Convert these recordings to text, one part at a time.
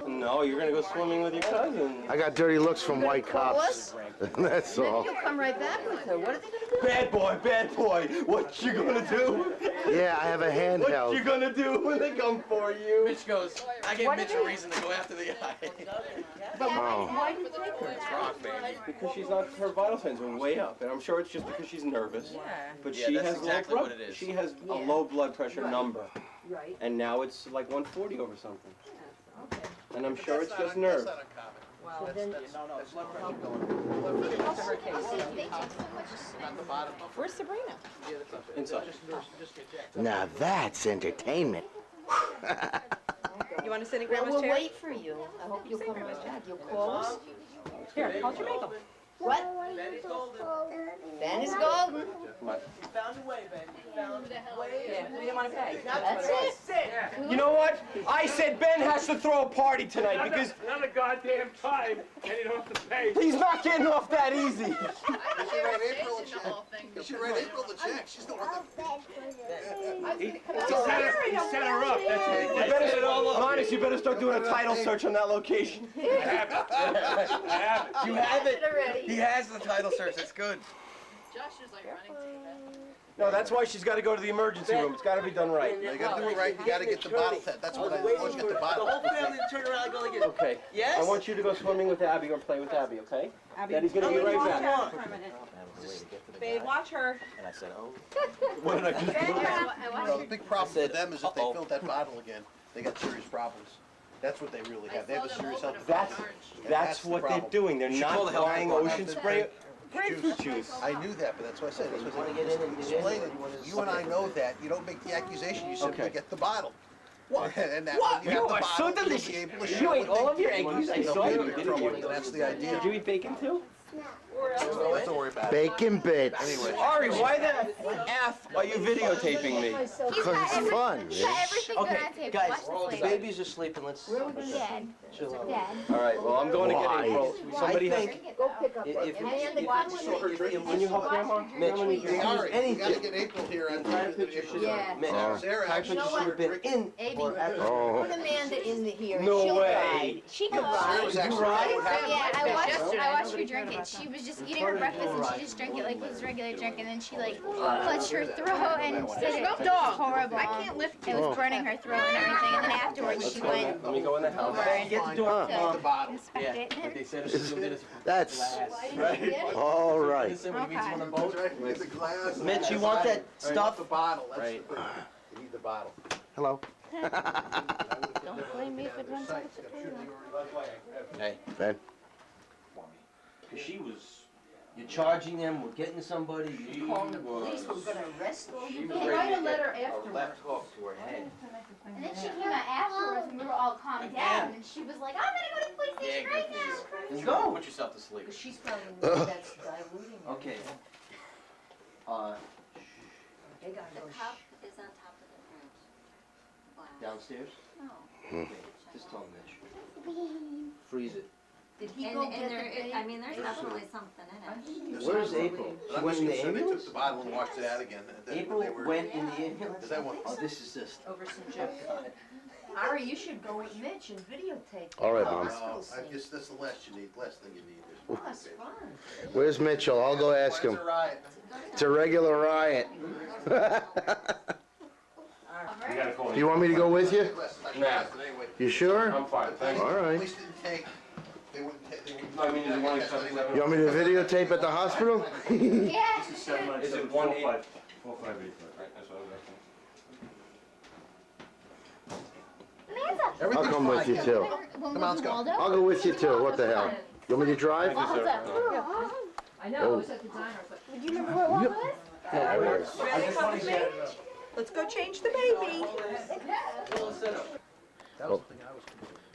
No, you're gonna go swimming with your cousin. I got dirty looks from white cops. That's all. You'll come right back with her. What are they gonna do? Bad boy, what you gonna do? Yeah, I have a handheld. What you gonna do when they come for you? Mitch goes, I gave Mitch a reason to go after the guy. But why did you take her? It's rock, baby. Because she's not, her vital signs are way up, and I'm sure it's just because she's nervous. Yeah. But Yeah, she that's has exactly low what blood. it is. She has a low blood pressure number, Right. and now it's like 140 over something. Okay. And I'm sure it's just nerves. That's not uncommon. Well, then. That's blood pressure going. We should talk to her case. Not the bottom. Where's Sabrina? Yeah, that's up there. Inside. Just get checked. Now that's entertainment. You want to sit in Well, Grandma's we'll chair? wait for you. I hope you'll come right back. You'll call us? Here, how'd you make them? What? Ben is golden. Ben is golden. What? You found a way, Ben. You found a way. Yeah, we didn't want to pay. That's it. You know what? I said Ben has to throw a party tonight because Another goddamn time, and you don't have to pay. he's not getting off that easy. You should write April a check. You should write April the check. She's the one that... He set her up, that's what he You did. better, Minus, you better start doing a title search on that location. I have it. You have it. Already. He has the title search. That's good. Josh is like running to that. No, that's why she's got to go to the emergency room. It's got to be done right. You gotta do it right. You gotta get the bottle fed. That's what I always get the bottle. The whole family to turn around and go like this. Okay. Yes? I want you to go swimming with Abby or play with Abby, okay? Abby, Daddy's gonna be right watch back. her for a minute. Babe, watch her. And I said, oh. What did I just do? Well, the big problem for them is if they filled that bottle again, they got serious problems. That's what they really have. They have a serious health. That's what they're doing. They're not buying ocean spray. Grapefruit juice. I knew that, but that's what I said. That's what I explain it. You and I know that. You don't make the accusation. You simply get the bottle. What? And that What? when you have You the are so bottle, you'll be delicious. able to You show ate what all they of your did. eggs. I They'll saw be you, able to didn't trouble you? you. That's the idea. Did you eat bacon too? Don't have to worry about it. Bacon bits. Anyway. Ari, why the F are you videotaping me? Because it's fun. He's got everything Okay, on tape. guys, Watch the this later. baby's asleep and let's Dead. chill out. Dead. All right, well, I'm going to get Why? April. Somebody I has... think Go pick up if, that. if, And the Can you help Grandma? Mitch, Grandma needs hey, to- Ari, you gotta get April here on time. Yeah. Mitch, Oh. Sarah actually know should have been in Abby, or after. Oh. put Amanda in the here. No She'll way. ride. She can Sarah ride. was actually Yeah, happy. I watched her drink it. She was just eating her breakfast and she just drank it like it was a regular drink, and then she like clutched her throat and said it was horrible. I can't lift it. It was burning her throat and everything, and then afterwards she went Let me go in the house. over and Get the door. to The bottle. inspect it. They said it's That's all right. Get the glass. Mitch, you want that stuff? The bottle. That's Right. the thing. You need the bottle. Hello. Don't blame me if it runs out of the Hey. Ben. Because she was, you're charging them, we're getting somebody, you Calling the police, we're gonna arrest all you. was Write a ready to letter get afterwards. left hook to her head. And then she came out afterwards and we were all calmed down, and she was like, I'm gonna go to the police station right now. And go. Put yourself to sleep. Because she's probably worried that's diluting her. Okay. They gotta The go. cup is on top of the fridge. Glass. Downstairs? No. Okay, just tell Mitch. Freeze it. Did he And, go and get there, the I mean, there's definitely something in it. Where's April? She went in the They ambulance? took the bottle and washed it out again. April went in the ambulance? Is that one? Oh, this is just. over some Jeff? Ari, you should go with Mitch and videotape. All right, the Mom. hospital I scene. guess that's the last thing you need. Oh, that's fun. Where's Mitchell? I'll go ask him. It's a regular riot. Do you want me to go with you? Nah. You sure? I'm fine, thanks. All right. Police didn't take, they wouldn't take, I mean, is it 187? You want me to videotape at the hospital? Yeah. Is it 185? Right, Right, that's what I was I'll come with you too. Come on, let's go. I'll go with you too. What the hell? You want me to drive? I know, I was at the diner, but. Do you remember where Waldo is? Ready, come with me? Let's go change the baby.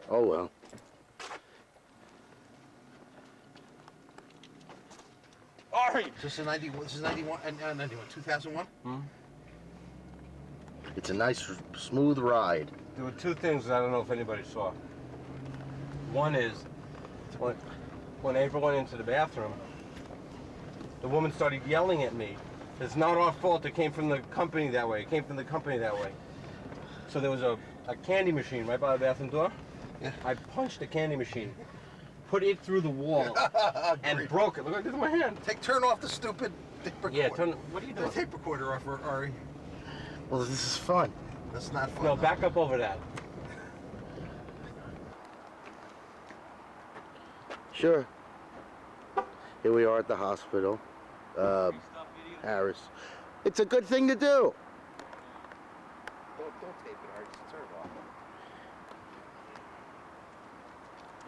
Oh well. Ari! Is this a 91, this is 91, 91, 2001? It's a nice, smooth ride. There were two things I don't know if anybody saw. One is, when April went into the bathroom, the woman started yelling at me. It's not our fault, it came from the company that way. It came from the company that way. So there was a candy machine right by the bathroom door. Yeah. I punched the candy machine, put it through the wall, and broke it. Look at this in my hand. Turn off the stupid tape recorder. Yeah, what are you The doing? tape recorder off, Ari. Well, this is fun. That's not fun. No, back up over that. Sure. Here we are at the hospital. Harris. It's a good thing to do. Don't tape it, Ari. Just turn it off.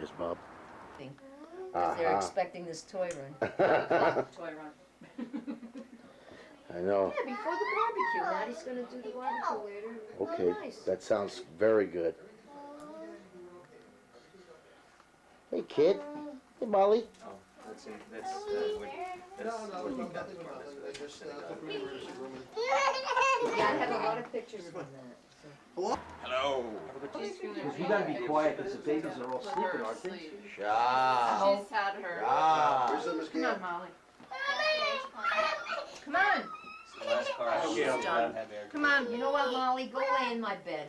Yes, Bob. Because they're expecting this toy run. Toy run. I know. Yeah, before the barbecue. Maddie's gonna do the barbecue later. Okay, Oh, nice. that sounds very good. Hey, kid. Hey, Molly. Yeah, I have a lot of pictures of that. Hello. You gotta be quiet because the babies are all sleeping, aren't they? Sha. She's had her. Where's the Miss Gail? Molly. Come on. Gail. Come on. You know what, Molly? Go lay in my bed.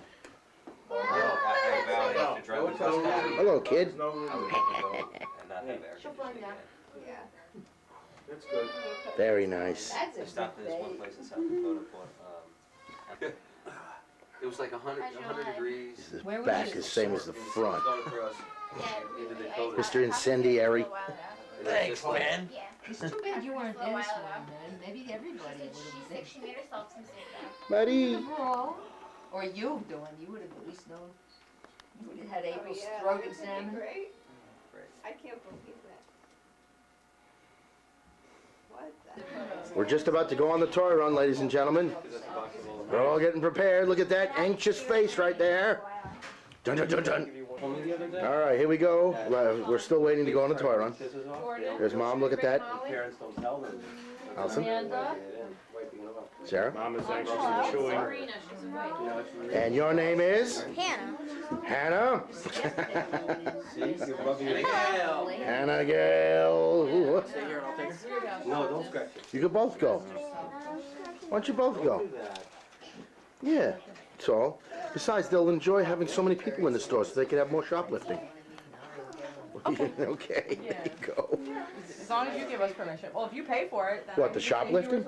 Hello, kid. She'll find out. Yeah. That's good. Very nice. That's a I stopped at good this one babe. place in South Dakota for, it was like 100 degrees. This Where was back you? is same as the front. Going across into Dakota. Mr. Incendiary. Thanks, man. Yeah. It's too bad you weren't there this Little while morning, man. Maybe everybody would She's have sick. She made herself some soup. Buddy. been. Or you doing. You would have at least known. You would have had April's throat examined. Great. I can't believe that. What the? We're just about to go on the toy run, ladies and gentlemen. We're all getting prepared. Look at that anxious face right there. Dun, dun, dun, dun. All right, here we go. We're still waiting to go on the toy run. There's Mom. Look at that. Parents don't tell them. Awesome. Sarah. Mom is anxiously chewing. And your name is? Hannah. Hannah. Miguel. Hannah Gale. Ooh, what? No, don't scratch it. You could both go. Why don't you both go? Yeah, that's all. Besides, they'll enjoy having so many people in the store so they can have more shoplifting. Okay, there you go. As long as you give us permission. Well, if you pay for it, then What, the shoplifting?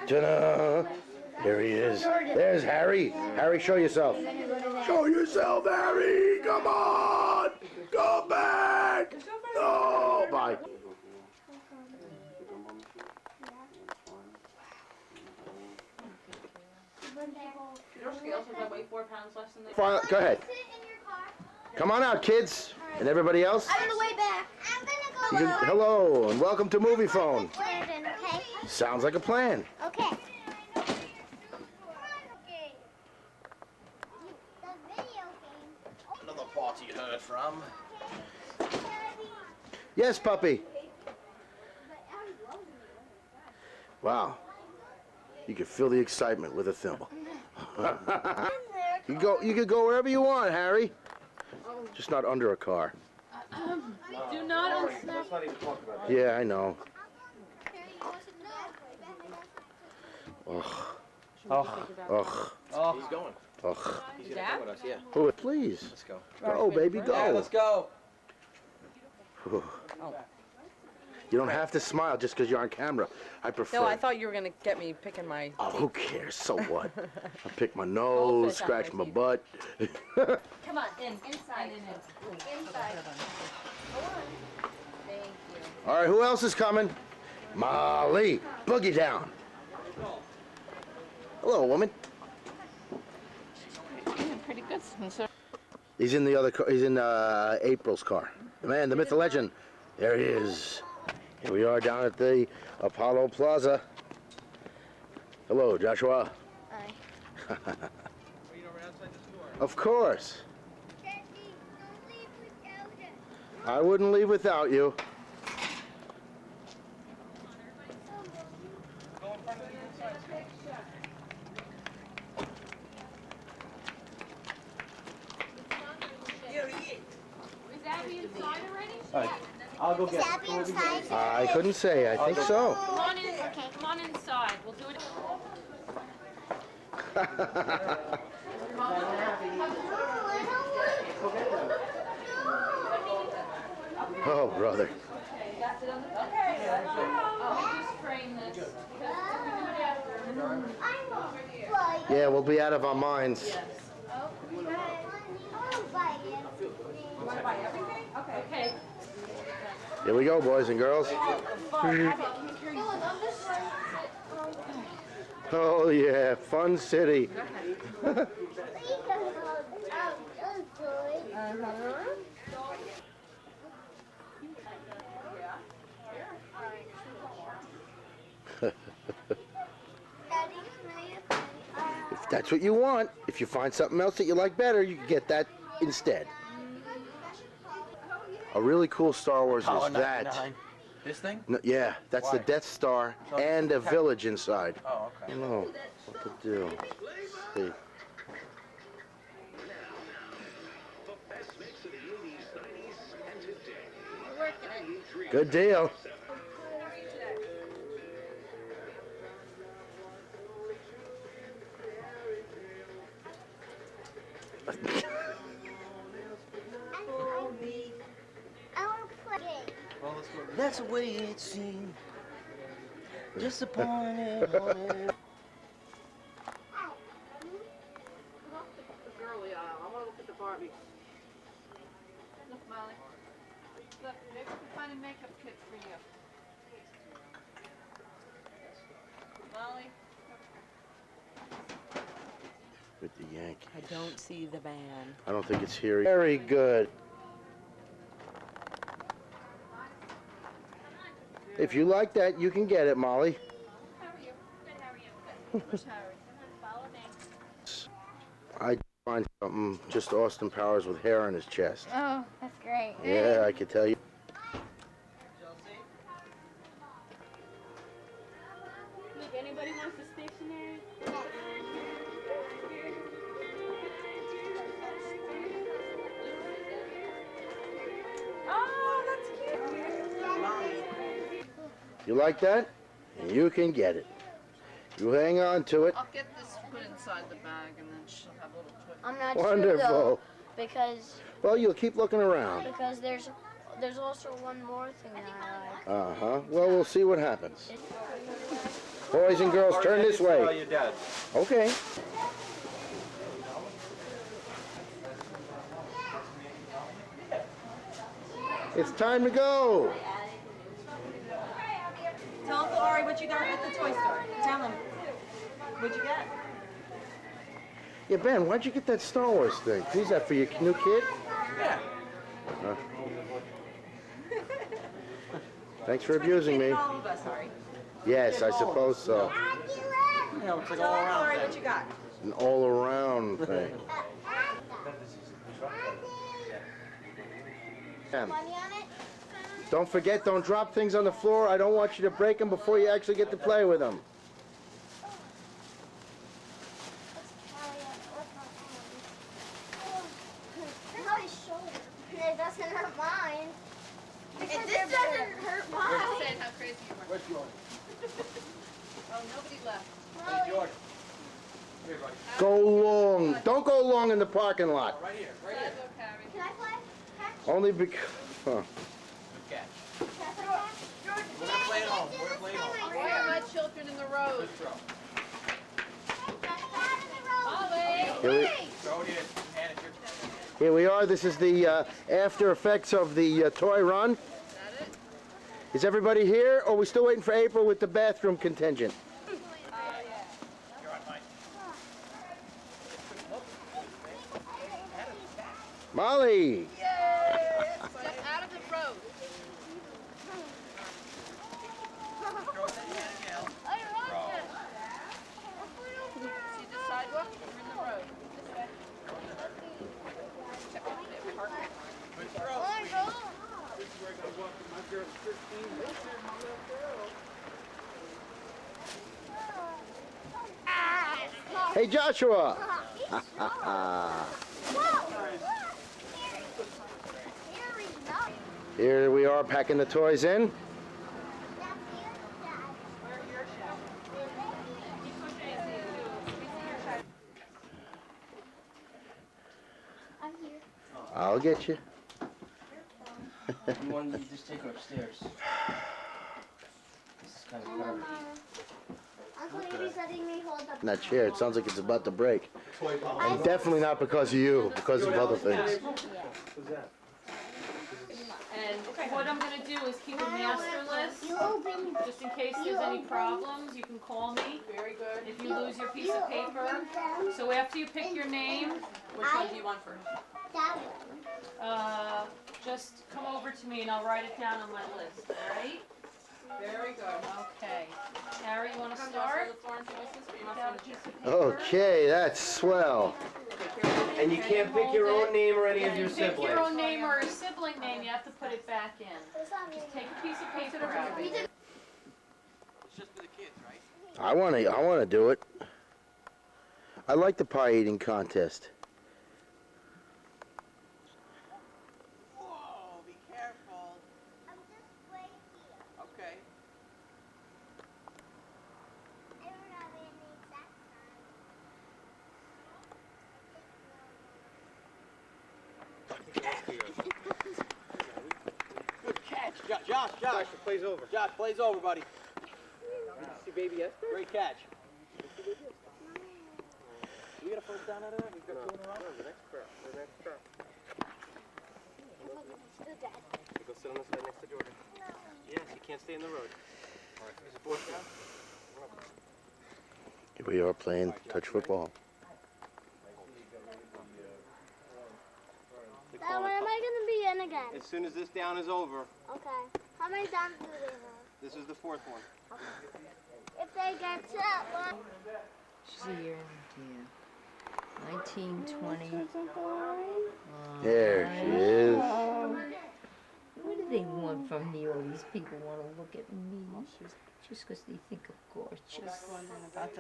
Ta-da! Here he is. There's Harry. Harry, show yourself. Show yourself, Harry! Come on! Go back! No! Bye. your scales that weigh 4 pounds less than they. Go ahead. Come on out, kids. And everybody else? I'm on the way back. I'm You gonna go. can, hello, and welcome to Movie Phone. Brandon, okay? Sounds like a plan. Okay. Another party you heard from. Yes, puppy. Wow. You can feel the excitement with a thimble. You could go wherever you want, Harry. Just not under a car. Do not unsnap. Let's not even talk about that. Yeah, I know. Ugh. Ugh. He's going. Ugh. He's gonna come with us, yeah. Oh, please. Let's go. Go, baby, Yeah, go. let's go. You don't have to smile just because you're on camera. I prefer. No, I thought you were gonna get me picking my. Oh, who cares? So what? I pick my nose, scratch my butt. Come on, inside. Inside. Go on. Thank you. All right, who else is coming? Molly, boogie down. Hello, woman. Pretty good, sir. He's in the other car. He's in April's car. The man, the myth, the legend. There he is. Here we are down at the Apollo Plaza. Hello, Joshua. Hi. Of course. I wouldn't leave without you. I'll go get Happy inside? I couldn't say. I think so. Come on in. Come on inside. We'll do it. Oh, brother. Just frame this. Yeah, we'll be out of our minds. Okay. Here we go, boys and girls. Oh, yeah, Fun City. If that's what you want, if you find something else that you like better, you can get that instead. A really cool Star Wars is that. This thing? No, yeah, that's the Death Star and a village inside. Oh, I okay. don't know what to do. Let's see. Good deal. That's the way it seemed. Disappointed. Girly aisle. I want to look at the Barbie. Look, Molly. Look, maybe we can find a makeup kit for you. Molly. With the Yankees. I don't see the van. I don't think it's here. Very good. If you like that, you can get it, Molly. How are you? Good, how are you? Good. Where's Harry? Come on, follow me. I find something, just Austin Powers with hair on his chest. Oh, that's great. Yeah, I could tell you. Look, anybody wants the stationery? Oh, that's cute. You like that? You can get it. You hang on to it. I'll get this put inside the bag and then she'll have a little toy. I'm not Wonderful. sure though, because Well, you'll keep looking around. there's also one more thing that I like. Uh-huh. Well, we'll see what happens. Boys and girls, turn this way. Your dad. Okay. It's time to go. Tell Uncle Ari what you got at the toy store. Tell him. What'd you get? Yeah, Ben, why'd you get that Star Wars thing? Who's that, for your new kid? Yeah. Thanks for abusing me. All of us, Ari. Yes, I suppose so. Yeah, it's like Tell all Uncle around Ari thing. what you got. An all-around thing. Money on it? Don't forget, don't drop things on the floor. I don't want you to break them before you actually get to play with them. My shoulder. It doesn't hurt mine. This doesn't hurt mine. Saying how crazy you were. Where's George? Oh, nobody left. Hey, George. Here, buddy. Go long. Don't go long in the parking lot. Right here, right here. Go, Carrie. Can I play? Only because... Huh. Good catch. We're gonna play at home. We're gonna play at home. Why are my children in the road? Good throw. Molly! Here we, Throw it in. Hand it to here we are. This is the after effects of the toy run. Is that it? Is everybody here, or are we still waiting for April with the bathroom contingent? You're on, Mike. Molly! Step out of the road. Throw it in hand again. See the sidewalk? We're in the road. This way. Good throw. Hey, Joshua! Here we are packing the toys in. I'm here. I'll get you. You want to just take her upstairs. This is kind of curvy. Uncle Edie's letting me hold up. That chair, it sounds like it's about to break. And definitely not because of you, because of other things. And what I'm gonna do is keep a master list, just in case there's any problems, you can call me. Very good. If you lose your piece of paper. So after you pick your name, Which one do you want first? That one. just come over to me and I'll write it down on my list, alright? Very good. Okay. Harry, you wanna start? Okay, that's swell. And you can't pick your own name or any of your Pick your siblings. own name or a sibling name, you have to put it back in. Just take a piece of paper out. It's just for the kids, right? I wanna do it. I like the pie eating contest. Whoa, be careful. I'm just right here. Okay. I don't have any exact Good catch. Josh. Plays over. Josh, plays over, buddy. See baby Esther? Great catch. We got a first down out of that? We've got 2 in a row? The next crop. Go sit on the side next to Jordan. Yes, you can't stay in the road. Is it 4th down? Here we are playing touch football. Dad, when am I gonna be in again? As soon as this down is over, Okay. How many downs do they have? this is the 4th one. If they get to that one. She's a year in 1920. There she is. What do they want from me? All these people want to look at me. Just because they think I'm gorgeous.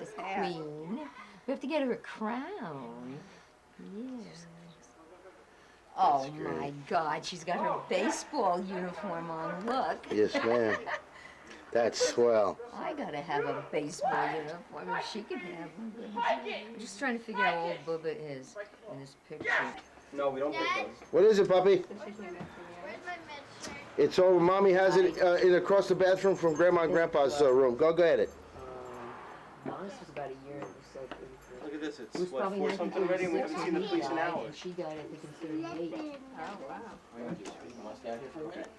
The queen. We have to get her a crown. Yes. Oh my God, she's got her baseball uniform on. Look. Yes, ma'am. That's swell. I gotta have a baseball uniform if she can have one. I'm just trying to figure out how old Bubba is in this picture. No, we don't pick those. What is it, puppy? Where's my med shirt? It's over. Mommy has it in across the bathroom from Grandma and Grandpa's room. Go get it. This was about a year and so Look at this. It's it was what, probably 4 something already, and we haven't seen the police in died, hours. and she died, I think, in 38. Oh, wow. Must out here for a minute.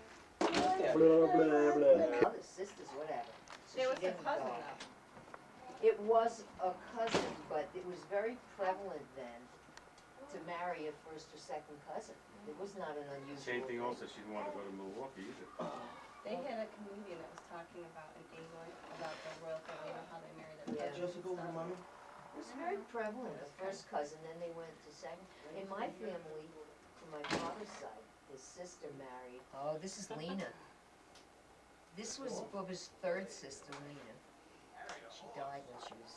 Other sisters, whatever. So There she was a didn't cousin, die. though. It was a cousin, but it was very prevalent then to marry a first or second cousin. It was not an unusual Same thing thing. also, she didn't want to go to Milwaukee either. They had a comedian that was talking about in England about the royal family and how they married their Yeah. cousins and stuff. It was very prevalent, the first cousin, then they went to second. In my family, from my father's side, his sister married, oh, this is Lena. This was Bubba's third sister, Lena. She died when she was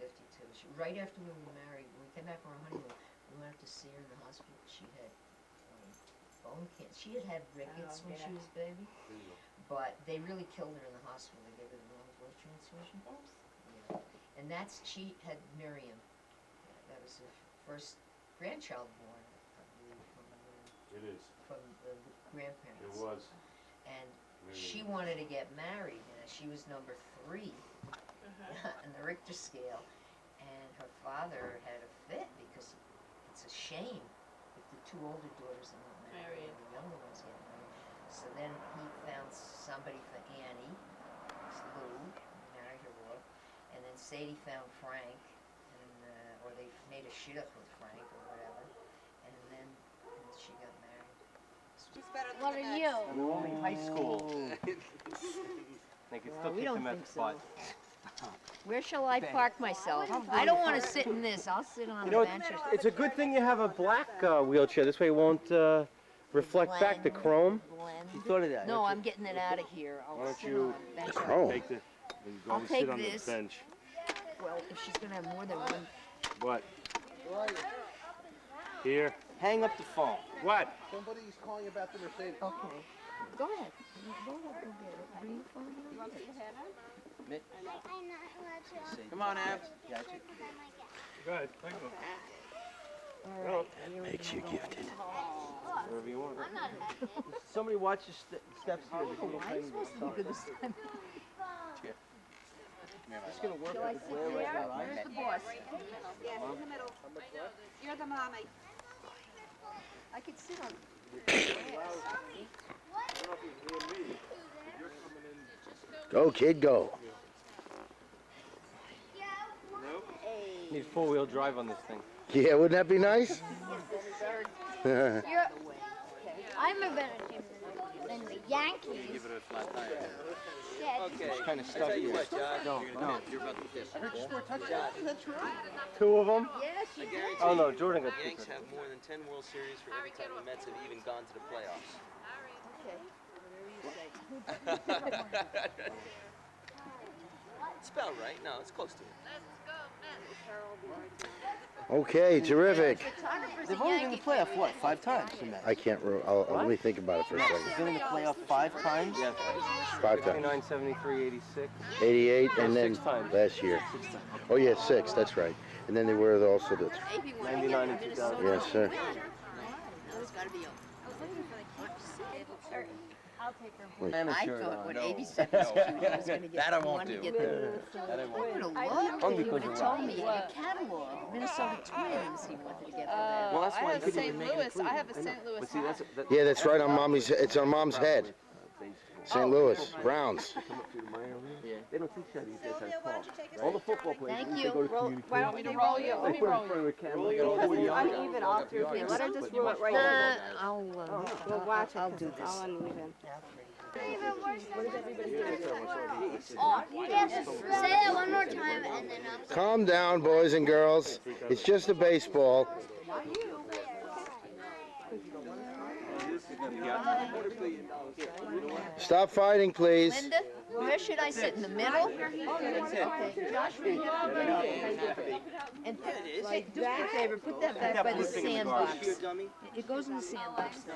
52. Right after we were married, when we came back from our honeymoon, we went up to see her in the hospital. She had bone cancer. She had had rickets when she was a baby, but they really killed her in the hospital. They gave her the wrong blood transfusion. Yeah. And she had Miriam. That was her first grandchild born, I believe, It is. from the grandparents. It was. And she wanted to get married, and she was number 3 on the Richter scale. And her father had a fit because it's a shame if the 2 older daughters are not married and the younger ones get married. So then he found somebody for Annie, it's Lou, married her off, and then Sadie found Frank, and or they made a shit up with Frank or whatever, and then she got married. What are you? I'm only in high school. They can still we kick don't them at think the so. butt. Where shall I park myself? I don't want to sit in this. I'll sit on You know, a bench. it's a good thing you have a black wheelchair. This way it won't reflect back the chrome. You thought of that? No, I'm getting it out of here. I'll Why don't sit you on a bench. Chrome. take the, and go I'll and take sit on this. the bench. Well, if she's gonna have more than one. What? Here. Hang up the phone. What? Somebody's calling about the Mercedes. Okay. Go ahead. Go ahead, go get it. Bring the phone here. You want to see the hat on? I'm not allowed to. Come on, Ab. Because I might get. Go ahead, thank you. Makes you gifted. Whatever you want. I'm not having it. Somebody watch your steps here. Oh, I'm supposed to be good this time. It's gonna work Shall I with sit Blair right there? now, right? Where's the boss? Yes, in the middle. You're the mommy. I could sit on. Go, kid, go. Need 4-wheel drive on this thing. Yeah, wouldn't that be nice? I'm a better team than the Yankees. Give it a flat tire. Yeah, Okay. It's kind of I stuck tell you here. what, Josh. No, you're, no. gonna, you're about to piss. I heard you score touchdowns. That's right. 2 of them? Yes, I guarantee Oh no, you, Jordan got the 2. Yanks have more than 10 World Series for every time the Mets have even gone to the playoffs. Spell right? No, it's close to it. Okay, terrific. They've only been in the playoff, what, 5 times? I can't. Let me think about it for a They've second. been in the playoff 5 times? Yeah. 5 times. 29, 73, 86. 88, and then 6 times. last year. Oh yeah, 6. That's right. And then they were also the. 99 and 2000. Yes, sir. I'll take her. Wait. I thought when Amy said this, she was going to get. That I won't wanted to do. get the. That I I won't would do. have loved if you would have told me in your catalog, Minnesota Twins, he wanted to get for that. Well, that's why I you have couldn't St. even make it Louis. include. I have a St. Louis But see, hat. Yeah, that's right on mommy's. It's on mom's head. St. Louis Browns. Yeah. They don't teach that these days how to call. All the football players, Thank once you. they go to community Why don't we roll you? Let they me put it roll in front you. of a camera. They go 40 yards. Uneven all through here. Let her just rule it right here. We'll watch it. I'll do this. All uneven. Oh, yes. Say that one more time and then I'll. Calm down, boys and girls. It's just a baseball. Stop fighting, please. Linda, where should I sit? In the middle? Okay. Josh, will you have it? And do me a favor, put that back by the sandbox. It goes in the sandbox now.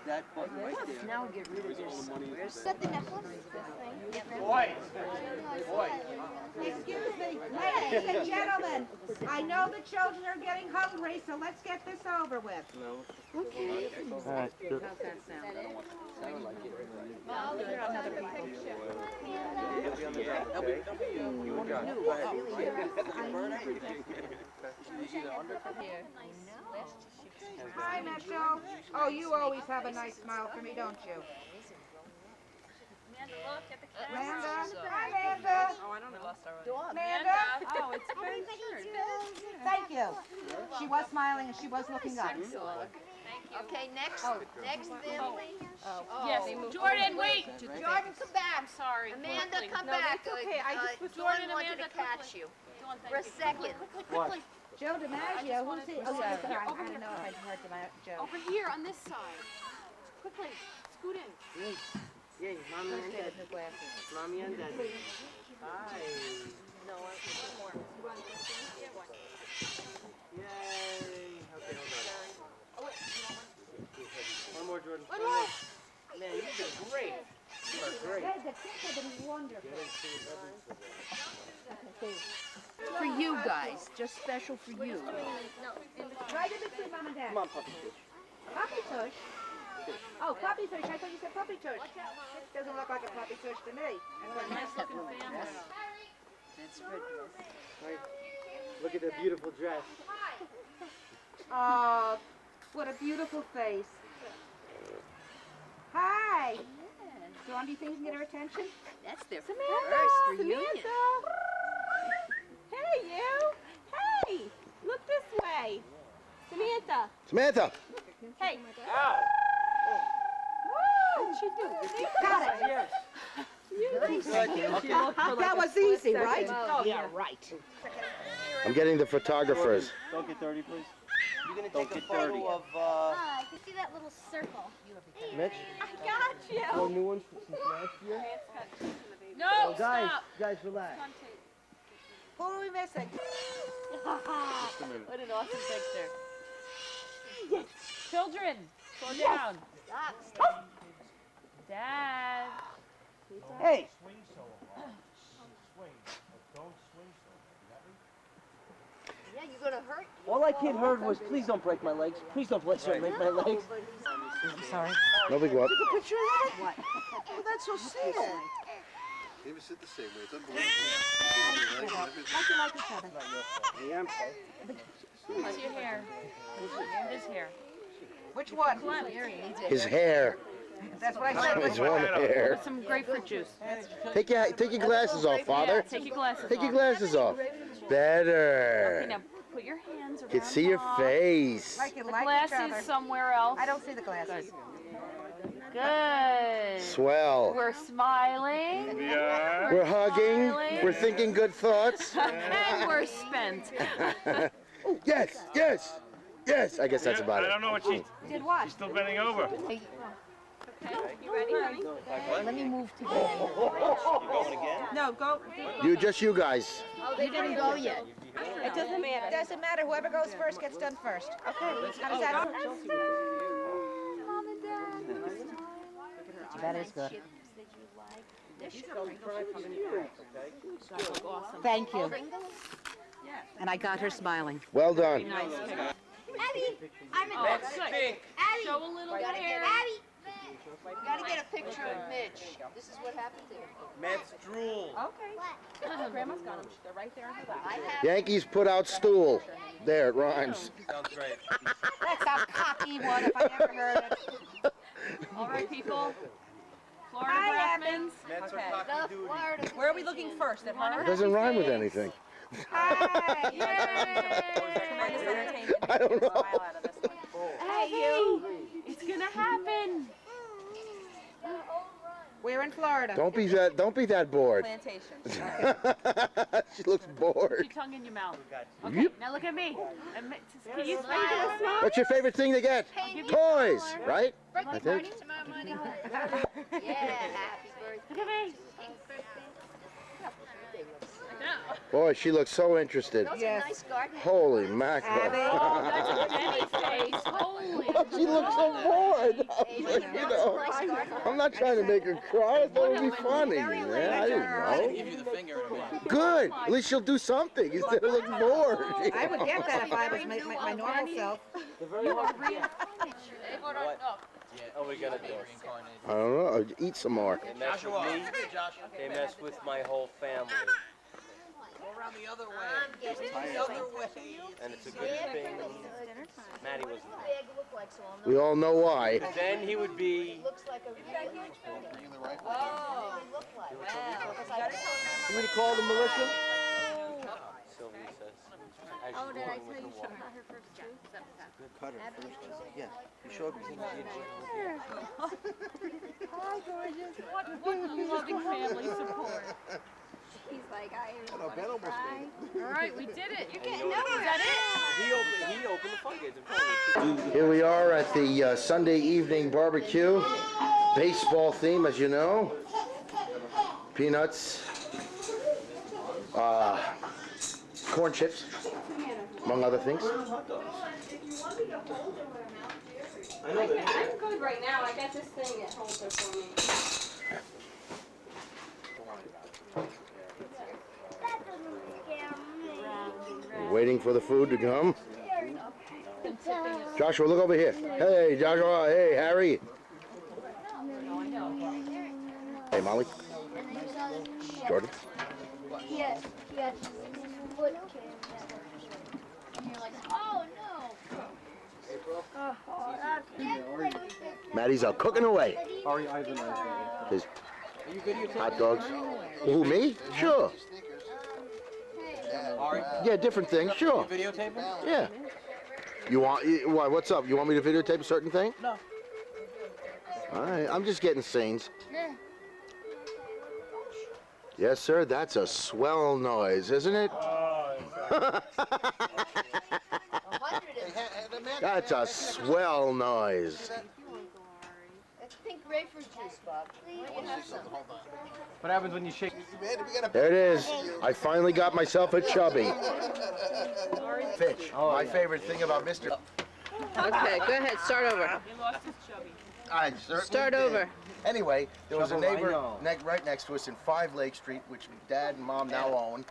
That button right there. Now get rid of this. Where's Set the necklace. Boy! Excuse me, ladies and gentlemen, I know the children are getting hungry, so let's get this over with. Okay. Hi, Mitchell. Oh, you always have a nice smile for me, don't you? Amanda, look at the camera. Amanda? Hi, Amanda. Oh, I don't know. Amanda? Oh, it's a great shirt. Thank you. She was smiling and she was looking up. Thank you. Okay, next family. Yes, Jordan, wait. Jordan, come back. I'm sorry. Amanda, quickly. come No, back. that's okay. I just was Dawn Jordan, wanted Amanda, to catch quickly. you Dawn, thank for a you. second. Quickly. Joe DiMaggio, who's he? Oh, yes, sorry. I didn't know if I'd heard Joe. Over here on this side. Quickly. Scoot in. Yay, mommy and dad. Mommy and dad. Bye. No, more. Yay. Okay, hold on. One more, Jordan. One more. Man, you've been great. You are great. The kids have been wonderful. For you guys, just special for you. Right in between mom and dad. Come on, puppy fish. Puppy tush? Oh, puppy tush. I thought you said puppy tush. Doesn't look like a puppy tush to me. Nice looking family. That's good. Look at that beautiful dress. Oh, what a beautiful face. Hi. Dawn, do you think you can get her attention? That's their Samantha! first reunion. Samantha! Hey, you! Hey! Look this way! Samantha! Samantha. Hey! Ow! What did she do? Got it! Yes. That was easy, right? Oh, yeah, right. I'm getting the photographers. Don't get dirty, please. You're gonna Don't take a get dirty. photo of, You see that little circle? Mitch? I got you. No new ones since last year? No, Guys, stop. guys, relax. Who are we missing? What an awesome picture. Children, slow down. Dad. Hey. Yeah, you're gonna hurt. All that kid heard was, please don't break my legs. Please don't break my legs. I'm sorry. No big what. Take a picture of that? What? Oh, that's so sad. They even sit the same way. It's unbelievable. Like each other. What's your hair? His hair. Which one? His hair. That's what I said. His one hair. With some grapefruit juice. Take your glasses off, Father. Yeah, take your glasses Take off. your glasses off. Okay, Better. now put your hands around Can see your Mom. face. Like you The like each glasses other. somewhere else. I don't see the glasses. Good. Swell. We're smiling. Yeah. We're hugging. smiling. We're thinking good thoughts. And we're spent. Yes, yes, yes. I guess that's about I it. don't know what she... Did what? She's still bending over. Okay, you ready, honey? Let me move to the. No, go. Just you guys. You didn't go yet. It doesn't matter. It doesn't matter. Whoever goes first gets done first. Okay. How does that? That is good. Thank you. And I got her smiling. Well done. Abby, I'm in Oh, this. good. Abby, Show a little hair. Abby. You gotta get a picture of Mitch. This is what happened to him. Matt's drool. Okay. Grandma's got them. They're right there on her lap. I have. Yankees put out stool. There, it rhymes. Sounds great. That's a cocky one if I ever heard it. All right, people. Florida Hi, Bratmans. Matt's our Enough cocky duty. Florida. Where are we looking first? At her? It doesn't rhyme with anything. Hi. Yay! I don't know. Hey, you. It's gonna happen. We're in Florida. Don't be that bored. Plantation. She looks bored. Keep your tongue in your mouth. Okay, Yep. now look at me. Can you smile? What's your favorite thing to get? Toys, right? I think. Yeah, happy birthday. Look at me. Boy, she looks so interested. Those are nice garden. Holy mackerel. Oh, that's a penny face. Holy. She looks so bored. I was like, you know, I'm not trying to make her cry. I thought it would be funny. Yeah, I didn't know. Give you the finger in a minute. Good. At least she'll do something instead of looking bored. I would get that if I was my normal self. Oh, we gotta do I don't know. Eat some more. They mess with me. They mess with my whole family. Go around the other way. The other way. And it's a good thing Maddie wasn't there. We all know why. Then he would be... Looks like a Oh. look like. You want to call the militia? Sylvia says. Oh, did I tell you she got her first tooth? Cut her first. Yeah. You showed me. Hi, gorgeous. What loving family support. He's like, I No, Ben almost made it. All right, we did it. You're getting Is that it? He opened the floodgates. I'm telling you. Here we are at the Sunday evening barbecue. Baseball theme, as you know. Peanuts. Corn chips, among other things. I'm good right now. I got this thing that holds it for me. We're waiting for the food to come. Joshua, look over here. Hey, Joshua. Hey, Harry. Hey, Molly. Jordan. Yes, yes. Foot came. And you're like, oh no. Maddie's out cooking away. His hot dogs. Who, me? Sure. Yeah, different things, sure. Videotaping? Yeah. You want, why, what's up? You want me to videotape a certain thing? No. All right, I'm just getting scenes. Yes, sir, that's a swell noise, isn't it? That's a swell noise. That's pink grapefruit juice, Bob. Why don't you have some? What happens when you shake? There it is. I finally got myself a chubby. Fitch, my favorite thing about Mr. Okay, go ahead, start over. He lost his chubby. I certainly Start did. over. Anyway, there was a Trouble, I neighbor know. right next to us in 5 Lake Street, which Dad and Mom now own.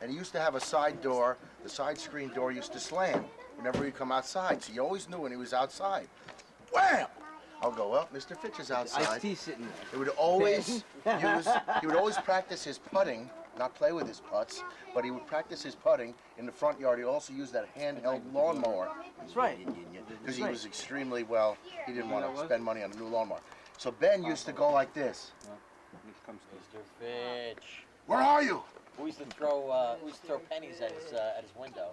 And he used to have a side door. The side screen door used to slam whenever he'd come outside. So you always knew when he was outside. Wham! I'll go, well, Mr. Fitch is outside. Iced tea sitting there. He would always he would always practice his putting, not play with his putts, but he would practice his putting in the front yard. He also used that handheld lawnmower. That's right. Because he was extremely well, he didn't want to spend money on a new lawnmower. So Ben used to go like this. Mr. Fitch. Where are you? We used to throw pennies at his window.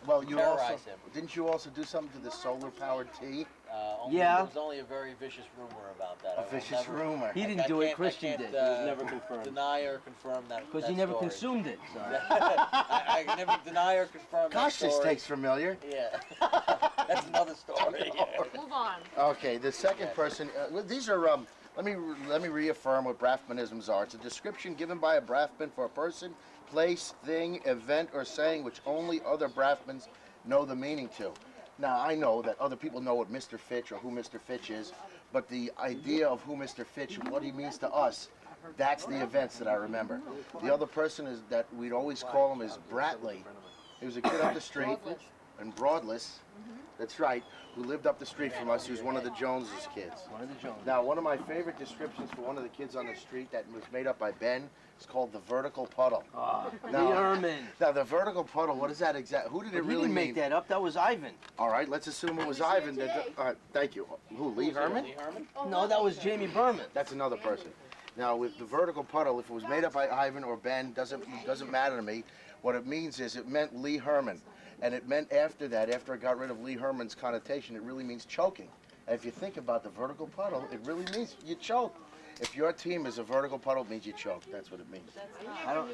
Well, you also, Terrorize him. didn't you also do something to the solar-powered tea? There was only a very vicious rumor about that. A vicious rumor. He didn't do it, Christian did. It was never confirmed. Deny or confirm that. Because he never consumed it. So. I can never deny or confirm Gosh, that this story. tastes familiar. Yeah. That's another story. Move on. Okay, the second person, well, these are, let me reaffirm what Bratmanisms are. It's a description given by a Bratman for a person, place, thing, event, or saying which only other Bratmans know the meaning to. Now, I know that other people know what Mr. Fitch or who Mr. Fitch is, but the idea of who Mr. Fitch, what he means to us, that's the events that I remember. The other person is that we'd always call him is Bratley. He was a kid up the street in Broadless, that's right, who lived up the street from us. He was one of the Joneses kids. One of the Joneses. Now, one of my favorite descriptions for one of the kids on the street that was made up by Ben is called the vertical puddle. Lee Herman. Now, the vertical puddle, what is that exactly? Who did it He really didn't mean? make that up. That was Ivan. All right, let's assume it was Ivan. Thank you. Who, Lee Herman? Lee Herman? No, that was Jamie Berman. That's another person. Now, with the vertical puddle, if it was made up by Ivan or Ben, doesn't matter to me. What it means is it meant Lee Herman. And it meant after that, after I got rid of Lee Herman's connotation, it really means choking. And if you think about the vertical puddle, it really means you choke. If your team is a vertical puddle, it means you choke. That's what it means. I don't.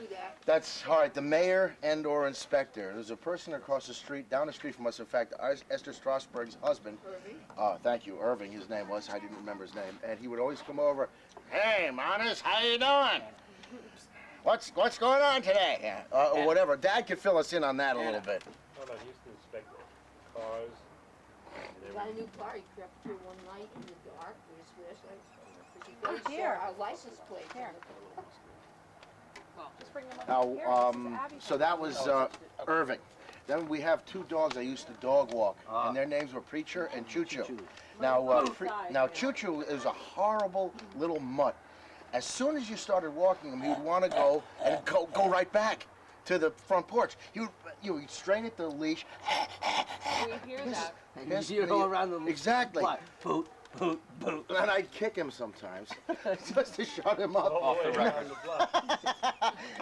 That's all right. The mayor and or inspector. There's a person across the street, down the street from us. In fact, Esther Strasberg's husband. Thank you, Irving. His name was. I didn't remember his name. And he would always come over. Hey, Monis, how you doing? What's going on today? Or whatever. Dad could fill us in on that a little bit. He used to inspect the cars. He got a new car, he crept through one night in the dark with his flashlight. Because he our license plate. Here. Now, so that was Irving. Then we have 2 dogs I used to dog walk, and their names were Preacher and Choo Choo. Now Choo Choo is a horrible little mutt. As soon as you started walking him, he would want to go and go right back to the front porch. You'd strain at the leash. We hear that. And you go around the exactly. Boot, boot, boot. And I'd kick him sometimes just to shut him up. Off the record.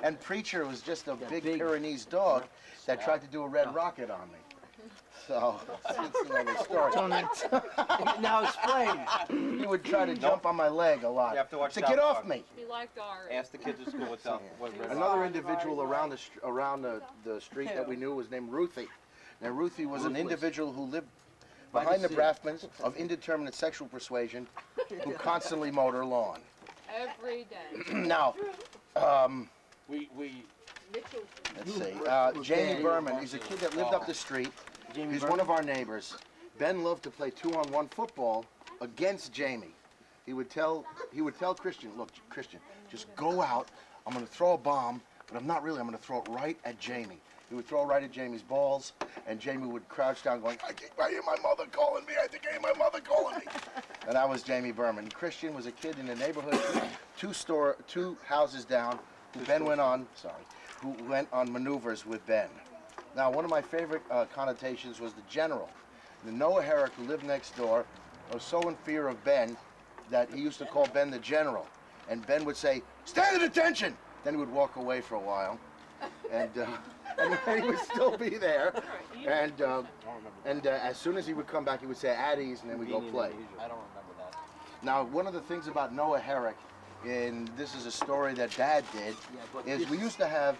And Preacher was just a big Pyrenees dog that tried to do a red rocket on me. So that's another story. Now explain. He would try to jump on my leg a lot. You have to watch to South get off Park. me. He liked ours. Ask the kids at school what's up. Another individual around the street that we knew was named Ruthie. Now Ruthie was an individual who lived behind the Bratmans of indeterminate sexual persuasion who constantly mowed her lawn. Every day. Now, We let's see, Jamie Berman, he's a kid that lived up the street. He's one of our neighbors. Ben loved to play 2-on-1 football against Jamie. He would tell Christian, look, Christian, just go out. I'm going to throw a bomb, but I'm not really. I'm going to throw it right at Jamie. He would throw right at Jamie's balls, and Jamie would crouch down going, I hear my mother calling me. I think I hear my mother calling me. And that was Jamie Berman. Christian was a kid in the neighborhood, two houses down, who went on maneuvers with Ben. Now, one of my favorite connotations was the general. The Noah Herrick, who lived next door, was so in fear of Ben that he used to call Ben the general. And Ben would say, stand at attention! Then he would walk away for a while. And he would still be there. And as soon as he would come back, he would say, at ease, and then we'd go play. I don't remember that. Now, one of the things about Noah Herrick, and this is a story that Dad did, is we used to have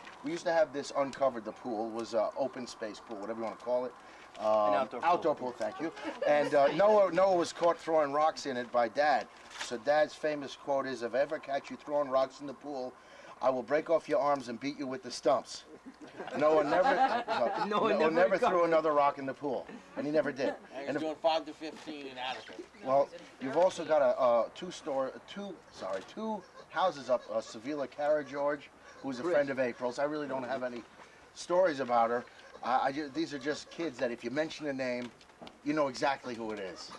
this uncovered. The pool was an open space pool, whatever you want to call it. Outdoor pool, thank you. And Noah was caught throwing rocks in it by Dad. So Dad's famous quote is, if I ever catch you throwing rocks in the pool, I will break off your arms and beat you with the stumps. Noah never threw another rock in the pool, and he never did. And he's doing 5 to 15 in Attica. Well, you've also got a two houses up, Sevilla Cara George, who's a friend of April's. I really don't have any stories about her. These are just kids that if you mention a name, you know exactly who it is.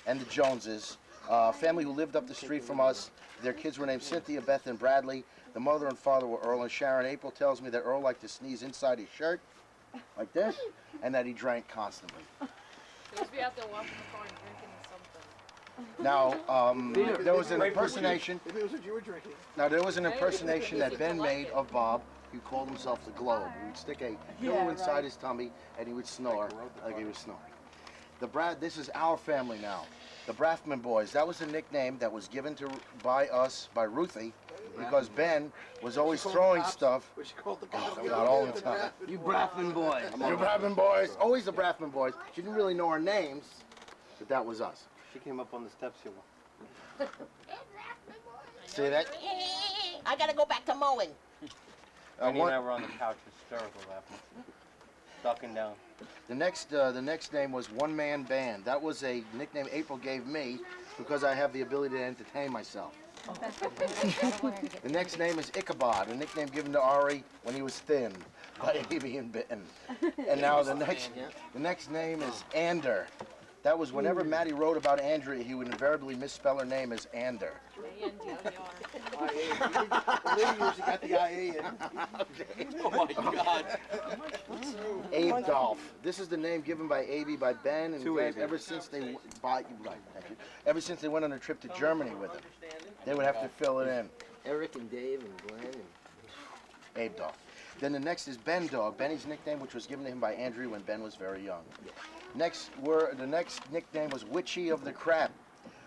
And the Joneses, a family who lived up the street from us. Their kids were named Cynthia, Beth, and Bradley. The mother and father were Earl and Sharon. April tells me that Earl liked to sneeze inside his shirt, like this, and that he drank constantly. He used to be out there walking the car and drinking something. Now, there was an impersonation. If it was what you were drinking. Now, there was an impersonation that Ben made of Bob. He called himself the Globe. He would stick a pillow inside his tummy, and he would snore like he was snoring. This is our family now. The Bratman boys. That was a nickname that was given by us by Ruthie, because Ben was always throwing stuff. Not all the time. You Bratman boys. You Bratman boys. Always the Bratman boys. She didn't really know our names, but that was us. She came up on the steps here. See that? I gotta go back to mowing. Benny and I were on the couch hysterical laughing. Ducking down. The next name was One Man Band. That was a nickname April gave me because I have the ability to entertain myself. The next name is Ichabod, a nickname given to Ari when he was thin by Amy and Ben. And now the next name is Ander. That was whenever Matty wrote about Andrea, he would invariably misspell her name as Ander. got the IA in. Oh my God. Abe Dolph. This is the name given by Abe by Ben and Ben ever since they ever since they went on a trip to Germany with him. They would have to fill it in. Eric and Dave and Glenn and Abe Dolph. Then the next is Ben Dog, Benny's nickname, which was given to him by Andrew when Ben was very young. The next nickname was Witchy of the Crap,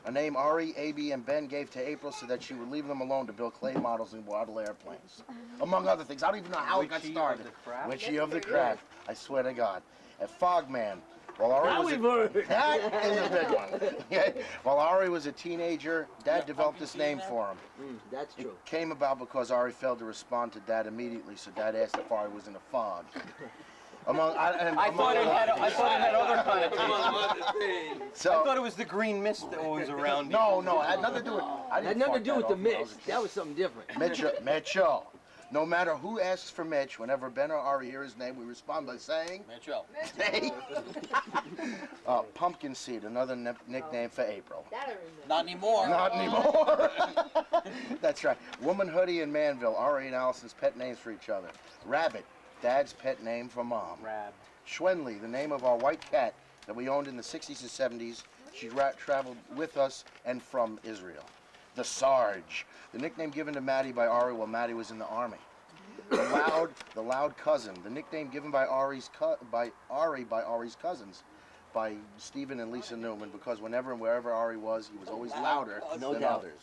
a name Ari, Abby, and Ben gave to April so that she would leave them alone to build clay models and model airplanes, among other things. I don't even know how it got started. Witchy of the Crap. I swear to God. A Fogman. While Ari that is a big one. While Ari was a teenager, Dad developed this name for him. That's true. It came about because Ari failed to respond to Dad immediately, so Dad asked if Ari was in a fog. I thought it had other connotations. So, I thought it was the green mist that was around you. No, it had nothing to do with. It had nothing to do with the mist. That was something different. Mitchell. No matter who asks for Mitch, whenever Ben or Ari hear his name, we respond by saying Mitchell. Hey. Pumpkin Seed, another nickname for April. Not anymore. Not anymore. That's right. Woman Hoodie and Manville, Ari and Allison's pet names for each other. Rabbit, Dad's pet name for Mom. Rab. Schwenley, the name of our white cat that we owned in the 60s and 70s. She traveled with us and from Israel. The Sarge, the nickname given to Maddie by Ari while Maddie was in the Army. The loud cousin, the nickname given by Ari's cousins, by Stephen and Lisa Newman, because whenever and wherever Ari was, he was always louder than others.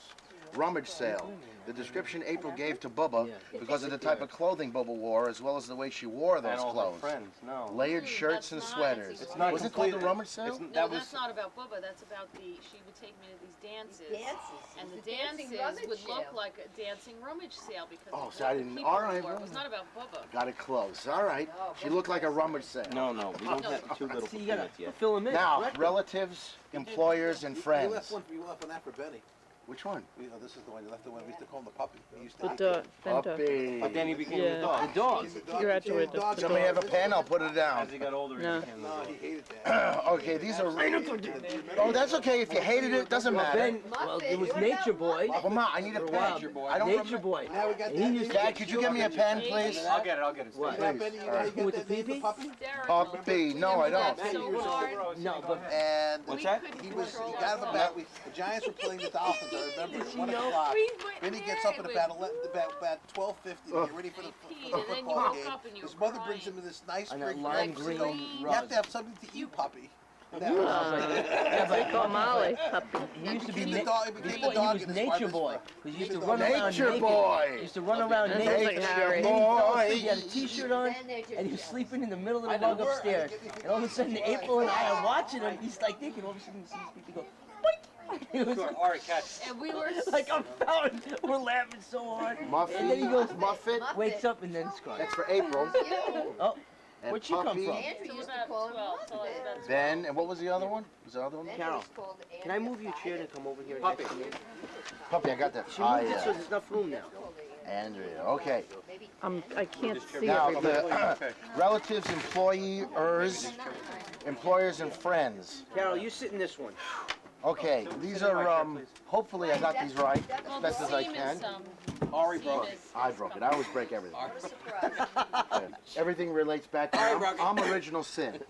Rummage sale, the description April gave to Bubba because of the type of clothing Bubba wore, as well as the way she wore those clothes. Friends, no. Layered shirts and sweaters. It's not was it called the rummage sale? No, that's not about Bubba. That's about she would take me to these dances. And the dances would look like a dancing rummage sale because Oh, of so what I the didn't. people All right. wore. It was not about Bubba. Got it close. All right. She looked like a rummage sale. No, we don't have too little for peanuts yet. Fill them in. Now, relatives, employers, and friends. You left one that for Benny. Which one? This is the one. You left the one we used to call him the puppy. He used to Puppy. But then he became the dog. The dog. Graduated. Somebody have a pen? I'll put it down. As he got older, No. he became the No, dog. he hated that. Okay, these are. Oh, that's okay. If you hated it, doesn't matter. Well, it was Nature Boy. Well, Ma, I need a pen. Nature Boy. I don't Nature Boy. Now we got And he used to Dad, could you get me a pen, please? I'll get it. What? Now, Benny, you know how you With got the that name, pee-pee? puppy? Puppy. No, I don't. So hard. No, but And What's that? he got him about. The Giants were playing the Dolphins. I remember at 1 o'clock. Benny gets up at about 12:50 to get ready for the football game. His mother brings him in this nice on that big lime box. green You have to have something to eat, puppy. They call Molly puppy. he used to be Became the dog. It became the he dog was in his Nature bar Boy. mitzvah. Because he used to Nature run around Nature naked. Boy. He used to run around That naked. sounds like Harry. And then he fell asleep. Boy. He had a t-shirt on, and he was sleeping in the middle of the rug upstairs. And all of a sudden, April and I are watching him. He's like thinking, all of a sudden, he sees people go, boink, He was Ari, catch. And we were like I'm fountain. We're laughing so hard. Muffy, And then he goes, Muffet. wakes up and then Scar. That's for April. Oh, And where'd she come Puppy, from? Andrew used to call him Muffet. Ben, and what was the other one? Was the other one? Carol, can I move your chair to come over here? Puppy. next to me? Puppy, I got that. She moved it so there's enough room now. Andrea, okay. I can't see Now, everybody. the relatives, employers, and friends. Carol, you sit in this one. Okay, these are, hopefully I got these right, as best as I can. Ari broke it. I broke it. I always break everything. Everything relates back to I'm original sin.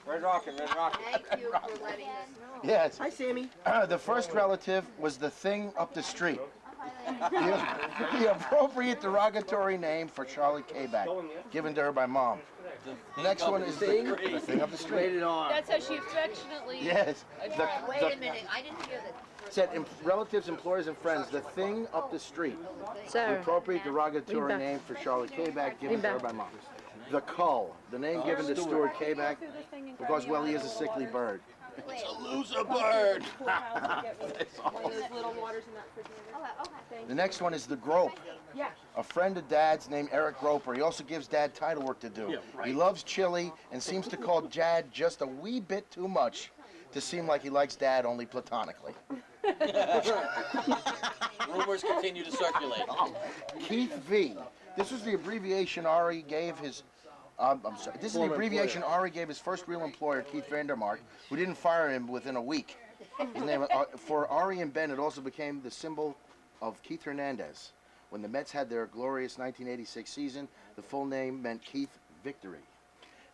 Red Rockin', Red Rockin'. Thank you for letting us know. Yes. Hi, Sammy. The first relative was the thing up the street. The appropriate derogatory name for Charlotte Kayback, given to her by Mom. The next one is the thing up the street. Rated R. That's how she affectionately. Yes. Wait a minute, I didn't hear that. Said relatives, employers, and friends, the thing up the street. The Sir, appropriate derogatory Lean back. name for Charlotte Kayback, given Lean to her back. by Mom. The cull, the name given to Stuart Kayback, because, well, he is a sickly bird. It's a loser bird. The next one is the grope. Yeah. A friend of Dad's named Eric Groper. He also gives Dad title work to do. He loves chili and seems to call Dad just a wee bit too much to seem like he likes Dad only platonically. Rumors continue to circulate. Keith V. This was the abbreviation Ari gave his. I'm sorry. This is the abbreviation Ari gave his first real employer, Keith Vandermark, who didn't fire him within a week. His name for Ari and Ben, it also became the symbol of Keith Hernandez. When the Mets had their glorious 1986 season, the full name meant Keith Victory.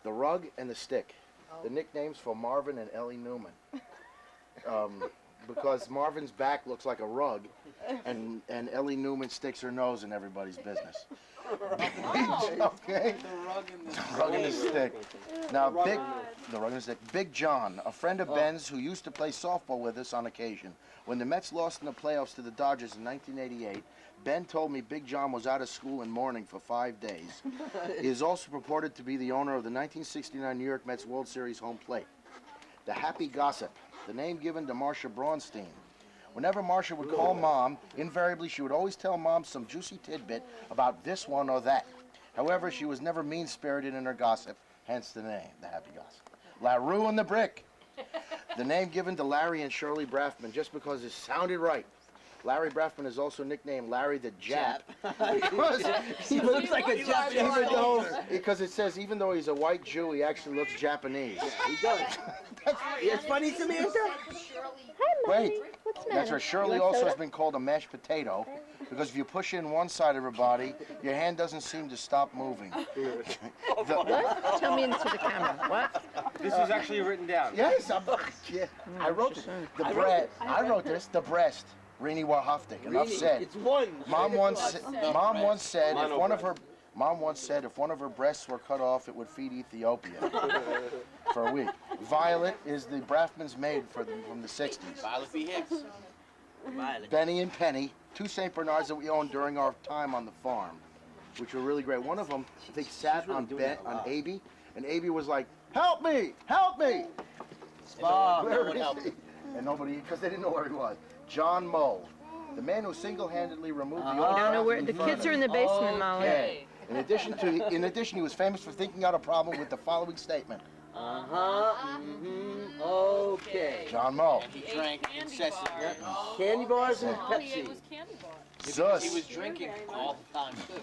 The rug and the stick, the nicknames for Marvin and Ellie Newman. Because Marvin's back looks like a rug, and Ellie Newman sticks her nose in everybody's business. Okay? The rug and the stick. Now, the rug and the stick. Big John, a friend of Ben's who used to play softball with us on occasion. When the Mets lost in the playoffs to the Dodgers in 1988, Ben told me Big John was out of school in mourning for 5 days. He is also purported to be the owner of the 1969 New York Mets World Series home plate. The Happy Gossip, the name given to Marcia Braunstein. Whenever Marcia would call Mom, invariably she would always tell Mom some juicy tidbit about this one or that. However, she was never mean-spirited in her gossip, hence the name, the Happy Gossip. LaRue and the Brick, the name given to Larry and Shirley Braffman just because it sounded right. Larry Braffman is also nicknamed Larry the Jap because He looks like a Japanese. Because it says even though he's a white Jew, he actually looks Japanese. He does. It's funny, Samantha. Wait, that's right. Shirley also has been called a mashed potato because if you push in one side of her body, your hand doesn't seem to stop moving. What? Tell me into the camera. What? This was actually written down. Yes, I wrote it. The breast. I wrote this. The breast. Rini Wahaftik. Enough said. It's one. Mom once said if one of her breasts were cut off, it would feed Ethiopia for a week. Violet is the Braffman's maid from the 60s. Violet B. Hicks. Benny and Penny, two St. Bernards that we owned during our time on the farm, which were really great. One of them, I think, sat on Abby, and Abby was like, "Help me! Help me!" Where is he? And nobody, because they didn't know where he was. John Moe, the man who single-handedly removed the old. I don't know where the kids are in the basement, Molly. Okay. In addition, he was famous for thinking out a problem with the following statement. Okay. John Moe. And he drank incessantly. Candy bars and All he ate Pepsi. was candy bars. Zeus. He was drinking all the time, too.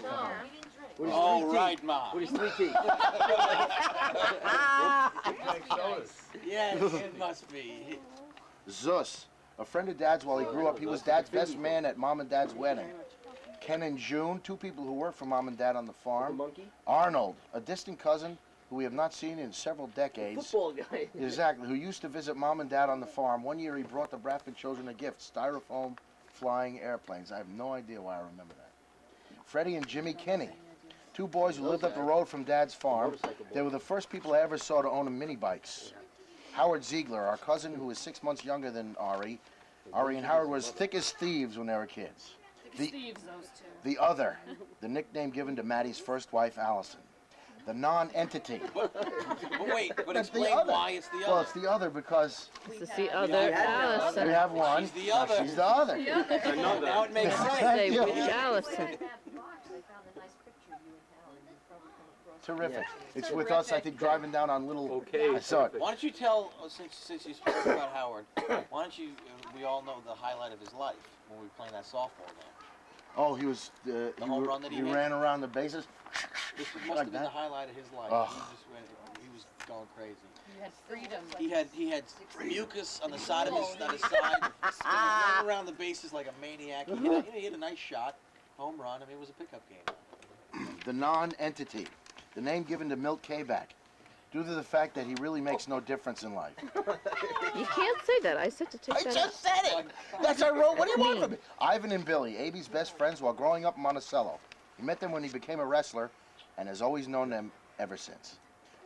With his Oh, 3 teeth. right, Mom. With his 3 teeth. Yes, it must be. Zeus, a friend of Dad's while he grew up. He was Dad's best man at Mom and Dad's wedding. Ken and June, two people who worked for Mom and Dad on the farm. Arnold, a distant cousin who we have not seen in several decades. Football guy. Exactly, who used to visit Mom and Dad on the farm. One year he brought the Braffman children a gift, styrofoam flying airplanes. I have no idea why I remember that. Freddie and Jimmy Kinney, two boys who lived up the road from Dad's farm. They were the first people I ever saw to own mini bikes. Howard Ziegler, our cousin who is 6 months younger than Ari. Ari and Howard were as thick as thieves when they were kids. Thieves, those two. The Other, the nickname given to Maddie's first wife, Allison. The non-entity. But wait, but That's the explain other. why it's the other. Well, it's the other because This is the other Allison. we have one. She's the other. She's the other. Now it makes sense. Say, you. which Allison? Box, I found a nice picture of you and Helen. You've probably come across it. Terrific. It's with us, I think, driving down on Little. Okay. I saw it. Why don't you tell, since you spoke about Howard, why don't you, we all know the highlight of his life when we were playing that softball game. Oh, he was. home run that he hit? ran around the bases. This must Like have been that? the highlight of his life. Ugh. He was going crazy. You had freedom. He had mucus on the side of his side, running around the bases like a maniac. He hit a nice shot, home run. I mean, it was a pickup game. The non-entity. The name given to Milt K-Back. Due to the fact that he really makes no difference in life. You can't say that. I said to take I that just said it! That's I wrote. What do you want from me? Ivan and Billy, Abe's best friends while growing up in Monticello. He met them when he became a wrestler and has always known them ever since.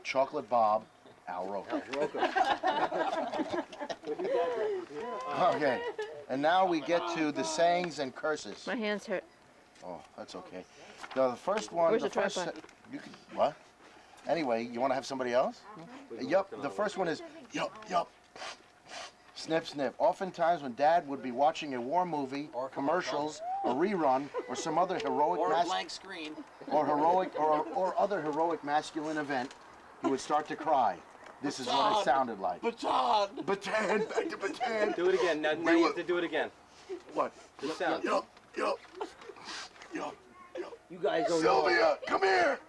Chocolate Bob, Al Roker. Okay, and now we get to the sayings and curses. My hands hurt. Oh, that's okay. Now, the first one, Where's the the first, tripod? you can, what? Anyway, you want to have somebody else? Yup, the first one is, yup. Snip, snip. Oftentimes when Dad would be watching a war movie, or commercials, a rerun, or some other heroic Or a blank screen. or other heroic masculine event, he would start to cry. This is what it sounded like. Baton! Baton, back to baton. Do it again. Now you have to do it again. What? The sound. Yup. You guys don't know. Sylvia, come here.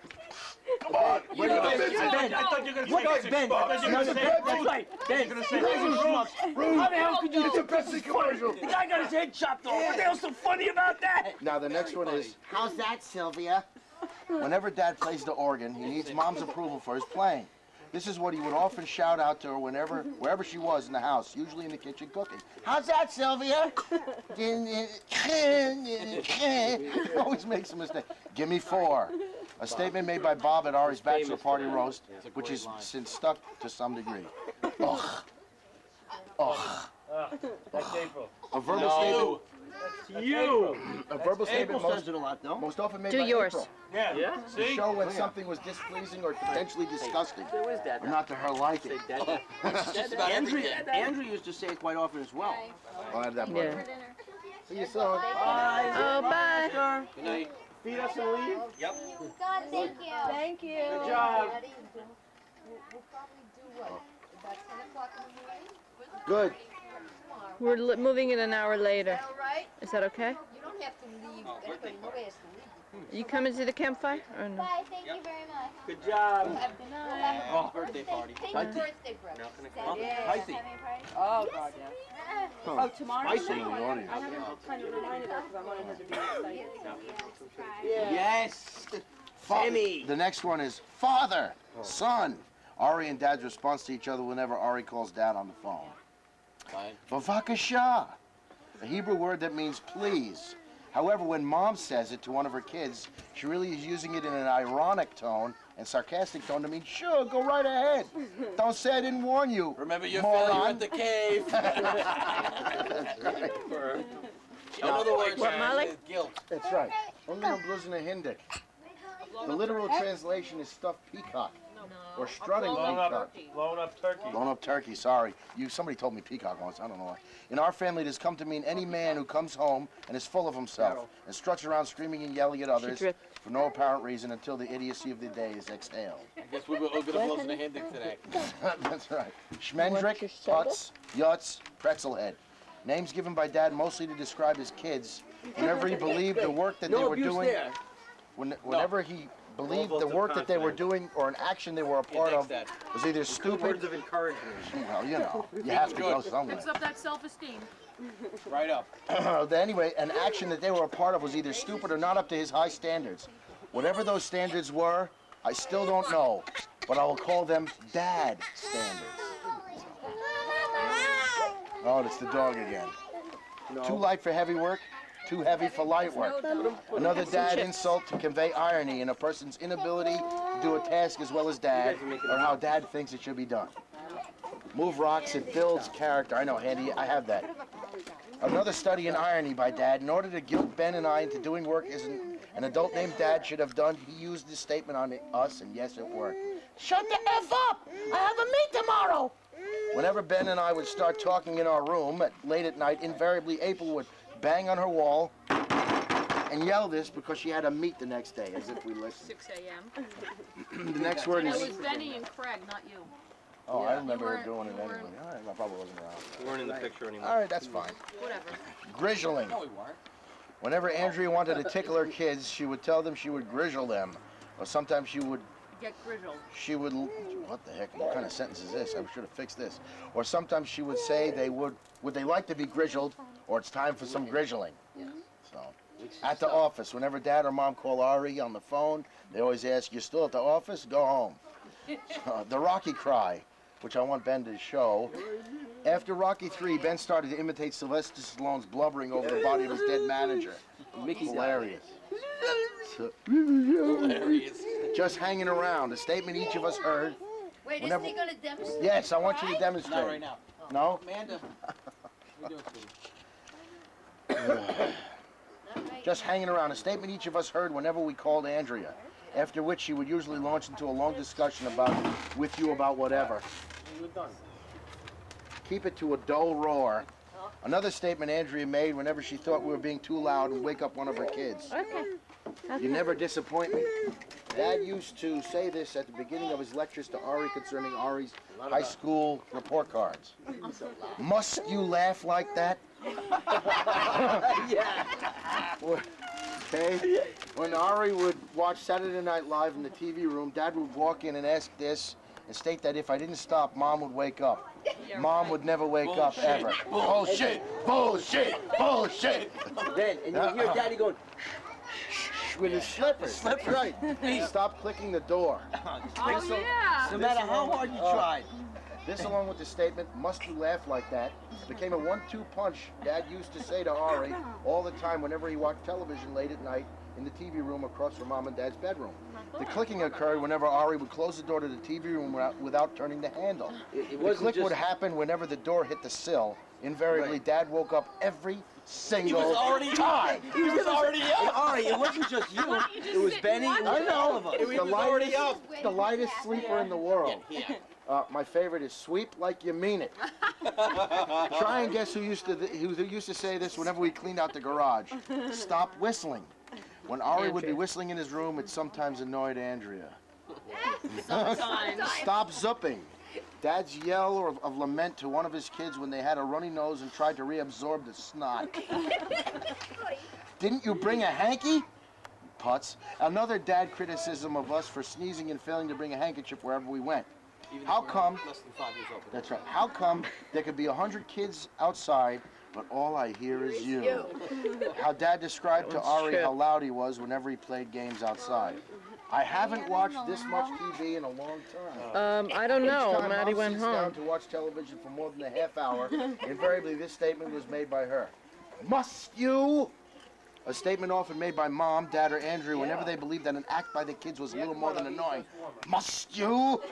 Come on. I thought you were going to say Ben. That's right. Ben. You're going to say How the hell could you? It's a Pepsi commercial. The guy got his head chopped off. What the hell's so funny about that? Now the next one is, how's that, Sylvia? Whenever Dad plays the organ, he needs Mom's approval for his playing. This is what he would often shout out to her wherever she was in the house, usually in the kitchen cooking. How's that, Sylvia? Always makes a mistake. Give me 4. A statement made by Bob at Ari's bachelor party roast, which has since stuck to some degree. Ugh. That's April. A verbal statement. That's you. A verbal statement April says it a lot, no? most often made Do by yours. April. Yeah. To show when something was displeasing or potentially disgusting, or not to her liking. Just about everything. Andrew used to say it quite often as well. I'll add that part. Yeah. See you soon. Bye. Oh, bye. Good night. Feed us and leave. Yep. God, thank you. Thank you. Good job. We'll probably do what? About 10 o'clock in the morning? Good. We're moving it an hour later. Is that all right? Is that okay? You don't have to leave. Nobody has to leave. You coming to the campfire or no? Bye, thank you very much. Good job. We'll have dinner. Oh, birthday party. Take your birthday breakfast. I think. Oh, God, yeah. Oh, tomorrow? I see in the audience. I haven't kind of reminded her because I wanted her to be excited. Yes. Sammy. The next one is father, son. Ari and Dad's response to each other whenever Ari calls Dad on the phone. Fine. Vavakasha, a Hebrew word that means please. However, when Mom says it to one of her kids, she really is using it in an ironic tone and sarcastic tone to mean, sure, go right ahead. Don't say I didn't warn you. Remember your moron. failure at the cave. In other words, What, Malik? guilt. That's right. Only no blues in a Hindik. The literal translation is stuffed peacock. Or strutting peacock. Blown up turkey. Blown up turkey, sorry. Somebody told me peacock once, I don't know why. In our family, it has come to mean any man who comes home and is full of himself and struts around screaming and yelling at others for no apparent reason until the idiocy of the day is exhaled. I guess we're going to blow in the Hindik today. That's right. Schmendrick, Putz, Yutz, Pretzelhead. Names given by Dad mostly to describe his kids whenever he believed the work that they were doing. Whenever he believed the work that they were doing or an action they were a part of was either stupid. Words of encouragement. Well, you know, you have to go somewhere. Picks up that self-esteem. Right up. Anyway, an action that they were a part of was either stupid or not up to his high standards. Whatever those standards were, I still don't know, but I will call them Dad standards. Oh, it's the dog again. Too light for heavy work, too heavy for light work. Another dad insult to convey irony in a person's inability to do a task as well as Dad, or how Dad thinks it should be done. Move rocks, it builds character. I know, Handy, I have that. Another study in irony by Dad in order to guilt Ben and I into doing work an adult named Dad should have done. He used this statement on us, and yes, it worked. Shut the F up! I have a meet tomorrow! Whenever Ben and I would start talking in our room late at night, invariably April would bang on her wall and yell this because she had a meet the next day, as if we listened. 6 a.m. The next word And is... it was Benny and Craig, not you. Oh, I remember her doing it anyway. All right, I probably wasn't around. We weren't in the picture anymore. All right, that's fine. Whatever. Grizzling. No, we weren't. Whenever Andrea wanted to tickle her kids, she would tell them she would grizzle them. Or sometimes she would... Get grizzled. She would... What the heck? What kind of sentence is this? I should have fixed this. Or sometimes she would say they would they like to be grizzled, or it's time for some grizzling. So, at the office, whenever Dad or Mom call Ari on the phone, they always ask, you still at the office? Go home. The Rocky cry, which I want Ben to show. After Rocky 3, Ben started to imitate Sylvester Stallone's blubbering over the body of his dead manager. Mickey's hilarious. Hilarious. Just hanging around, a statement each of us heard. Wait, Whenever- isn't he gonna demonstrate? Yes, I want you to demonstrate. Not right now. No? Amanda. We're doing it. Just hanging around, a statement each of us heard whenever we called Andrea. After which she would usually launch into a long discussion with you about whatever. Keep it to a dull roar. Another statement Andrea made whenever she thought we were being too loud and wake up one of her kids. Okay. You never disappoint me. Dad used to say this at the beginning of his lectures to Ari concerning Ari's high school report cards. Must you laugh like that? Yeah. Okay. When Ari would watch Saturday Night Live in the TV room, Dad would walk in and ask this and state that if I didn't stop, Mom would wake up. Mom would never wake up ever. Bullshit! Bullshit! Bullshit! Then, and you hear Daddy going, with his slippers. That's right. Stop clicking the door. Oh, yeah. no matter how hard you tried. This, along with the statement, must you laugh like that, became a 1-2 punch Dad used to say to Ari all the time whenever he watched television late at night in the TV room across from Mom and Dad's bedroom. The clicking occurred whenever Ari would close the door to the TV room without turning the handle. The click would happen whenever the door hit the sill. Invariably, Dad woke up every single time. He was already up. Ari, it wasn't just you. It was Benny. It was all of us. He was already up. The lightest sleeper in the world. My favorite is sweep like you mean it. Try and guess who used to say this whenever we cleaned out the garage. Stop whistling. When Ari would be whistling in his room, it sometimes annoyed Andrea. Sometimes. Stop zupping. Dad's yell of lament to one of his kids when they had a runny nose and tried to reabsorb the snot. Didn't you bring a hanky? Putz. Another dad criticism of us for sneezing and failing to bring a handkerchief wherever we went. How come? Less than 5 years old. That's right. How come there could be 100 kids outside, but all I hear is you? How Dad described to Ari how loud he was whenever he played games outside. I haven't watched this much TV in a long time. I don't know. Each time Maddie Mom went sits home. down to watch television for more than a half hour, invariably this statement was made by her. Must you? A statement often made by Mom, Dad, or Andrew whenever they believed that an act by the kids was a little more than annoying. Must you?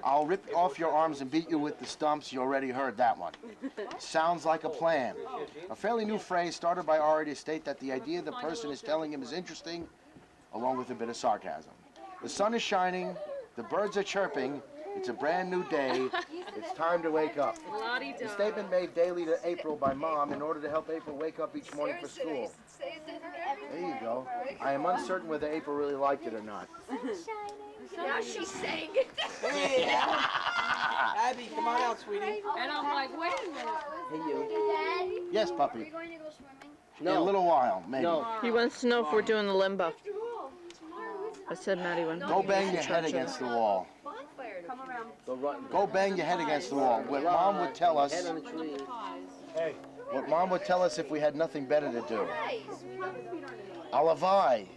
I'll rip off your arms and beat you with the stumps. You already heard that one. Sounds like a plan. A fairly new phrase started by Ari to state that the idea the person is telling him is interesting, along with a bit of sarcasm. The sun is shining, the birds are chirping, it's a brand new day, it's time to wake up. The statement made daily to April by Mom in order to help April wake up each morning for school. There you go. I am uncertain whether April really liked it or not. Now she's saying Yeah. Abby, come on out, sweetie. And I'm like, wait a minute. Hey, you. Daddy, Yes, are puppy. we going to go swimming? In a little while, maybe. No. He wants to know if we're doing the limbo. Tomorrow. I said Maddie went home. Go bang your head against the wall. Come around. Go bang your head against the wall. What Mom would tell us. Head on the tree. What Mom would tell us if we had nothing better to do. Alavai.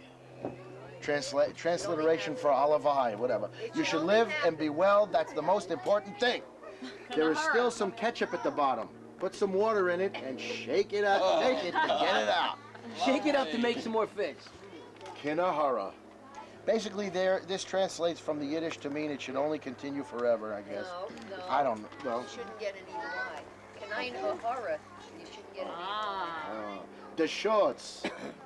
Transliteration for alavai, whatever. You should live and be well. That's the most important thing. There is still some ketchup at the bottom. Put some water in it and shake it up. Shake it to get it out. Shake it up to make some more fix. Kinahara. Basically, this translates from the Yiddish to mean it should only continue forever, I guess. No. I don't know. Well, You shouldn't get an evil eye. Kanain O'Hara. You shouldn't get an evil eye. the shorts.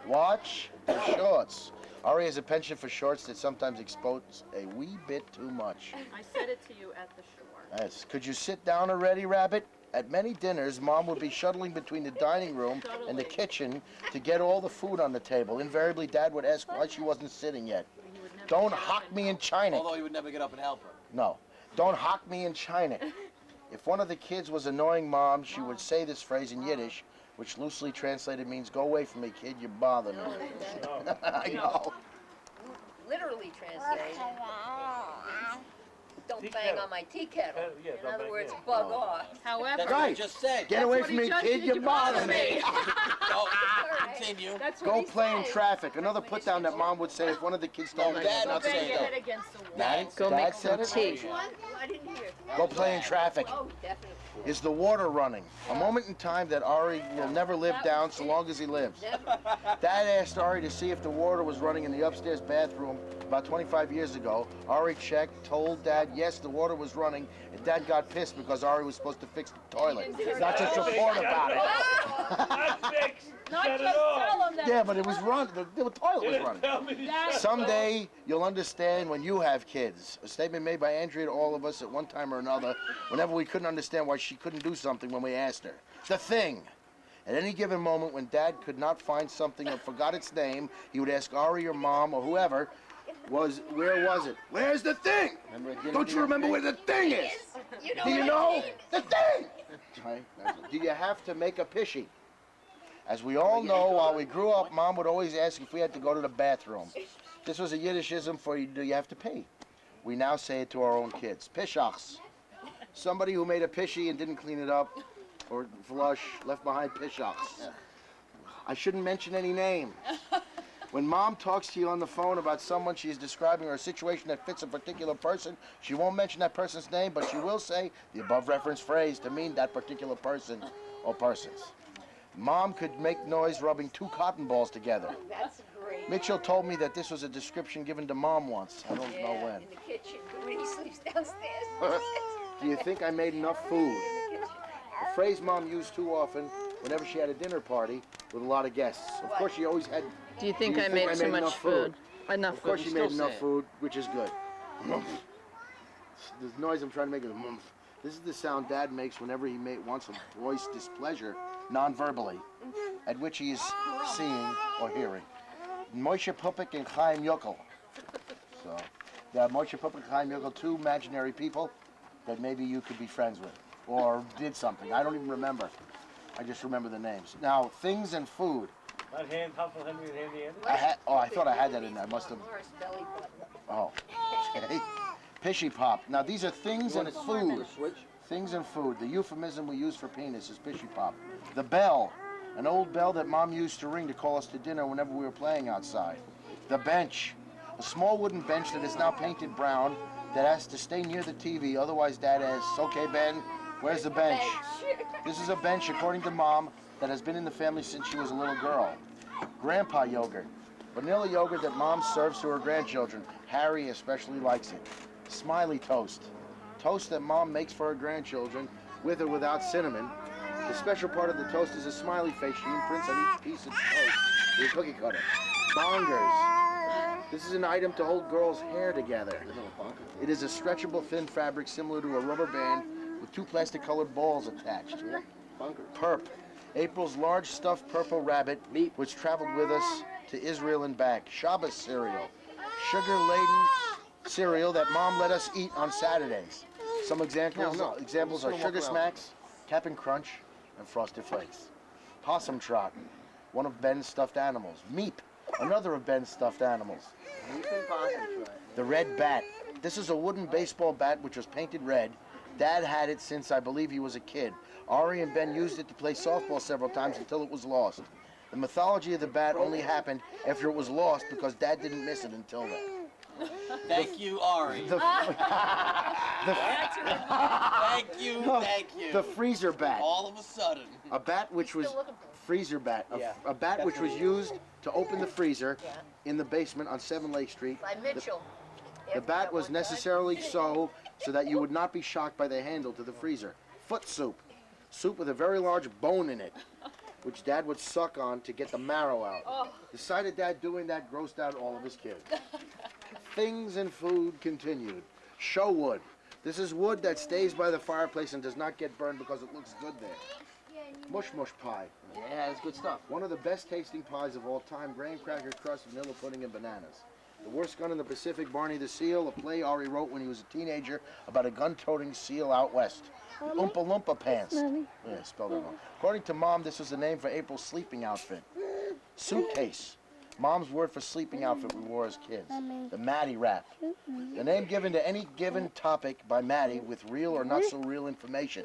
Watch the shorts. Ari has a penchant for shorts that sometimes expose a wee bit too much. I said it to you at the shore. Yes. Could you sit down already, Rabbit? At many dinners, Mom would be shuttling between the dining room and the kitchen to get all the food on the table. Invariably, Dad would ask why she wasn't sitting yet. Don't hock me in China. Although he would never get up and help her. No. Don't hock me in China. If one of the kids was annoying Mom, she would say this phrase in Yiddish, which loosely translated means, go away from me, kid, you bother me. I know. Literally translated, don't bang on my tea kettle. In other words, bug off. However, That's what I just said. Get away from me, kid, you bother me. Go, continue. Go play in traffic. Another put down that Mom would say if one of the kids told her Dad not would to say say that. that. Go make some said tea. it? I didn't hear. Go play in traffic. Oh, definitely. Is the water running? A moment in time that Ari will never live down so long as he lives. Dad asked Ari to see if the water was running in the upstairs bathroom about 25 years ago. Ari checked, told Dad yes, the water was running, and Dad got pissed because Ari was supposed to fix the toilet, not just report about it. not just tell them that. Yeah, but it was running. The toilet was running. Someday you'll understand when you have kids. A statement made by Andrea to all of us at one time or another, whenever we couldn't understand why she couldn't do something when we asked her. The thing. At any given moment when Dad could not find something or forgot its name, he would ask Ari or Mom or whoever, where was it? Where's the thing? Don't you remember where the thing is? Do you know? The thing! Do you have to make a pissy? As we all know, while we grew up, Mom would always ask if we had to go to the bathroom. This was a Yiddishism for do you have to pee? We now say it to our own kids. Pishachs. Somebody who made a pissy and didn't clean it up or flush, left behind pishachs. I shouldn't mention any names. When Mom talks to you on the phone about someone she is describing or a situation that fits a particular person, she won't mention that person's name, but she will say the above referenced phrase to mean that particular person or persons. Mom could make noise rubbing two cotton balls together. That's great. Mitchell told me that this was a description given to Mom once. I don't know when. In the kitchen, when he sleeps downstairs. Do you think I made enough food? A phrase Mom used too often whenever she had a dinner party with a lot of guests. Of course, she always had. Do you think I made too much food? Enough Of course, food. she made enough food, which is good. The noise I'm trying to make is This is the sound Dad makes whenever he wants to voice displeasure non-verbally, at which he is seeing or hearing. Moshe Pupik and Chaim Yokel. So, Moshe Pupik and Chaim Yokel, two imaginary people that maybe you could be friends with, or did something. I don't even remember. I just remember the names. Now, things and food. Not hand, Huffle, Henry, and Handy Andy? I thought I had that in there. I must have. Oh, okay. Pishy pop. Now, these are things and food. Things and food. The euphemism we use for penis is pishy pop. The bell. An old bell that Mom used to ring to call us to dinner whenever we were playing outside. The bench. A small wooden bench that is now painted brown that has to stay near the TV, otherwise Dad asks, okay, Ben, where's the bench? This is a bench, according to Mom, that has been in the family since she was a little girl. Grandpa yogurt. Vanilla yogurt that Mom serves to her grandchildren. Harry especially likes it. Smiley toast. Toast that Mom makes for her grandchildren, with or without cinnamon. The special part of the toast is a smiley face she imprints on each piece of toast with a cookie cutter. Bongers. This is an item to hold girls' hair together. It is a stretchable thin fabric similar to a rubber band with two plastic-colored balls attached. Perp. April's large stuffed purple rabbit, which traveled with us to Israel and back. Shabbos cereal. Sugar-laden cereal that Mom let us eat on Saturdays. Some examples are Sugar Smacks, Cap'n Crunch, and Frosted Flakes. Possum Trot, one of Ben's stuffed animals. Meep, another of Ben's stuffed animals. The red bat. This is a wooden baseball bat which was painted red. Dad had it since I believe he was a kid. Ari and Ben used it to play softball several times until it was lost. The mythology of the bat only happened after it was lost because Dad didn't miss it until then. Thank you, Ari. Thank you. The freezer bat. All of a sudden. A bat which was freezer bat. A bat which was used to open the freezer in the basement on 7 Lake Street. By Mitchell. The bat was necessarily so that you would not be shocked by the handle to the freezer. Foot soup. Soup with a very large bone in it. which Dad would suck on to get the marrow out. Oh. Decided Dad doing that grossed out all of his kids. Things and food continued. Show wood. This is wood that stays by the fireplace and does not get burned because it looks good there. Mush mush pie. Yeah, it's good stuff. One of the best tasting pies of all time, graham cracker crust, vanilla pudding, and bananas. The Worst Gun in the Pacific, Barney the Seal, a play Ari wrote when he was a teenager about a gun-toting seal out west. Oompa Loompa Pants. Yeah, spelled it wrong. According to Mom, this was the name for April's sleeping outfit. Suitcase. Mom's word for sleeping outfit we wore as kids. The Maddie Wrap. The name given to any given topic by Maddie with real or not so real information.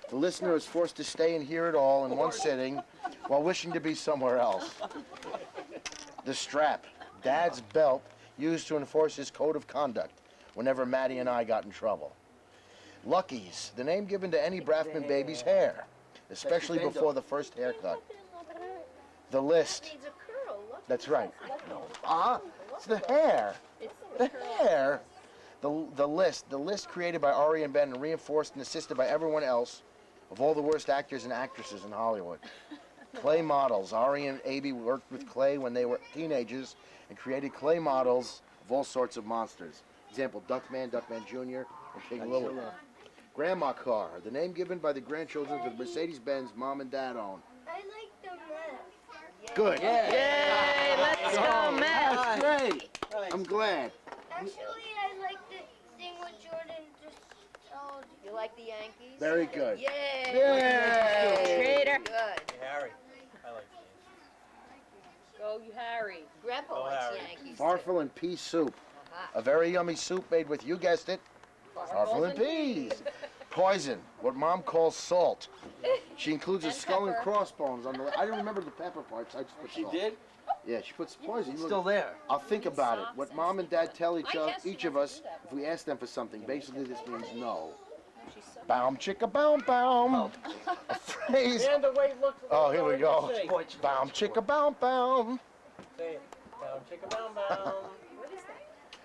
The listener is forced to stay and hear it all in one sitting while wishing to be somewhere else. The Strap. Dad's belt used to enforce his code of conduct whenever Maddie and I got in trouble. Lucky's. The name given to any Bratman baby's hair, especially before the first haircut. The List. That's right. It's the hair. The hair. The List. The list created by Ari and Ben and reinforced and assisted by everyone else of all the worst actors and actresses in Hollywood. Clay models. Ari and Abby worked with clay when they were teenagers and created clay models of all sorts of monsters. Example, Duckman, Duckman Jr., and King Louie. Grandma car. The name given by the grandchildren to the Mercedes-Benz Mom and Dad own. I like the map. Good. Yay, let's go, Matt. Great. I'm glad. Actually, I like the thing what Jordan just told you. You like the Yankees? Very good. Yay! Yay! Traitor. Good. Harry. I like James. Go, you Harry. Grandpa Oh, likes Harry. Yankees. Farfel and pea soup. A very yummy soup made with, you guessed it, farfel and peas. Poison, what Mom calls salt. She includes a skull and crossbones on the. I don't remember the pepper parts. I just put salt. She did? Yeah, she puts poison. It's still there. I'll think about it. What Mom and Dad tell each of us if we ask them for something. Basically, this means no. Baum chicka baum baum. A phrase. And the way look. Oh, here we go. Say Baum chicka baum baum. it. Bound chicka bound bound.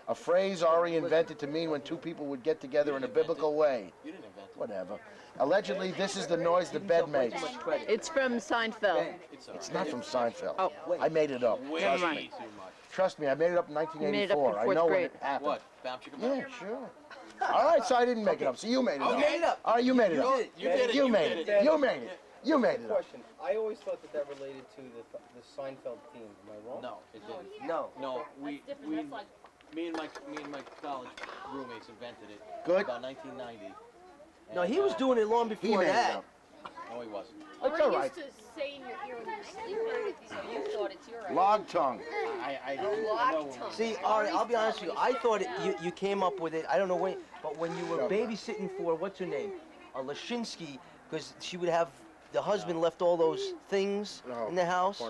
A phrase Ari invented to mean when two people would get together in a biblical way. You didn't invent it. Whatever. Allegedly, this is the noise the bed makes. It's from Seinfeld. It's not from Seinfeld. Oh. I made it up. Way Trust too me. much. Trust me, I made it up in You made it up 1984. in I fourth know when grade. it happened. What? Bound chicken Yeah, sure. All right, so I didn't make it up. So you made it up. You made it up. All right, you made it up. You did it. You made it. You made it. You made it up. Question. I always thought that related to the Seinfeld theme. Am I wrong? No, it didn't. No. No, That's different. we That's like me and my college roommates invented it. Good. About 1990. No, he was doing it long He before made it that. up. No, he wasn't. It's all right. used to say in your ear when you were sleeping, so you thought it's your idea. Log tongue. I Lock know. tongue. See, Ari, I'll be honest with you. I thought you came up with it. I don't know when, but when you were babysitting for what's her name, Lashinsky, because she would have the husband left all those things in the house.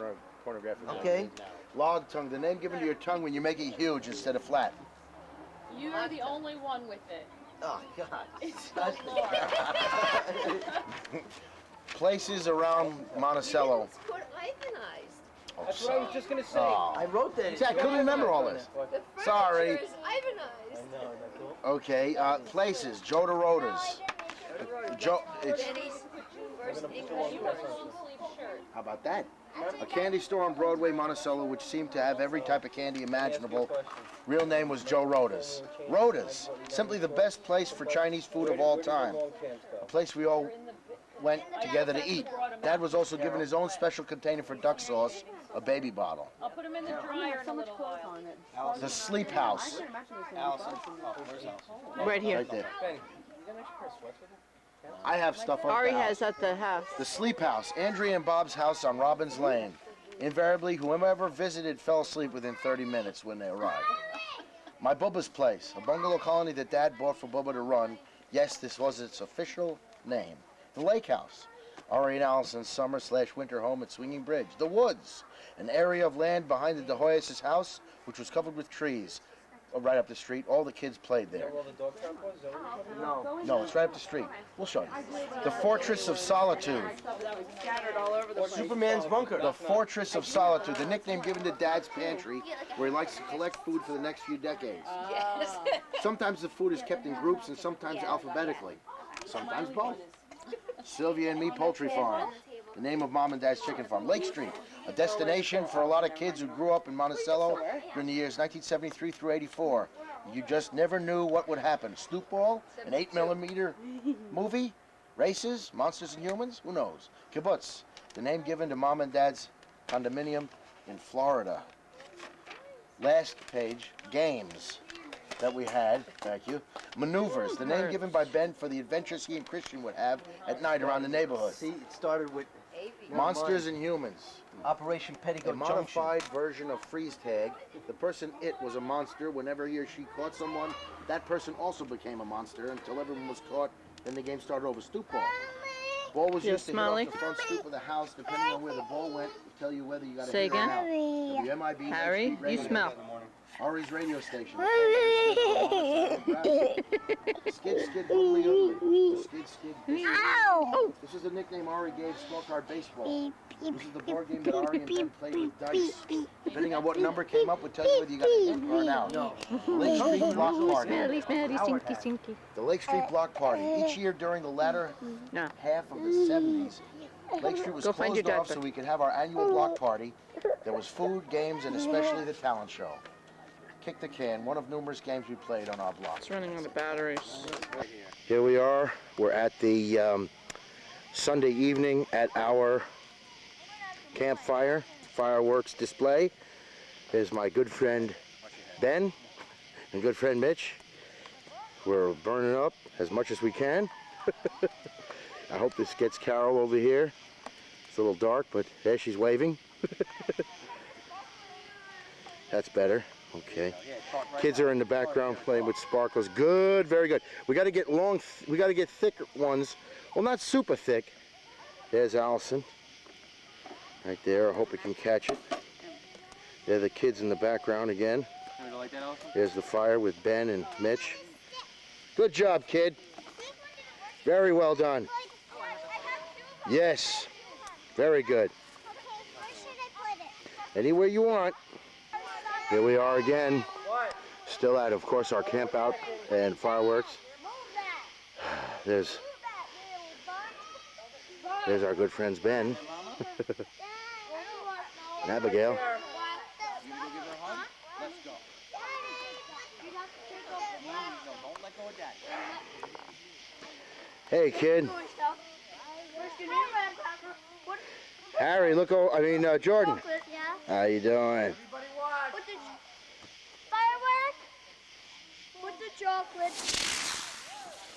Pornographic. Okay. Log tongue, the name given to your tongue when you make it huge instead of flat. You're the only one with it. Oh God. It's That's- Places around Monticello. It's called Ivanized. Oh, That's what I was just gonna say. Oh. I wrote that. See, I couldn't remember all this. The Sorry. furniture is Ivanized. I know, isn't that cool? Okay, places. Joe DeRota's. Joe, it's, Denny's first English You have a restaurant. long sleeve shirt. how about that? A candy store on Broadway, Monticello, which seemed to have every type of candy imaginable. Real name was Joe Rota's. Rota's, simply the best place for Chinese food of all time. A place we all went together to eat. Dad was also given his own special container for duck sauce, a baby bottle. I'll put them in the dryer in a little while. The Sleep House, Allison. Oh, where's Allison? Right here. right there. Benny, you got an extra pair of sweats with you? I have stuff like Ari that. has at the house. The Sleep House, Andrea and Bob's house on Robbins Lane. Invariably, whomever visited fell asleep within 30 minutes when they arrived. My Bubba's place, a bungalow colony that Dad bought for Bubba to run. Yes, this was its official name. The Lake House, Ari and Allison's summer/winter home at Swinging Bridge. The Woods, an area of land behind the De Hoyos' house, which was covered with trees. Right up the street, all the kids played there. Where the dog trap was? Is that what you're talking about? No, it's right up the street. We'll show you. The Fortress of Solitude. Superman's bunker. The Fortress of Solitude, the nickname given to Dad's pantry, where he likes to collect food for the next few decades. Yes. Sometimes the food is kept in groups and sometimes alphabetically. Sometimes both. Sylvia and Me Poultry Farm. the name of Mom and Dad's chicken farm. Lake Street, a destination for a lot of kids who grew up in Monticello during the years 1973 through 84. You just never knew what would happen. Stoop ball, an 8mm movie, races, monsters and humans, who knows? Kibbutz, the name given to Mom and Dad's condominium in Florida. Last page, games that we had, thank you. Maneuvers, the name given by Ben for the adventures he and Christian would have at night around the neighborhood. See, it started with Monsters and humans. Operation Petticoat A modified version of freeze tag. The person it was a monster. Whenever he or she caught someone, that person also became a monster until everyone was caught. Then the game started over. Stoop ball. Ball was used to hit off the front stoop of the house. Depending on where the ball went, to tell you whether you got to hit it or not. WMIB, Harry, you smell. Ari's radio station. Skid, skid, wiggly, ugly. Skid, skid, biscuit. This is the nickname Ari gave scorecard baseball. This is the board game that Ari and Ben played with dice. Depending on what number came up would tell you whether you got a hit or an out. Lake Street Block Party. Smelly, smelly, stinky, stinky. The Lake Street Block Party. Each year during the latter half of the 70s, Lake Street was closed off so we could have our annual block party. There was food, games, and especially the talent show. Kick the can, one of numerous games we played on our block. It's running out of batteries. Here we are. We're at the Sunday evening at our campfire fireworks display. There's my good friend Ben and good friend Mitch. We're burning up as much as we can. I hope this gets Carol over here. It's a little dark, but there she's waving. That's better. Okay. Kids are in the background playing with sparklers. Good, very good. We got to get we got to get thicker ones. Well, not super thick. There's Allison. Right there. I hope we can catch it. There are the kids in the background again. There's the fire with Ben and Mitch. Good job, kid. Very well done. Yes. Very good. Anywhere you want. Here we are again, still at, of course, our camp out and fireworks. There's our good friends Ben and Abigail. Hey, kid. Harry, look over. Jordan. How you doing? Firework with the chocolate.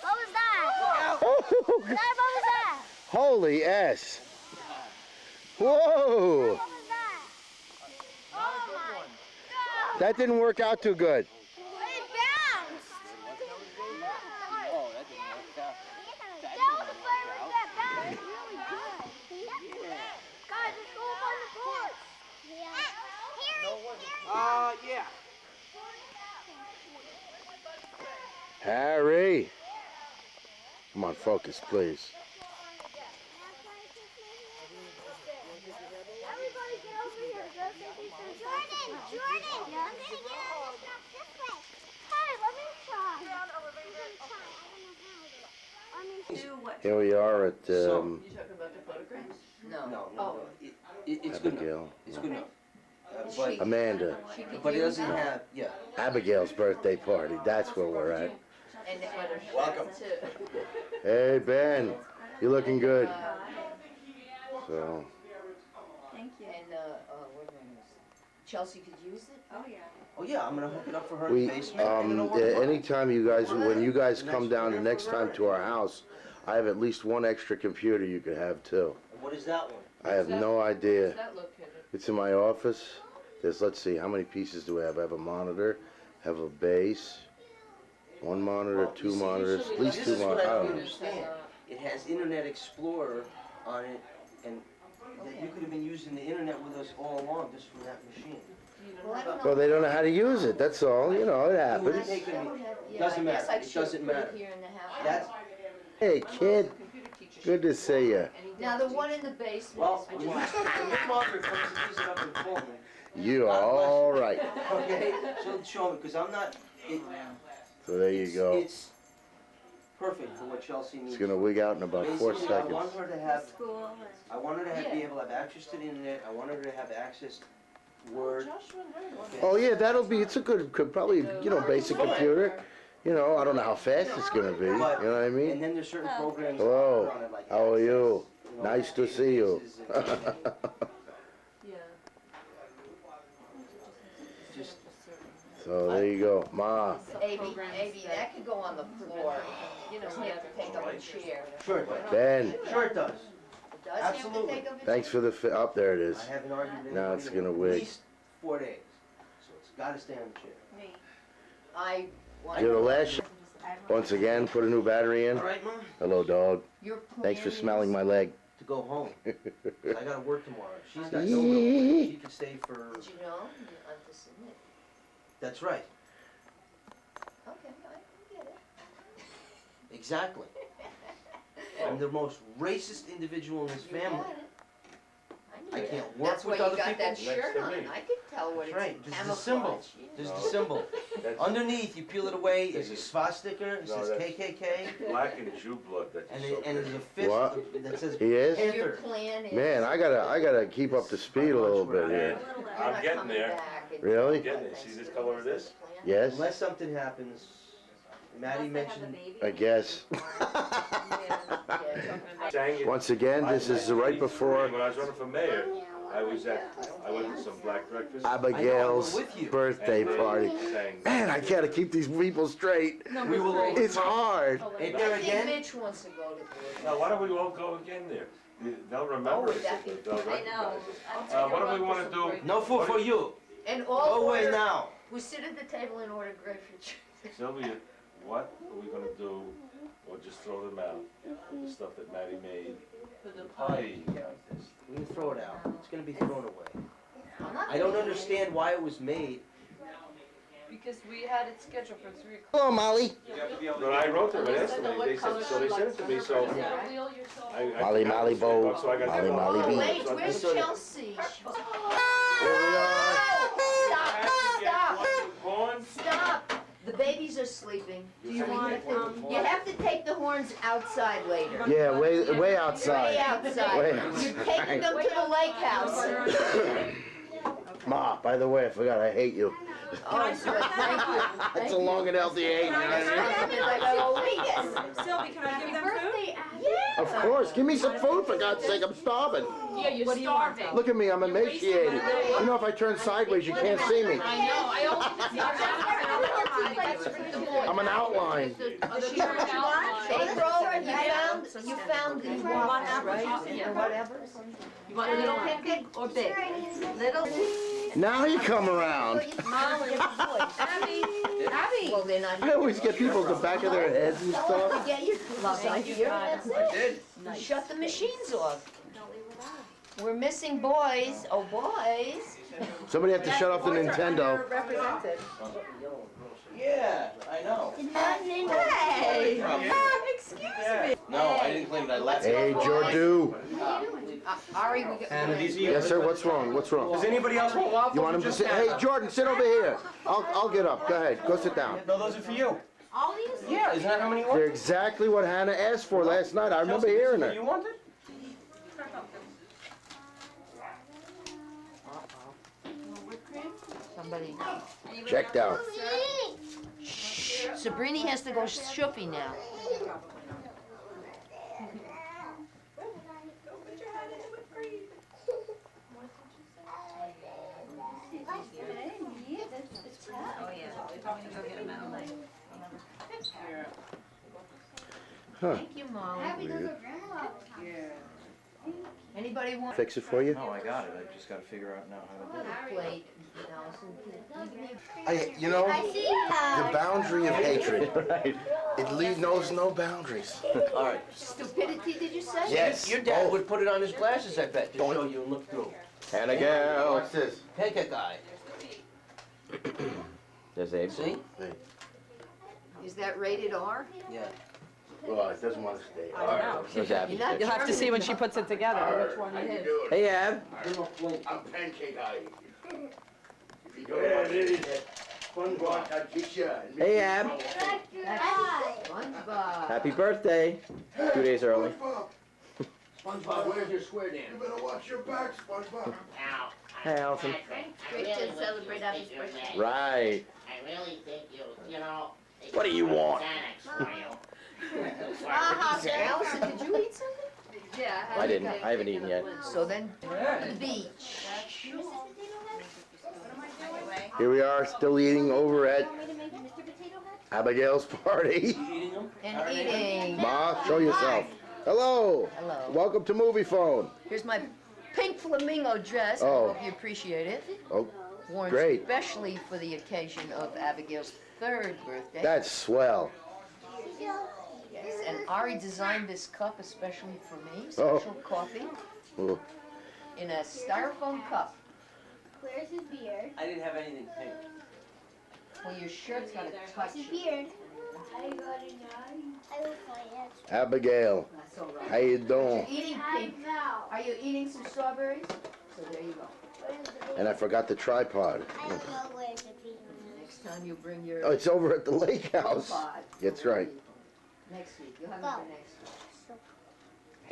What was that? Oh, What was that? holy S. Whoa. What was that? Oh my God. That didn't work out too good. It bounced. Oh, that didn't work out. That was the firework that bounced really good. Guys, let's go up on the porch. Yeah. Harry. Come on, focus, please. Everybody get over here. Jordan, I'm gonna get this way. Hey, let me try. Here we are at You talking about the photographs? No. Oh. It's good Abigail. enough. It's good enough. But, Amanda. but it doesn't have, yeah. Abigail's birthday party. That's where we're at. And the other Welcome. too. Hey, Ben. You're looking good. So. Thank you. And, what am I gonna say? Chelsea could use it? Oh, yeah. Oh yeah, I'm gonna hook it up for her in We, the basement. and it'll work. anytime you guys, when you guys come down the next time to our house, I have at least one extra computer you could have too. What is that one? I have no idea. Where's that located? It's in my office. There's, let's see, how many pieces do I have? I have a monitor, have a base, one monitor, two monitors, at least This two is what monitors. I I don't don't know. understand. It has Internet Explorer on it, and that you could have been using the internet with us all along just from that machine. Well, they don't know how to use it, that's all. You know, it happens. Doesn't matter. It doesn't matter. That's, Hey, kid. Good to see you. Now, the one in the basement. well, when your mother comes to use it up in Pullman, You are all right. okay? So show me, because I'm not. So there you go. It's perfect for what Chelsea needs. It's gonna wig out in about 4 Basically, I want seconds. her to have, School and. I want her to be able to have access to the internet. I want her to have access to Word. Oh yeah, that'll be, it's a good, probably, you know, basic computer. You know, I don't know how fast it's gonna be, you know what I mean? And then there's certain programs. Hello, on it, like how are you? you know, Nice to see you. Just So there you go, Ma. Maybe that could go on the floor, you know, we have to take up a chair. Sure it does. Ben, Sure it does. It does have to Absolutely. take up a chair? thanks for the, up there it is. I haven't argued Now anybody it's in gonna at wig. least 4 days. So it's gotta stay on the chair. I want. You're the last, once again, put a new battery in. All right, Mom? Hello, dog. Your Thanks for plan smelling my leg. To go home. 'Cause I gotta work tomorrow. She's got no milk. She can stay for. Did you know? You understand it. That's right. Okay, I get it. Exactly. I'm the most racist individual in this family. I can't work That's why with you other got people. that shirt on. I could tell what That's right. it's This is the symbol. This is the symbol. Underneath, you peel it away, is a swastika. It says KKK. Black and Jew blood. That's And so there's a fist What? that says He is? And your Panther. plan is. Man, I gotta keep up to speed a little bit here. I'm getting there. Really? I'm getting there. See this color of this? Yes, Unless something happens, Maddie mentioned. I guess. Sang it. Once again, this is right before When I was running for mayor, I went to some black breakfast. Abigail's birthday party. Man, I gotta keep these people straight. We will all. It's hard. Ain't I there think again? Mitch wants to go to the. Now, why don't we all go again there? They'll remember us. They'll recognize us. What do we want to do? No food for you. And all Go away order, now. we sit at the table and order grapefruit. Sylvia, what are we gonna do, or just throw them out? The stuff that Maddie made, the pie. We can throw it out. It's gonna be thrown away. I'm not I don't gonna- understand why it was made. Because we had it scheduled for 3 o'clock. Hello, Molly. But I wrote them and asked them, they said, so they sent it to me, so. I Molly, Molly, Bo. So I got Molly, them. Molly, Oh, B. wait, where's Chelsea? Here we are. Stop. The babies are sleeping. Do you want, you have to take the horns outside later. Yeah, way outside. Way outside. Way You're taking them to the lake house. Ma, by the way, I forgot I hate you. Oh, good, thank you. It's a long and healthy hate, you know what I mean? Like a whole weekend. Sylvie, can I give them food? Yeah. Of course, give me some food, for God's sake, I'm starving. Yeah, you're starving. Look at me, I'm emaciated. You know, if I turn sideways, you can't see me. I know, I only see I'm an outline. April, you found the waffles, right? Or whatever. You want a little picnic or big? Little? Now you come around. Abby. Well, they're not. I always get people at the back of their heads and stuff. Get your gloves on here, that's it. Shut the machines off. We're missing boys, oh boys. Somebody have to shut off the Nintendo. Represented. Yeah, I know. Hey, Excuse me. No, I didn't claim it, I left. Hey, Jordu. Ari, we got. Yes, sir, what's wrong? What's wrong? Does anybody else want waffles? You want him to sit? Hey, Jordan, sit over here. I'll get up. Go ahead, go sit down. No, those are for you. All these? Yeah, isn't that how many you want? They're exactly what Hannah asked for last night. I remember hearing her. You wanted? Somebody. Checked out. Shh, Sabrini has to go shopping now. Oh, yeah. Go get a medal. Huh. Thank you, Molly. Weird. Anybody want? Fix it for you? No, I got it. I just gotta figure out now how to do it. Plate, Allison. You know, the boundary of hatred. Right. It knows no boundaries. All right. Stupidity, did you say? Yes. Your dad both. would put it on his glasses, I bet, to show you and look through. Hannah girl. What's this? Pancake guy. There's Abe. See? Is that rated R? Yeah. Well, it doesn't want to stay. There's Abby. You're not You'll have to see when she charming puts it together which one it is. Hey, Ab. I'm pancake eye. If you don't want it, SpongeBob, I'll get you. Hey, Ab. enough. SpongeBob. Happy birthday. 2 days early. SpongeBob, where's your square dance? You better watch your back, SpongeBob. Hey, Allison. Great to celebrate Abby's birthday. Right. I really think you know. What do you want? Allison, did you eat something? Yeah. I didn't. I haven't eaten yet. So then, the beach. Here we are, still eating over at Abigail's party. And eating. Ma, show yourself. Hello. Hello. Welcome to Movie Phone. Here's my pink flamingo dress. I Oh. hope you appreciate it. Oh, Worn great. especially for the occasion of Abigail's 3rd birthday. That's swell. Yes, and Ari designed this cup especially for me. Oh. Special coffee Ooh. in a styrofoam cup. Where's his beard? I didn't have anything pink. Well, your shirt's got a touch. His beard. I got it now. I will find it. Abigail, That's all right. how you You're doing? eating pink. Are you eating some strawberries? So there you go. And I forgot the tripod. I don't know where's the beard. Next time you bring your Oh, it's over at the lake house. tripod. That's right. Next week. You'll have it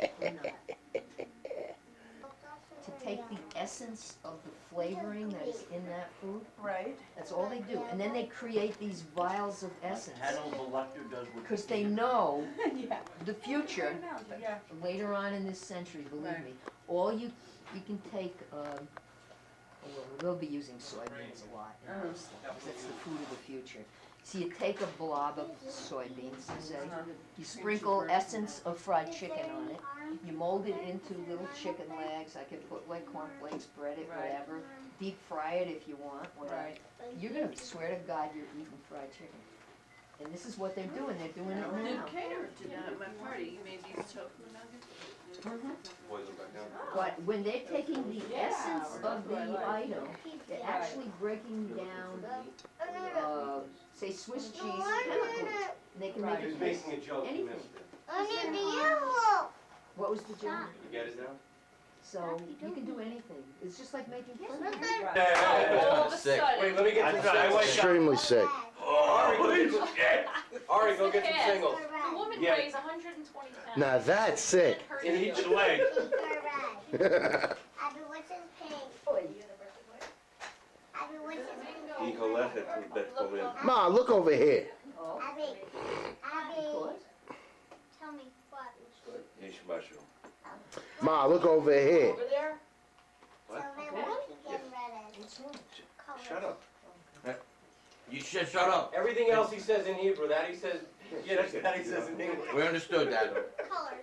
for next week. Or not. To take the essence of the flavoring that is in that food. Right. That's all they do. And then they create these vials of essence. Hannibal Lecter does what Because they know Yeah. the future, Yeah. later on in this century, believe Right. me. All you can take, well, we'll be using soybeans a lot in this stuff, because that's the food of the future. So you take a blob of soybeans, say, you sprinkle essence of fried chicken on it, you mold it into little chicken legs, I could put like cornflakes, bread it, Right. whatever, deep fry it if you want, whatever. Right. You're gonna swear to God you're eating fried chicken. And this is what they're doing it now. Cater to that at my party. You made these tofu nuggets. But when they're taking the essence of the item, they're actually breaking down, say Swiss cheese chemically. And they can make He was it making a taste joke, you anything. missed it. I need the yellow. What was the joke? You get it now? So you can do anything. It's just like making food. All of a Sick. sudden. Wait, let me get some singles. Extremely sick. Ari, go get some, Ari, go get some Yes. singles. The woman Yeah. weighs 120 pounds. Now that's sick. In each leg. Abby, what's his pink? Abby, what's his pink? Ma, look over here. Abby, tell me what? Ma, look over here. Over there? Tell me what you get ready. Shut up. You should shut up. Everything else he says in Hebrew, that he says, that he says in English. We understood that. Color.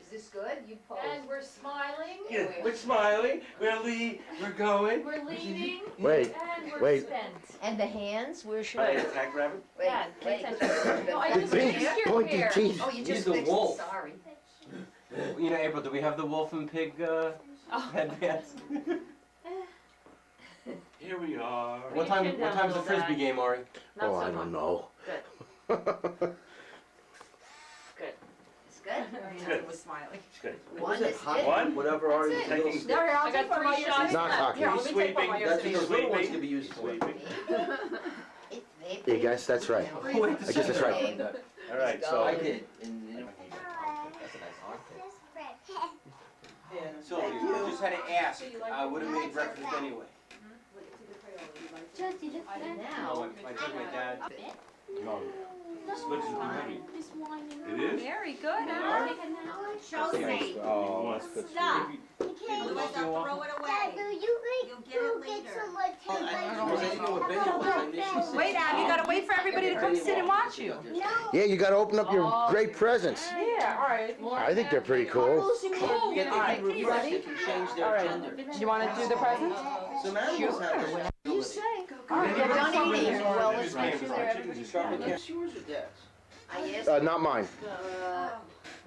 Is this good? You pose. And we're smiling. We're smiling, we're going. We're leaning. Wait, And we're wait. spent. And the hands, where should Hey, I? attack rabbit. Wait, Dad, pay wait. attention. No, I The just big fixed your pointy hair. teeth. Oh, you He's just the fixed it, wolf. sorry. You know, April, do we have the wolf and pig headbands? Here we are. What time's the frisbee game, Ari? Oh, I don't know. It's good. Was smiling. One is it. One? Whatever are you That's taking? it. There, I'll I take got one while 3 you're shots. sitting. Not hockey. Here, let me take one Sweeping. while you're That's sitting. what those little ones can be used for. Yeah, guys, that's right. I guess that's right. All right, so. I did. So you just had to ask. I would have made breakfast anyway. Josie, look at Now. I told my dad. No, this looks heavy. this one. It is? Very good. Josie. Oh, that's good. Stop. Otherwise I'll throw it Dad, away. you You'll get it get later. some more Wait, Abby, you gotta wait for everybody to come sit and watch you. No. Yeah, you gotta open up your great presents. Yeah, all right. I think they're pretty cool. Get the Alright, Hebrew you first, ready? they can change All their right. gender. You wanna do the presents? Some animals have You say. All right, You're get done some eating. ready. Well, let's make sure that everybody's happy. It's yours or Dad's? I asked, Not mine.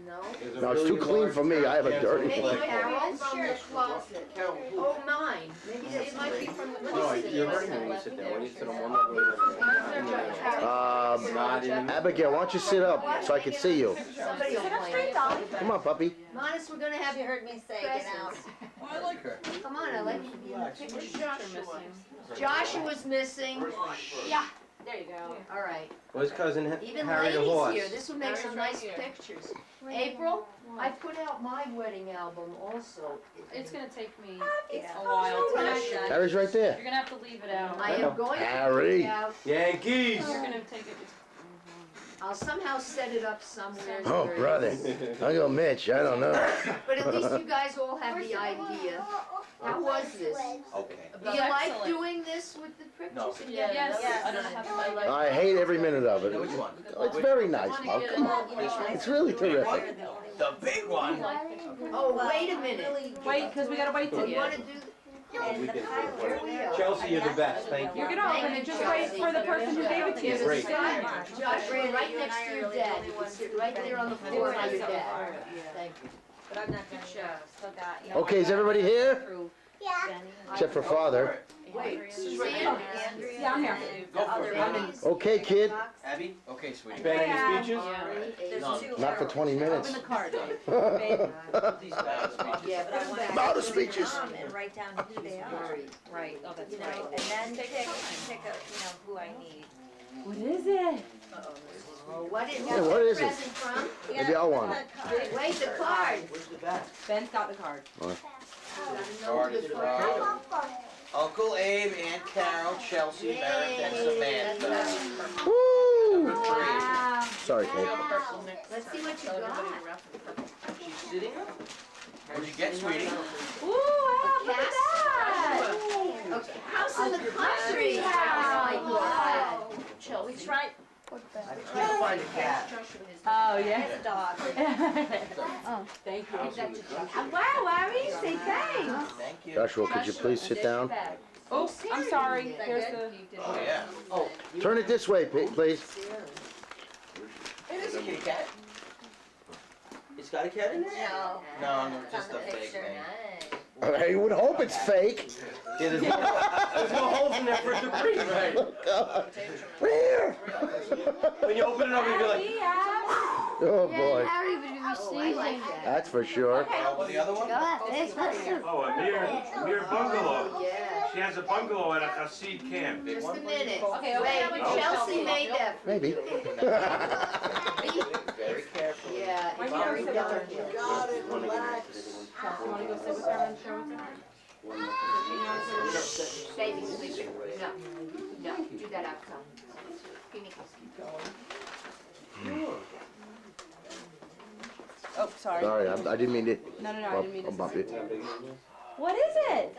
no. No, it's too clean for me. I have a dirty Maybe plate. Carol's from the closet. Oh, mine. Maybe that's It might be from the. No, you're hurting when you sit there. When you sit on one leg. Abigail, why don't you sit up so I can see you? Somebody will Sit up blame straight, us. Dolly. Come on, puppy. Modest, we're gonna have. You heard me say get out. presents. Oh, I like her. Come on, I like you to be in the picture. Joshua missing. Joshua's missing. Yeah. There you go. All right. Where's cousin Even Harry the ladies horse? here, this will make some nice pictures. April, I put out my wedding album also. It's gonna take me Yeah. a while to finish. Harry's right there. You're gonna have to leave it out. I am going to put Harry. it out. Yankees! You're gonna take it. I'll somehow set it up somewhere. Oh, where- brother. Uncle Mitch, I don't know. But at least you guys all have the idea. How was this? Okay. Do you like doing this with the pictures? No. Yes. I don't have my I hate every minute of it. Which one? It's very nice, Mo. Come on. It's really terrific. The big one. Oh, wait a minute. Wait, because we gotta wait till You you. want to do? And the pie. Chelsea, you're the best. Thank you. You're gonna open it. Just wait for the person who gave it to you. Great. Josh, we're right next to your dad. You can sit right there on the floor by your dad. Thank you. But I'm not gonna show, still got, you know. Okay, is everybody here? Yeah. Except for Father. Wait, Suzanne? Yeah, I'm here. Go for it. Okay, kid. Abby? Okay, sweetie. Ben, any speeches? There's two. Not for 20 minutes. Open the card. These bad speeches. Yeah, but I want to. About the speeches. And write down who they are. Right. Oh, that's You know, right. and then pick a, you know, who I need. What is it? What is Yeah, what is it? present from? Maybe I'll want it. Wait, the card. Where's the back? Ben's got the card. Card is from Uncle Abe, Aunt Carol, Chelsea, Merrick, and Samantha. Woo! Number 3. Sorry, Kate. Let's see what you got. She's sitting up. What'd you get, sweetie? Ooh, wow, look at that! A house in the country. Wow. Chelsea. We tried. I can't find a cat. Oh, yeah. It's a dog. Thank you. Wow, Larry, say thanks. Thank you. Joshua, could you please sit down? Oops, I'm sorry. Here's the. Oh, yeah. Oh, Turn it this way, please. it is a kitty cat. It's got a cat in it? No, just a fake thing. I would hope it's fake. Yeah, there's no holes in there for it to breathe. Right. God. Where? When you open it up, you'll be like, Oh, boy. Harry would be sneezing. That's for sure. Oh, the other one? Oh, a near bungalow. Yeah. She has a bungalow at a Hasid camp. Just a minute. Okay, Wait, open up. Chelsea made that for Maybe. you. Very careful. Yeah, it's very delicate. Got it, relax. You wanna go sit with her and show it to her? Baby, sleep. No, do that outside. Give me a kiss. Oh, sorry. Sorry, I didn't mean to. No, I didn't mean to. bump it. What is it?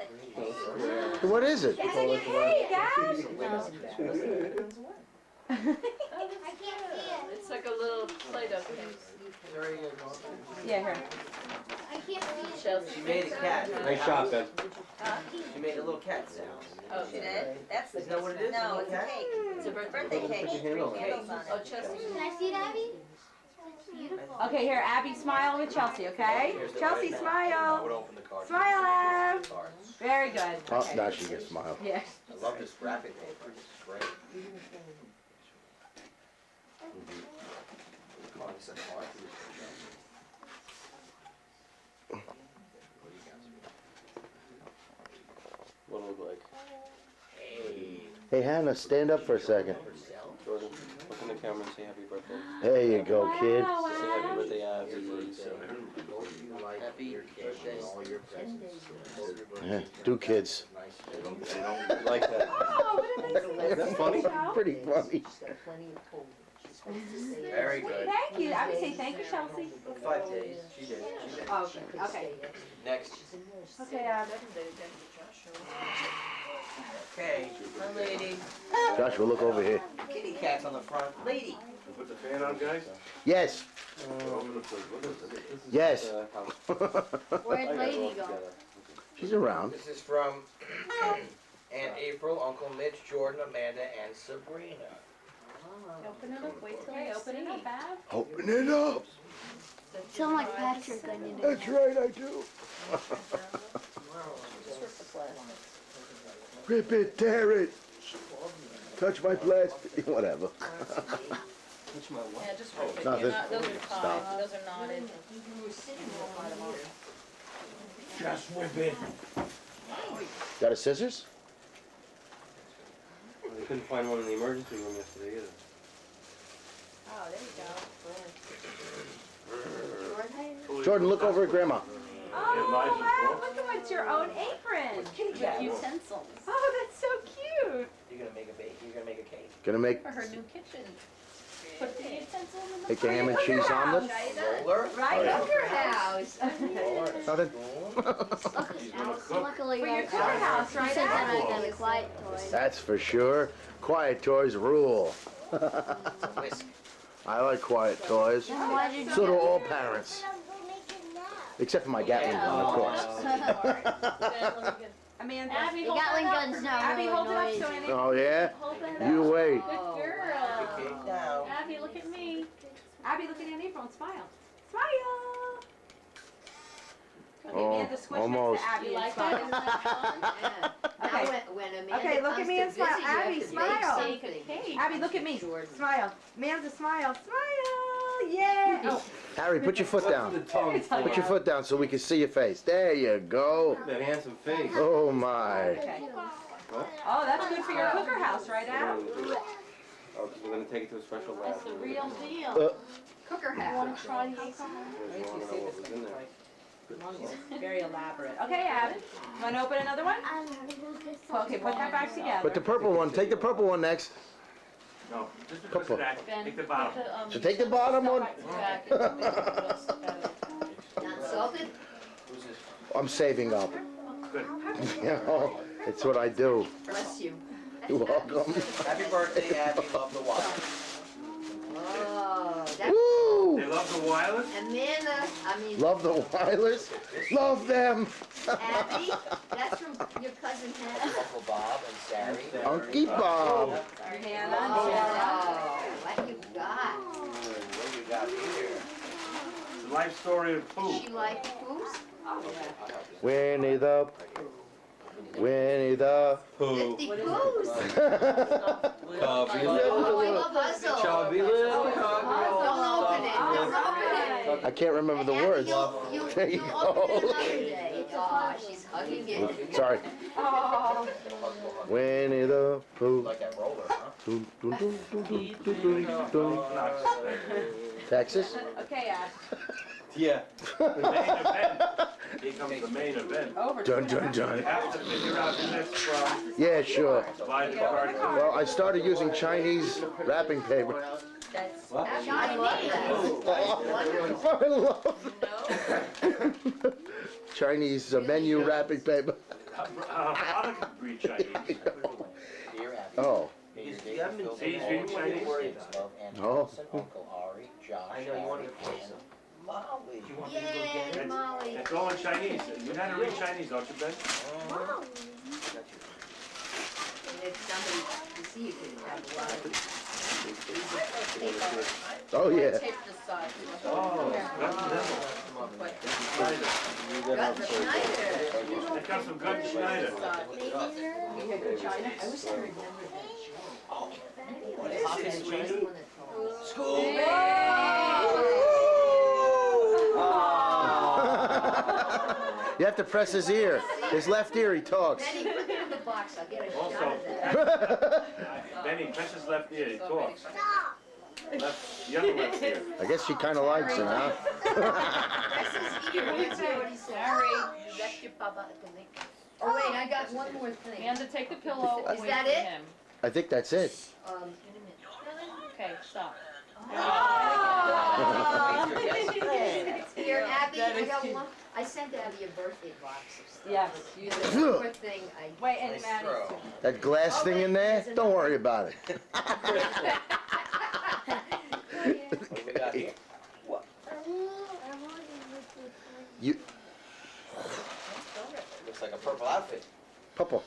What is it? It's in your cake, guys. I can't see it. It's like a little Play-Doh case. Yeah, here. I can't see it. She made a cat. nice shot, Ben. She made a little cat sound. Oh, she did? That's the. Isn't that what it is? No, A it's a cat? cake. It's a birthday cake. Put your hand on it. Candles on it. Oh, Chelsea. Can I see it, Abby? Beautiful. Okay, here, Abby, smile with Chelsea, okay? Here's the Chelsea, right back. I would smile. open the card. Smile, Ab. Cards. Very good. Oh, Okay. now she can smile. Yeah. I love this wrapping paper. It's great. Card is a card. What it look like? Hey. Hey, Hannah, stand up for a second. Jordan, look in the camera and say happy birthday. There you go, kid. Say happy birthday, Abby. Happy birthday. Yeah, do kids. Like that. That's funny. Pretty funny. Very good. Thank you. I would say thank you, Chelsea. 5 days. She did. Oh, okay. Next. Okay, Ab. Okay. My lady. Joshua, look over here. Kitty cat's on the front. Lady. Put the fan on, guys? Yes. Yes. Where'd Lady go? She's around. This is from Aunt April, Uncle Mitch, Jordan, Amanda, and Sabrina. Open it up. Wait till I open it up, Ab. Open it up. Sound like Patrick when you do That's right, I do. Rip it, tear it. Touch my plastic. Whatever. Yeah, just rip it. Nothing. You're not- Those are Stop. tied. Those are knotted. Just whip it. Got a scissors? couldn't find one in the emergency room yesterday either. Oh, there you go. Jordan, look over at Grandma. Oh, wow, look at what's your own apron. With utensils. Oh, that's so cute. You're gonna make a cake. Gonna make For her new kitchen. Put the utensil in the a ham and cheese omelet. Roller? Right, Oh, yeah. Cooker House. Nothing. Luckily, For your Cooker House, right? said that I got a quiet toy. That's for sure. Quiet toys rule. I like quiet toys. Why did So do all parents. Except for my Gatling gun, of course. Amanda, Abby, The hold Gatling that up. gun's not Abby, really hold it up noisy. so Annie. Oh, yeah? Hold that You up. wait. Good girl. Cake now. Abby, look at me. Abby, look at Annie and smile. Smile. Okay, Oh, Amanda, switch almost. next to Abby You and like smile. that? Isn't that fun? Now when Amanda Okay, look at comes me to and smile. visit, you have Abby, to make smile. something. Bake a cake. Abby, look at me. Smile. Amanda, smile. Smile. Yeah. Oh. Harry, put your foot What's down. the tongue for? Put your foot down so we can see your face. There you go. That handsome face. Oh, my. Okay. Oh, that's good for your Cooker House, right, Ab? Oh, because we're going to take it to a special lab. That's the real deal. Cooker You House. want to try the There's one of what was in there. Very elaborate. Okay, Ab. You want to open another one? Okay, put that back together. Put the purple one. Take the purple one next. No, just the Purple. that. Take the bottom. So take the bottom one. Not salted? I'm saving up. Good. You know, it's what I do. Bless you. You're welcome. Happy birthday, Abby. Love the water. Oh, that's Woo! They love the wireless? Amanda, I mean, Love the wireless. Love them. Abby, that's from your cousin Hannah. Uncle Bob and Sari. Unky Bob. Hannah. Oh, what you got? What you got here? The life story of Does food. she like poos? Winnie the Pooh. 50 poos. Cubby Oh, little, I love puzzle. chubby little, Don't open it, don't open it. I can't remember the Abby, words. You'll There you open it go. another day. Oh, she's hugging it. Sorry. Oh. Winnie the Pooh. Like that roller, huh? Dun, dun, dun, dun, dun, dun, dun, dun. Texas? Okay, Ab. Yeah. The main event. Here comes the main event. Over. Dun, dun, You dun. have to figure out the next from. Yeah, sure. Buy the card. Well, I started using Chinese wrapping paper. That's, I love that. I love Chinese menu wrapping paper. How to read Chinese? Dear Abby. Oh. May your See, day you haven't be filled seen with all Chinese? the worries of Aunt Oh. Allison, Uncle Ari, Josh, Harry, and Molly. Yay, Molly. It's all in Chinese. You know how to read Chinese, don't you, Ben? And if somebody, you see, you can have a lot of. Oh, yeah. Tape this side. Oh, Got the Schneider. they got some good Schneider. You had good China? I wish I remembered that show. What is it? Chinese? School. You have to press his ear. His left ear, he talks. Benny, put it in the box, I'll get a shot Also, of that. Benny, press his left ear, he talks. Left, the other left ear. I guess she kind of likes him, huh? Press his ear, let's hear what he says. Left your papa. Oh wait, I got one more thing. Amanda, take the pillow Is away that from it? him. I think that's it. Okay, stop. Here, Abby, I got one. I sent Abby a birthday box of stuff. Yes. You know, one more thing I. Wait, and Maddie's too. That glass thing in there, don't worry about it. What do we got here? You, Looks like a purple outfit. Purple.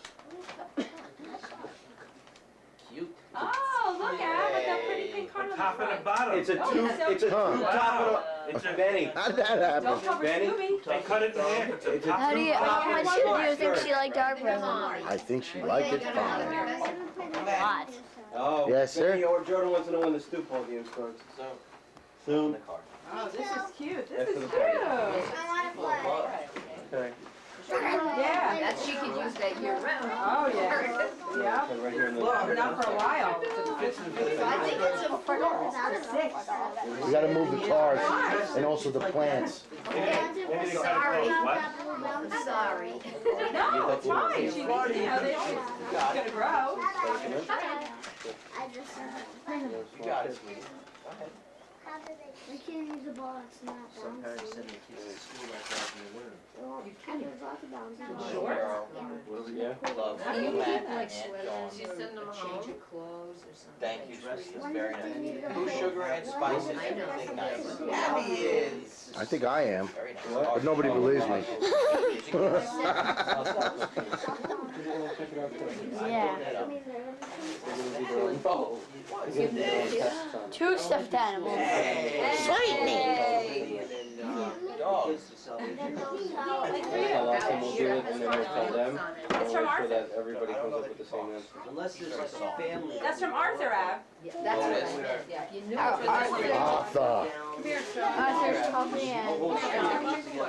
Cute. Oh, look, Ab, with that pretty pink heart on the Top and the front. bottom. It's a Oh, two, that's so it's a two Huh. top and a, It's a Benny. How'd that happen? Don't cover Benny? Scooby. They cut it in half. It's a It's a top How do you, and how much do you think she liked our present? I think she liked it fine. A lot. Oh, Yes, sir. Benny or Jordan wants to know when the Stoop podium starts. So, Soon. Oh, this is cute. This That's is for the cute. party. I want to play. Okay. Yeah. That she could use that year round. Oh, yeah. Yeah. Well, not for a while. I think it's a 4. We gotta move the cars and also the plants. Sorry. I'm sorry. No, it's fine. She, you know, they always gonna grow. You got it, sweetie. Go ahead. We can't use the ball, it's not Some bouncing. parents send their kids to school like that in the winter. Well, there's lots of bouncing. Yeah. Love, You Matt, keep and like John. sweaters, you send them change your clothes or something. Thank you, Sweetie. That's very nice. Who's sugar and spices? I know. Everything nice. Abby is. I think I am, Very nice. but nobody believes me. Yeah. Two stuffed animals. Sweet me. Dogs. Tell us and we'll do it, and then we'll tell them. It's from So Arthur. that everybody comes up with the same answer. Unless there's like a family. That's from Arthur, Ab. Yeah, that's right. Yeah, if you knew it. Arthur. Arthur's coffee and.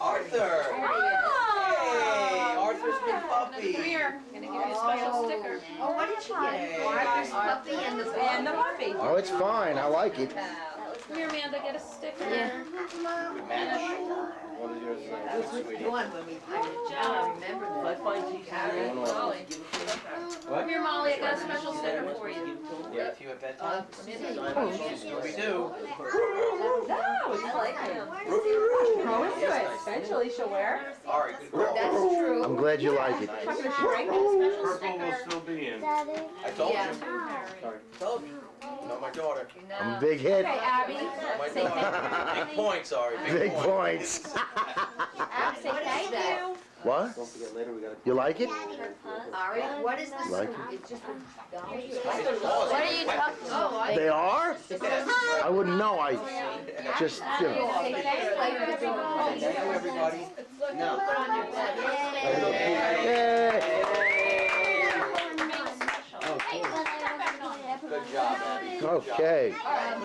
Arthur! Hey, Arthur's big puppy. Come here, gonna give you a special sticker. Oh, what did you get? Arthur's puppy and the puppy. Oh, it's fine, I like it. Come here, Amanda, get a sticker. Yeah. What is yours say? That was with Dawn when we played it. I remember that. If I find TC, Molly. Come here, Molly, I got a special sticker for you. yeah, if you at bedtime. We do. No, I like him. Grow into it. Eventually she'll wear. All right, good girl. That's true. I'm glad you like it. Not gonna shrink. Purple will still be in. I told Yeah. you. Told you. Not my daughter. I'm a big hit. Okay, Abby. Not my daughter. Big points, Ari. Big points. Abby, say thank you. What? Don't forget later we gotta. You like it? Ari, what is this? Like it? It's just a dolly. What are you talking about? Oh, They are? I wouldn't know, I just, you know. Thank you, everybody. No. Yay. Good job, Abby. Okay.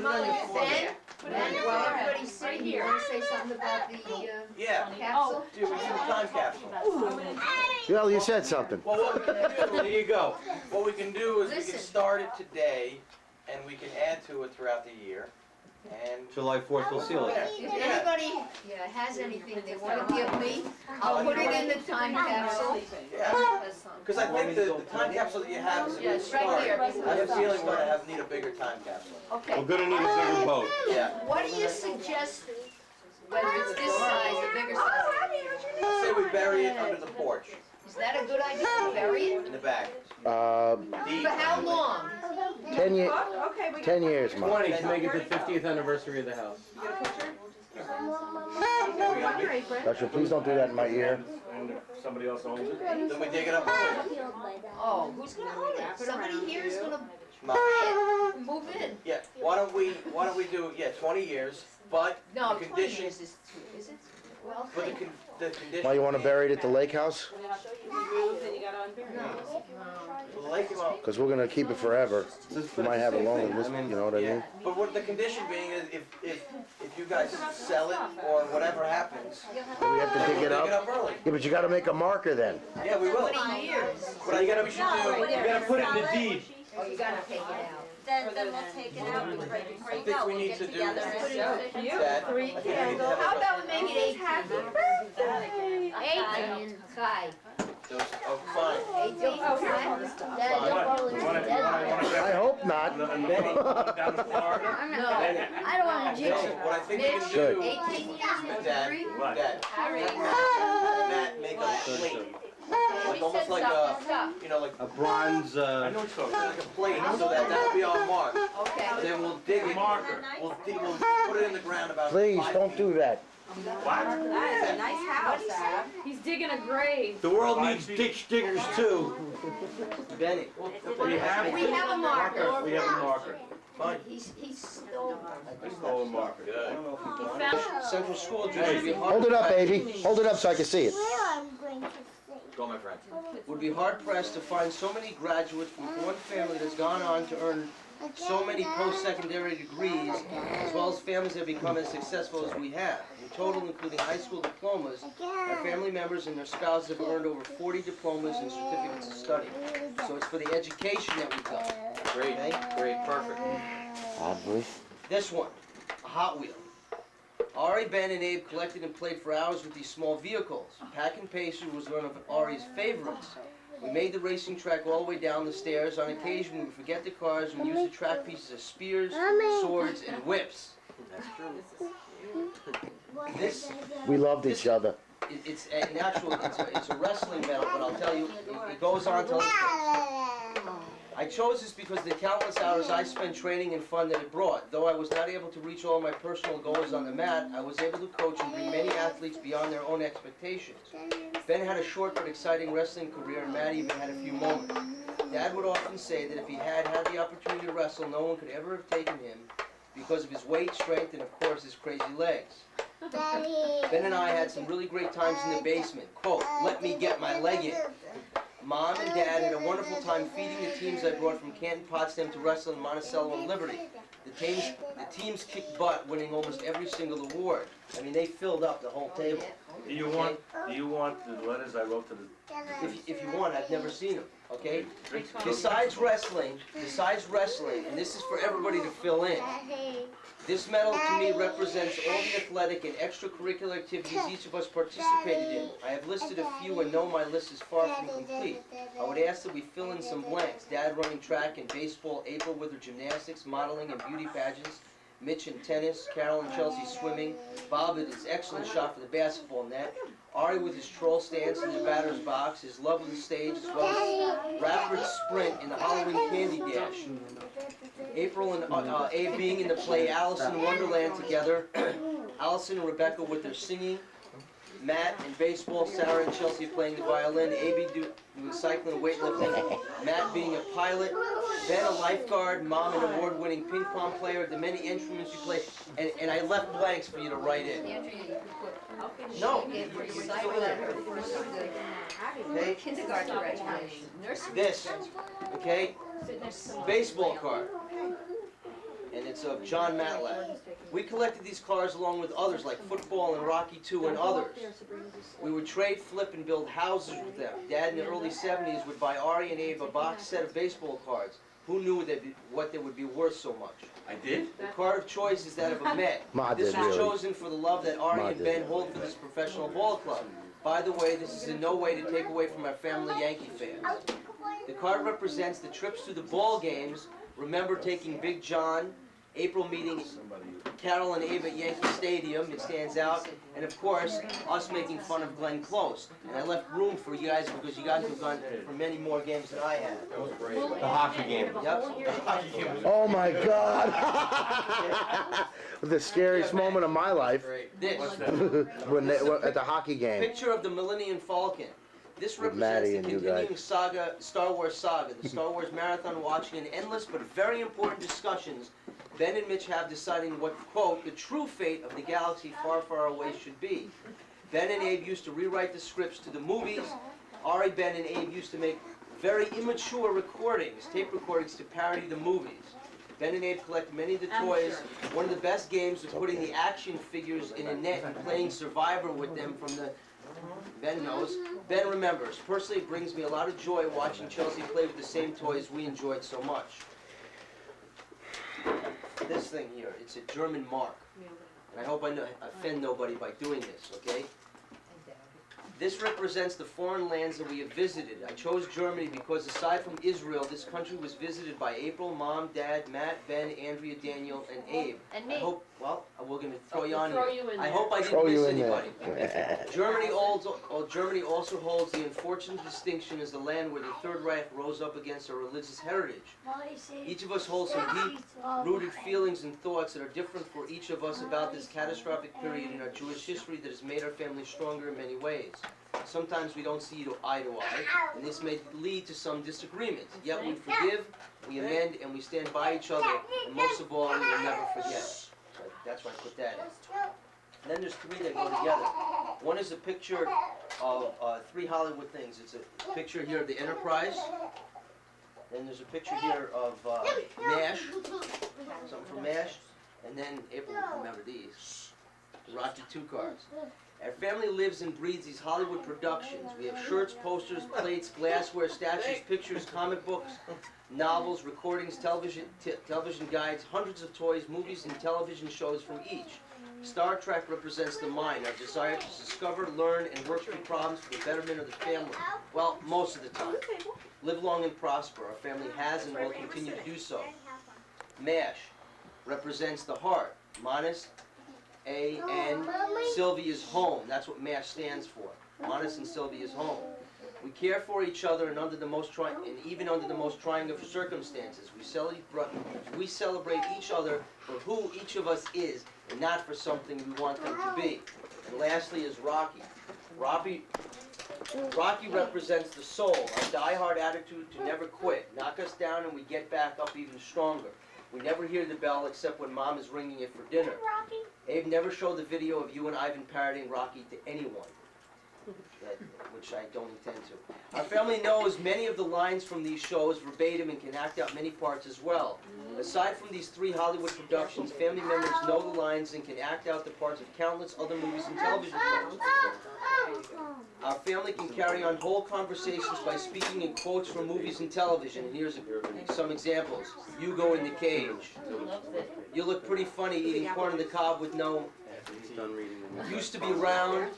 Molly, then, while everybody's sitting here, want to say something about the Yeah. capsule? Dude, we do a time capsule. Well, you said something. Well, what we can do, there you go. What we can do is we Listen. can start it today, and we can add to it throughout the year. And July 4th, we'll seal it. If anybody has anything they want to give me, I'll put it in the time capsule. yeah, because I think the time capsule that you have is a Yeah, good it's right start. here. I have a feeling we're gonna need a bigger time capsule. Okay. We're gonna need a bigger boat. Yeah. What do you suggest, whether it's this size or bigger size? I say we bury it under the porch, Is that a good idea to bury it? in the back. For how long? 10 years. Okay, we 10 years, Mom. 20 to make it the 50th anniversary of the house. Usher, please don't do that in my ear. And if somebody else owns it. Then we dig it up early. Oh, who's gonna own it? Somebody here is gonna No. buy it, move in. Yeah, why don't we do, 20 years, but No, the 20 condition, years is it? Well, but the condition. Why you want to bury it at the lake house? Then you gotta unbury it. The lake, well, Because we're going to keep it forever. We might have it longer than this, you know what I yeah, mean? but what the condition being is if you guys sell it or whatever happens, We have to dig it up. early. Yeah, but you got to make a marker then. Yeah, we will. 20 years. But I gotta, we should do, You gotta put it in the deed. Oh, you gotta take it out. Then we'll take it out right before I you think go. we We'll need get to do together that. and I think we need to have How a- about we make it 18 years? 18. Kai. those, oh, fine. 18. Kai. I hope not. Down to Florida. No. I don't want to jinx Listen, it. what I think we can Good. do, 18 years with Dad, three. Dad, Matt, make a plate. Like almost like a, you know, like A bronze, I know what you're talking like a plate, so that that'll be our mark. Okay. Then we'll dig it. Marker. We'll put it in the ground about Please, 5 don't feet. do that. What? That is a nice house, Ab. He's digging a grave. the world needs ditch diggers too. Benny. We have We have a marker. We have a marker. Fine. He's stole. I stole a marker. Good. He found Central School should be Hold it up, baby. Hold it up so I can see it. Go, my friend. Would be hard pressed to find so many graduates from one family that's gone on to earn so many post-secondary degrees, as well as families that have become as successful as we have. In total, including high school diplomas, our family members and their spouses have earned over 40 diplomas and certificates of study. So it's for the education that we've done. Great, great, perfect. This one, a Hot Wheel. Ari, Ben, and Abe collected and played for hours with these small vehicles. Pack and Pacer was one of Ari's favorites. We made the racing track all the way down the stairs. On occasion, we would forget the cars and use the track pieces as spears, swords, and whips. That's true. This, We loved each other. it's an actual, it's a wrestling medal, but I'll tell you, it goes on till. I chose this because the countless hours I spent training and fun that it brought. Though I was not able to reach all my personal goals on the mat, I was able to coach and bring many athletes beyond their own expectations. Ben had a short but exciting wrestling career, and Matt even had a few moments. Dad would often say that if he had had the opportunity to wrestle, no one could ever have taken him because of his weight, strength, and of course his crazy legs. Ben and I had some really great times in the basement. Quote, "Let me get my leg in." Mom and Dad had a wonderful time feeding the teams I brought from Canton, Potsdam to wrestle in Monticello and Liberty. The teams kicked butt, winning almost every single award. I mean, they filled up the whole table. Do you want the letters I wrote to the... If you want, I've never seen them, okay? Besides wrestling, and this is for everybody to fill in, this medal to me represents all the athletic and extracurricular activities each of us participated in. I have listed a few and know my list is far from complete. I would ask that we fill in some blanks. Dad running track and baseball, April with her gymnastics, modeling, and beauty pageants, Mitch in tennis, Carol and Chelsea swimming, Bob with his excellent shot for the basketball net, Ari with his troll stance in the batter's box, his love of the stage, as well as rapid sprint in the Halloween candy dash. April and Abe being in the play Alice in Wonderland together, Allison and Rebecca with their singing, Matt in baseball, Sarah and Chelsea playing the violin, Abe doing cycling and weightlifting, Matt being a pilot, Ben a lifeguard, Mom an award-winning ping pong player, the many instruments you play, and I left blanks for you to write in. No, okay? Kindergarten graduation, nursery. This, okay? Baseball card. And it's of John Matlack. We collected these cars along with others like Football and Rocky II and others. We would trade, flip, and build houses with them. Dad in the early 70s would buy Ari and Abe a box set of baseball cards. Who knew what they would be worth so much? I did? The card of choice is that of a Met. Ma This did, was really. chosen for the love that Ari and Ben hold for this professional ball club. By the way, this is in no way to take away from our family Yankee fans. The card represents the trips to the ball games. Remember taking Big John, April meeting Carol and Abe at Yankee Stadium, it stands out, and of course, us making fun of Glenn Close. And I left room for you guys because you guys have gone for many more games than I have. That was great. The hockey game. Yep. The hockey game was Oh my God! The scariest moment of my life. This. At the hockey game. Picture of the Millennium Falcon. This With represents Maddie the and you continuing guys. saga, Star Wars saga, the Star Wars marathon watching, and endless but very important discussions Ben and Mitch have deciding what, quote, the true fate of the galaxy far, far away should be. Ben and Abe used to rewrite the scripts to the movies. Ari, Ben, and Abe used to make very immature recordings, tape recordings to parody the movies. Ben and Abe collect many of the toys. One of the best games was putting the action figures in a net and playing Survivor with them from the... Ben knows. Ben remembers. Personally, it brings me a lot of joy watching Chelsea play with the same toys we enjoyed so much. This thing here, it's a German mark. And I hope I offend nobody by doing this, okay? This represents the foreign lands that we have visited. I chose Germany because aside from Israel, this country was visited by April, Mom, Dad, Matt, Ben, Andrea, Daniel, and Abe. And me. I hope, well, we're going to throw you on throw here. you in I there. hope I Throw didn't you miss in anybody. there. Germany also holds the unfortunate distinction as the land where the Third Reich rose up against our religious heritage. Each of us holds some deep-rooted feelings and thoughts that are different for each of us about this catastrophic period in our Jewish history that has made our family stronger in many ways. Sometimes we don't see eye to eye, and this may lead to some disagreements. Yet we forgive, we amend, and we stand by each other, and most of all, we will never forget. So that's why I put that in. And then there's three that go together. One is a picture of three Hollywood things. It's a picture here of the Enterprise, Then there's a picture here of MASH, something from MASH, and then April will remember these. The Rocky 2 cards. Our family lives and breathes these Hollywood productions. We have shirts, posters, plates, glassware, statues, pictures, comic books, novels, recordings, television guides, hundreds of toys, movies, and television shows from each. Star Trek represents the mind, our desire to discover, learn, and work through problems for the betterment of the family. Well, most of the time. Live long and prosper. Our family has and will continue to do so. MASH represents the heart. Manas, A-N, Sylvia's home. That's what MASH stands for. Manas and Sylvia's home. We care for each other and even under the most trying of circumstances. We celebrate each other for who each of us is and not for something we want them to be. And lastly is Rocky. Rocky represents the soul, our die-hard attitude to never quit. Knock us down and we get back up even stronger. We never hear the bell except when Mom is ringing it for dinner. Abe never showed the video of you and Ivan parodying Rocky to anyone, which I don't intend to. Our family knows many of the lines from these shows verbatim and can act out many parts as well. Aside from these 3 Hollywood productions, family members know the lines and can act out the parts of countless other movies and television shows. Our family can carry on whole conversations by speaking in quotes from movies and television. And here's some examples. You go in the cage. You look pretty funny eating corn on the cob with no... Used to be round.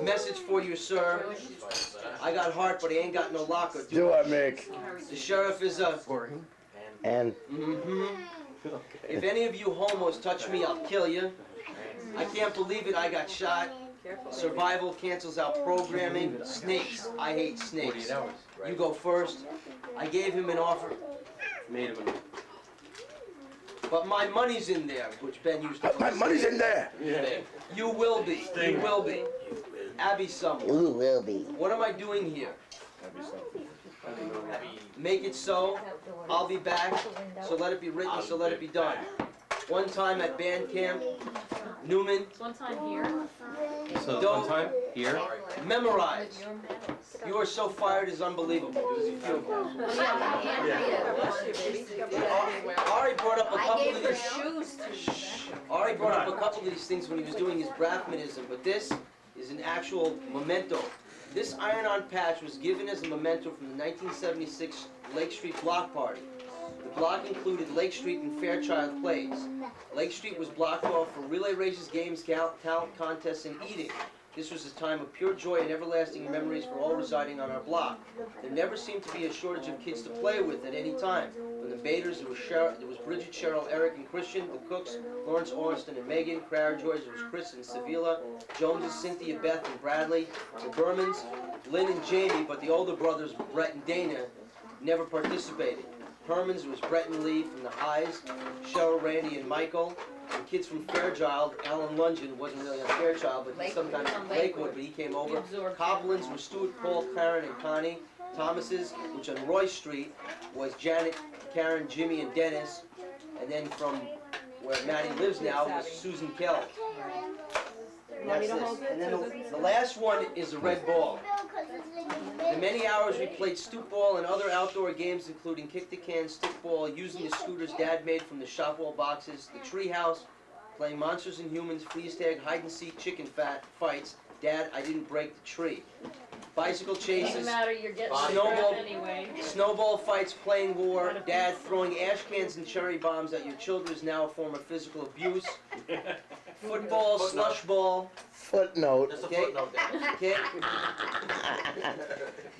Message for you, sir. I got heart, but I ain't got no locker. Do I, Mick? The sheriff is a... And? If any of you homos touch me, I'll kill you. I can't believe it, I got shot. Survival cancels out programming. Snakes. I hate snakes. You go first. I gave him an offer. Made him an offer. But my money's in there, which Ben used to... My money's in there! Yeah. You will be. You will be. Abby someone. You will be. What am I doing here? Make it so. I'll be back. So let it be written, so let it be done. One time at band camp, Newman. One time here. So one time here. Memorize. You are so fired, it's unbelievable. Does he feel good? Ari brought up a couple of these. Ari brought up a couple of these things when he was doing his Bratmanism, but this is an actual memento. This iron-on patch was given as a memento from the 1976 Lake Street block party. The block included Lake Street and Fairchild Plays. Lake Street was blocked off for relay races, games, talent contests, and eating. This was a time of pure joy and everlasting memories for all residing on our block. There never seemed to be a shortage of kids to play with at any time. From the Baders, there was Bridget, Cheryl, Eric, and Christian. The Cooks, Lawrence, Ornston, and Megan. Crowder Joys, there was Chris and Sevilla. Joneses, Cynthia, Beth, and Bradley. The Bermans, Lynn and Jamie, but the older brothers, Brett and Dana, never participated. Herman's, there was Brett and Lee from the Highs. Cheryl, Randy, and Michael. And kids from Fairchild, Alan Lungin wasn't really on Fairchild, but sometimes from Lakewood, but he came over. Copland's were Stuart, Paul, Karen, and Connie. Thomas's, which on Roy Street was Janet, Karen, Jimmy, and Dennis. And then from where Maddie lives now was Susan Kelly. And that's this. And then the last one is the red ball. The many hours we played stoop ball and other outdoor games, including kick the can, stick ball, using the scooters Dad made from the shop wall boxes, the tree house, playing Monsters and Humans, freeze tag, hide and seek, chicken fights. Dad, I didn't break the tree. Bicycle chases, Doesn't matter, you're getting strapped anyway. snowball fights, playing war. Dad, throwing ash cans and cherry bombs at your children is now a form of physical abuse. Football, slush ball. Footnote. There's a footnote there. Okay.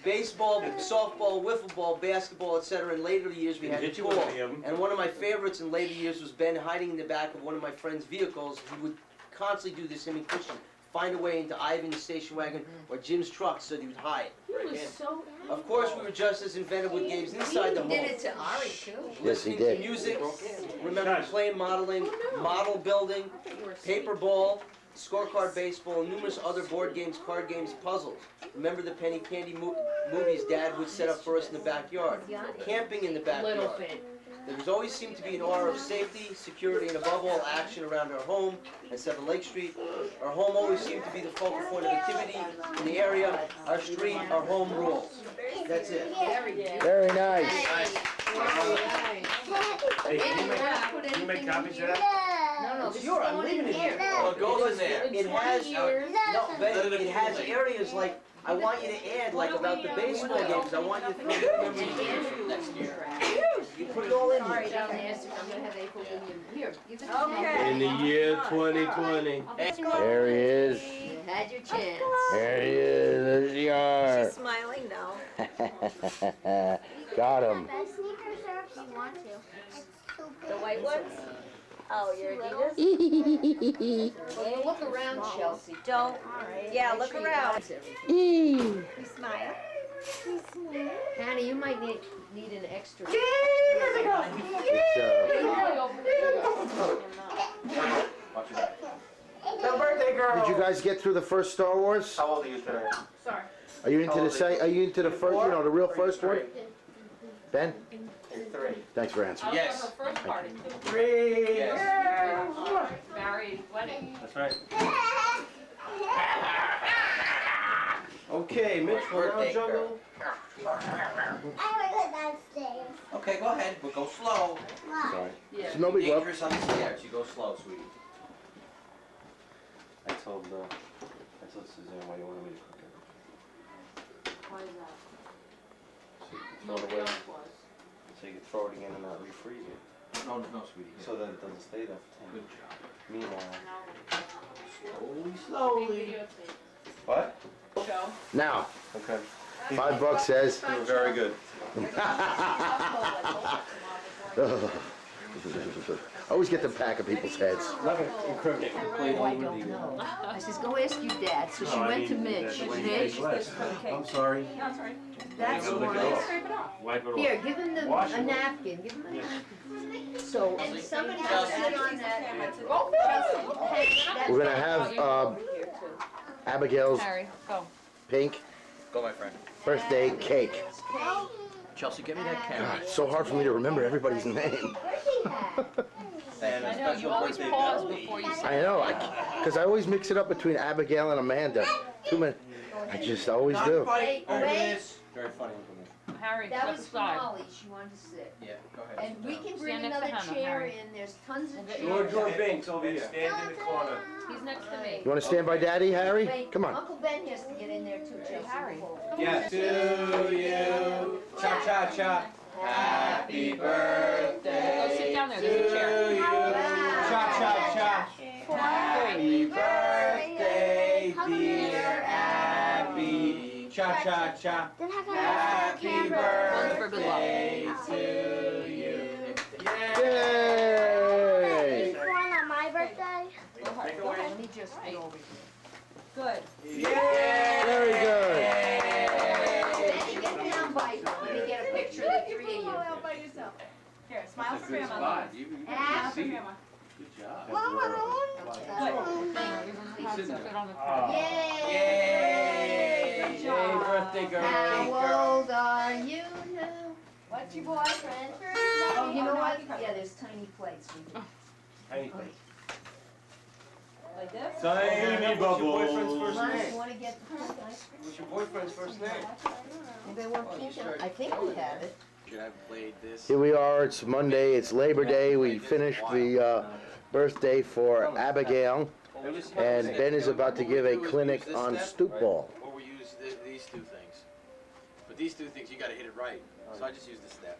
Baseball, softball, wiffle ball, basketball, etc. In later years we had a pool. And one of my favorites in later years was Ben hiding in the back of one of my friend's vehicles. He would constantly do this, him and Christian. Find a way into Ivan's station wagon or Jim's truck so he would hide. He was so Of course, we were just as inventive with games inside the home. He did it to Ari, too. Listening to music, remember playing modeling, model building, paper ball, scorecard baseball, and numerous other board games, card games, puzzles. Remember the penny candy movies Dad would set up for us in the backyard. Camping in the backyard. little bit. There was always seemed to be an aura of safety, security, and above all, action around our home at 7 Lake Street. Our home always seemed to be the focal point of activity in the area. Our street, our home rules. That's it. Very nice. Hey, can you make copies of that? No, It's this yours. is I'm going leaving in it here. here. Oh, it goes in there. It has, no, Let it it has accumulate. areas like, I want you to add like about the baseball games, I want you to throw them Next year. You put it all in Sorry, here. down there, so I'm gonna have April give you, here, give it to me. Okay. In the year 2020. There he is. You had your chance. There he is. There's the R. She's smiling now. Got him. Best sneakers are if you want to. The white ones? Oh, your Adidas? Well, look around, Chelsea. Don't. Yeah, Make look sure you around. balance everything. You smile. Hannah, you might need an extra. Watch your back. The birthday girl. Did you guys get through the first Star Wars? How old are you today? Sorry. Are you into Are you into the first? You know, the real first one? Ben? Three. Thanks for answering. Yes. Her first party. Three. Married wedding. That's right. Okay, Mitch, we're now juggle. I want to go downstairs. Okay, go ahead, but go slow. Sorry. Yeah. So nobody go up. Dangerous on the stairs. You go slow, sweetie. I told Suzanne why you wanted me to cook it. Why is that? So you can throw it away. So you can throw it again and not refreeze it. No, sweetie. So that it doesn't stay there for 10 Good job. Meanwhile. Slowly. What? Now, Okay. $5 says. You were very good. Always get the back of people's heads. Oh, I don't know. I says, go ask your dad. So she went to Mitch. Mitch, I'm sorry. that's Lick one. it off. Wipe it off. Here, give him Wash a it. napkin. Give him a napkin. So, and somebody else Chelsea. sit on that. We're gonna have Abigail's Harry, go. pink Go, my friend. birthday cake. Chelsea, give me that God, camera. it's so hard for me to remember everybody's name. And a I know, you special always birthday pause to before you I say. know, because I always mix it up between Abigail and Amanda. Too many. I just always do. Wait, wait. Very funny. Harry, That step was for aside. Molly. She wanted to sit. Yeah, go ahead. And we can bring Stand next to another Hannah, chair Harry. in. There's tons of We'll chairs. get Binks over here. Stand in the corner. He's next to me. You want to stand by Daddy, Harry? Wait, Come on. Uncle Ben has to get in there too, Chelsea. Harry. Yes. To you. Cha cha cha. Happy birthday. Go sit down there, there's a chair. Cha cha cha. Happy birthday, dear Abby. Cha cha cha. Then how come Happy One's for good luck. birthday to you. Yay! one on my birthday? Let me just go over here. Good. Very good. Benny, get down by. Let me get a picture of the three of you. All by yourself. Here, smile for Good grandma. spot. You Ah. can see it. Grandma. Good job. Mama, I want Yay! Yay, birthday girl. How old are you now? What's your boyfriend? Oh, you know what? Yeah, there's tiny plates. Tiny Like this? Tiny bubbles. Mom, you wanna get the pink ice cream? What's your boyfriend's first name? Anybody want pink? I think we have it. Should I have played this? Here we are. It's Monday. It's Labor Day. We finished the birthday for Abigail, and Ben is about to give a clinic on stoop ball. Or we use these two things. But these two things, you gotta hit it right. So I just use this step.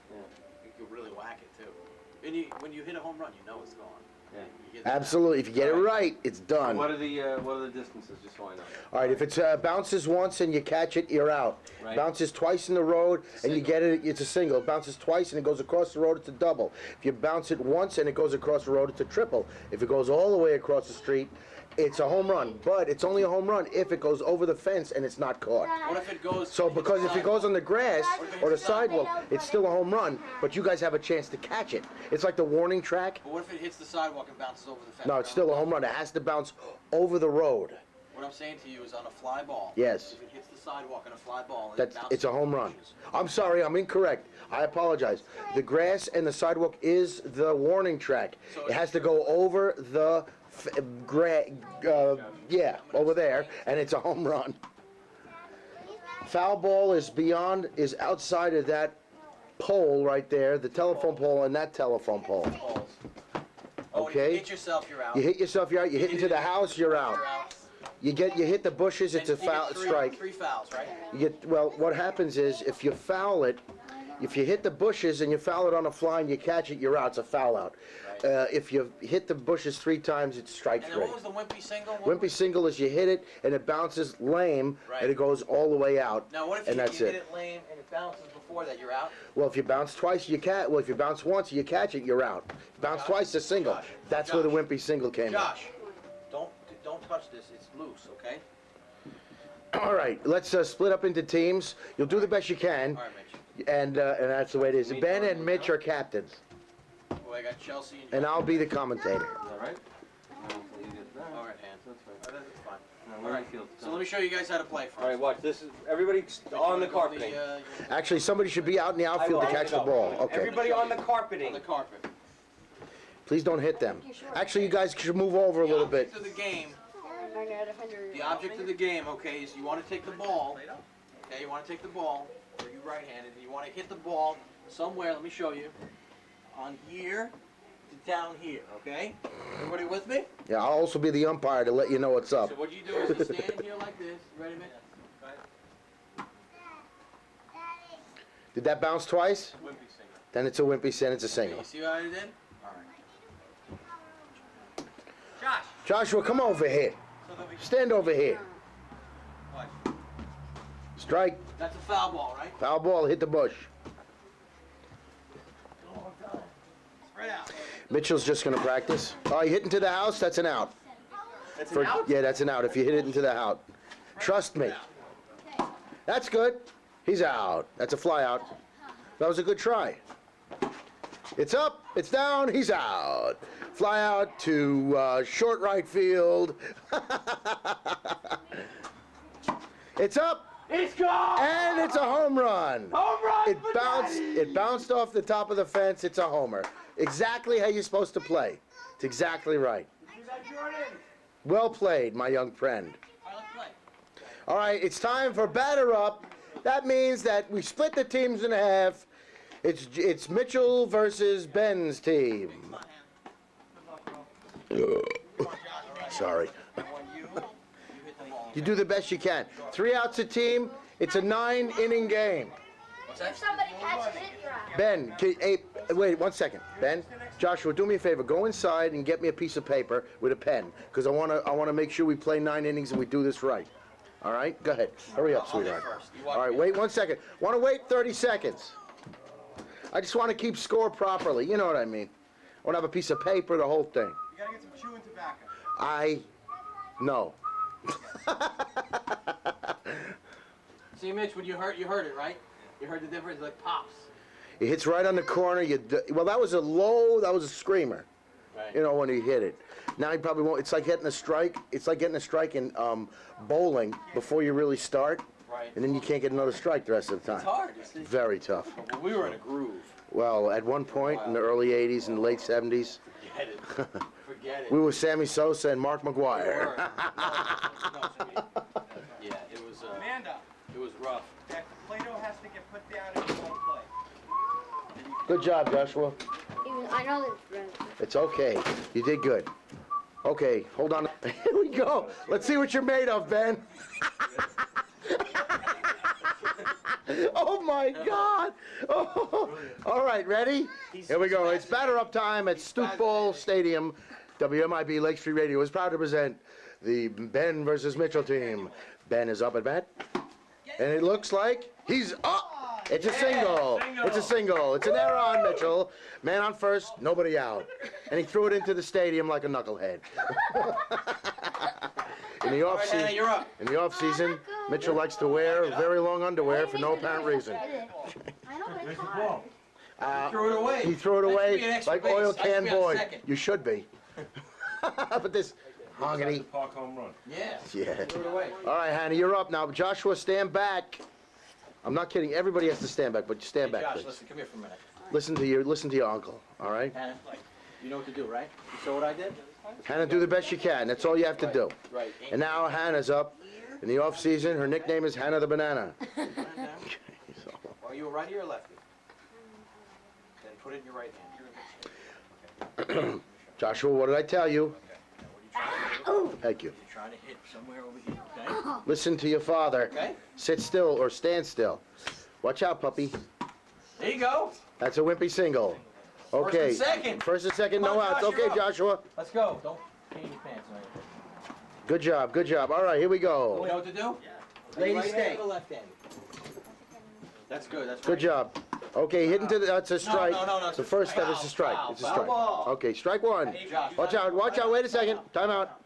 You can really whack it too. And when you hit a home run, you know it's gone. You hit Absolutely. If you get it right, it's done. What are the distances, just so I know? All right, if it's bounces once and you catch it, you're out. Right. Bounces twice in the road and you get it, it's a single. Bounces twice and it goes across the road, it's a double. If you bounce it once and it goes across the road, it's a triple. If it goes all the way across the street, it's a home run. But it's only a home run if it goes over the fence and it's not caught. What if it goes? So because if it goes on the grass or the sidewalk, it's still a home run, but you guys have a chance to catch it. It's like the warning track. But what if it hits the sidewalk and bounces over the fence? No, it's still a home run. It has to bounce over the road. What I'm saying to you is on a fly ball. Yes. If it hits the sidewalk on a fly ball, and That's, it bounces it's a home over run. bushes. I'm sorry, I'm incorrect. I apologize. The grass and the sidewalk is the warning track. It has to go over the over there, and it's a home run. Foul ball is outside of that pole right there, the telephone pole and that telephone pole. Balls. Oh, when you Okay? hit yourself, you're out. You hit yourself, you're out. You hit into the house, you're out. You hit the bushes, it's a And you foul get strike. 3 fouls, right? Well, what happens is if you foul it, if you hit the bushes and you foul it on a fly and you catch it, you're out. It's a foul out. If you hit the bushes 3 times, it's strike And 3. then what was the wimpy single? Wimpy single is you hit it and it bounces lame and it goes all the way out. Now what if and you that's hit it lame and it bounces before that, you're out? Well, if you bounce twice, you catch. Well, if you bounce once, you catch it, you're out. Bounce twice, a single. That's where the wimpy single came in. Josh, don't touch this. It's loose, okay? All right, let's split up into teams. You'll do the best you can. All right, Mitch. And that's the way it is. Ben and Mitch are captains. Well, I got Chelsea and And I'll be the commentator. All right. All right, hand. That's fine. All right. So let me show you guys how to play first. All right, watch. This is everybody on the carpeting. Actually, somebody should be out in the outfield to catch the ball. Okay. Everybody on the carpeting. On the carpet. Please don't hit them. Actually, you guys should move over a little bit. The object of the game, okay, is you want to take the ball. Okay, you want to take the ball. Or you right-handed. And you want to hit the ball somewhere. Let me show you. On here to down here. Okay. Everybody with me? Yeah, I'll also be the umpire to let you know what's up. So what you do is you stand here like this. Ready, Mitch? Did that bounce twice? Wimpy single. Then it's a wimpy sin. It's a single. You see what I did? All right. Josh. Joshua, come over here. Stand over here. What? Strike. That's a foul ball, right? Foul ball. Hit the bush. Spread out. Mitchell's just going to practice. Oh, you hit into the house? That's an out. That's an out? Yeah, that's an out if you hit it into the house. Trust me. That's good. He's out. That's a fly out. That was a good try. It's up. It's down. He's out. Fly out to short right field. It's up. It's gone. And it's a home run. Home run. It bounced off the top of the fence. It's a homer. Exactly how you're supposed to play. It's exactly right. Well played, my young friend. All right, it's time for batter up. That means that we split the teams in half. It's Mitchell versus Ben's team. Sorry. You do the best you can. 3 outs a team. It's a 9-inning game. If somebody catches it, you're out. Ben, wait 1 second. Ben, Joshua, do me a favor. Go inside and get me a piece of paper with a pen, because I want to make sure we play 9 innings and we do this right. All right? Go ahead. Hurry up, sweetheart. All right, wait 1 second. Want to wait 30 seconds. I just want to keep score properly. You know what I mean. I want to have a piece of paper, the whole thing. You gotta get some chewing tobacco. No. See, Mitch, when you heard it, right? You heard the difference, like pops. It hits right on the corner. Well, that was a screamer. Right. You know, when he hit it. Now he probably won't. It's like getting a strike. It's like getting a strike in bowling before you really start. Right. And then you can't get another strike the rest of the time. It's hard, you see. Very tough. Well, we were in a groove. Well, at one point in the early 80s and late 70s, Forget it. Forget it. we were Sammy Sosa and Mark McGuire. Yeah, it was. Amanda. It was rough. That Play-Doh has to get put down and you won't play. Good job, Joshua. I know this. It's okay. You did good. Okay, hold on. Here we go. Let's see what you're made of, Ben. Oh my God! Oh. All right, ready? Here we go. It's batter up time at Stoop Bowl Stadium. WMIB Lake Street Radio is proud to present the Ben versus Mitchell team. Ben is up at bat, and it looks like he's up. It's a single. It's a single. It's an error on Mitchell. Man on first, nobody out, and he threw it into the stadium like a knucklehead. In the off season, Mitchell likes to wear very long underwear for no apparent reason. He threw it away. He threw it away like oil can boy. Second. You should be. But this hongity. Park home run. Yeah. Yeah. Threw it away. All right, Hannah, you're up now. Joshua, stand back. I'm not kidding. Everybody has to stand back, but stand back, Josh, please. listen, come here for a minute. Listen to your uncle. All right. Hannah, you know what to do, right? You saw what I did? Hannah, do the best you can. That's all you have to do. Right. And now Hannah's up. In the off season, her nickname is Hannah the Banana. Are you a righty or a lefty? put it in your right hand. Joshua, what did I tell you? Thank you. You're trying to hit somewhere over here, okay? Listen to your father. Okay. Sit still or stand still. Watch out, puppy. There you go. That's a wimpy single. Okay. First and second. First and second, Come no on, outs. Josh, Okay, you're up. Joshua. Let's go. Don't pee in your pants or anything. Good job, good job. All right, here we You know go. what to do? Ladies, Right stay. hand or left hand? That's good. That's Good right. job. Okay, hitting to the, that's a strike. no, The first step is a strike. foul, It's a foul strike. ball. Okay, strike one. Josh. Watch out, watch out. Wait a second. Time out.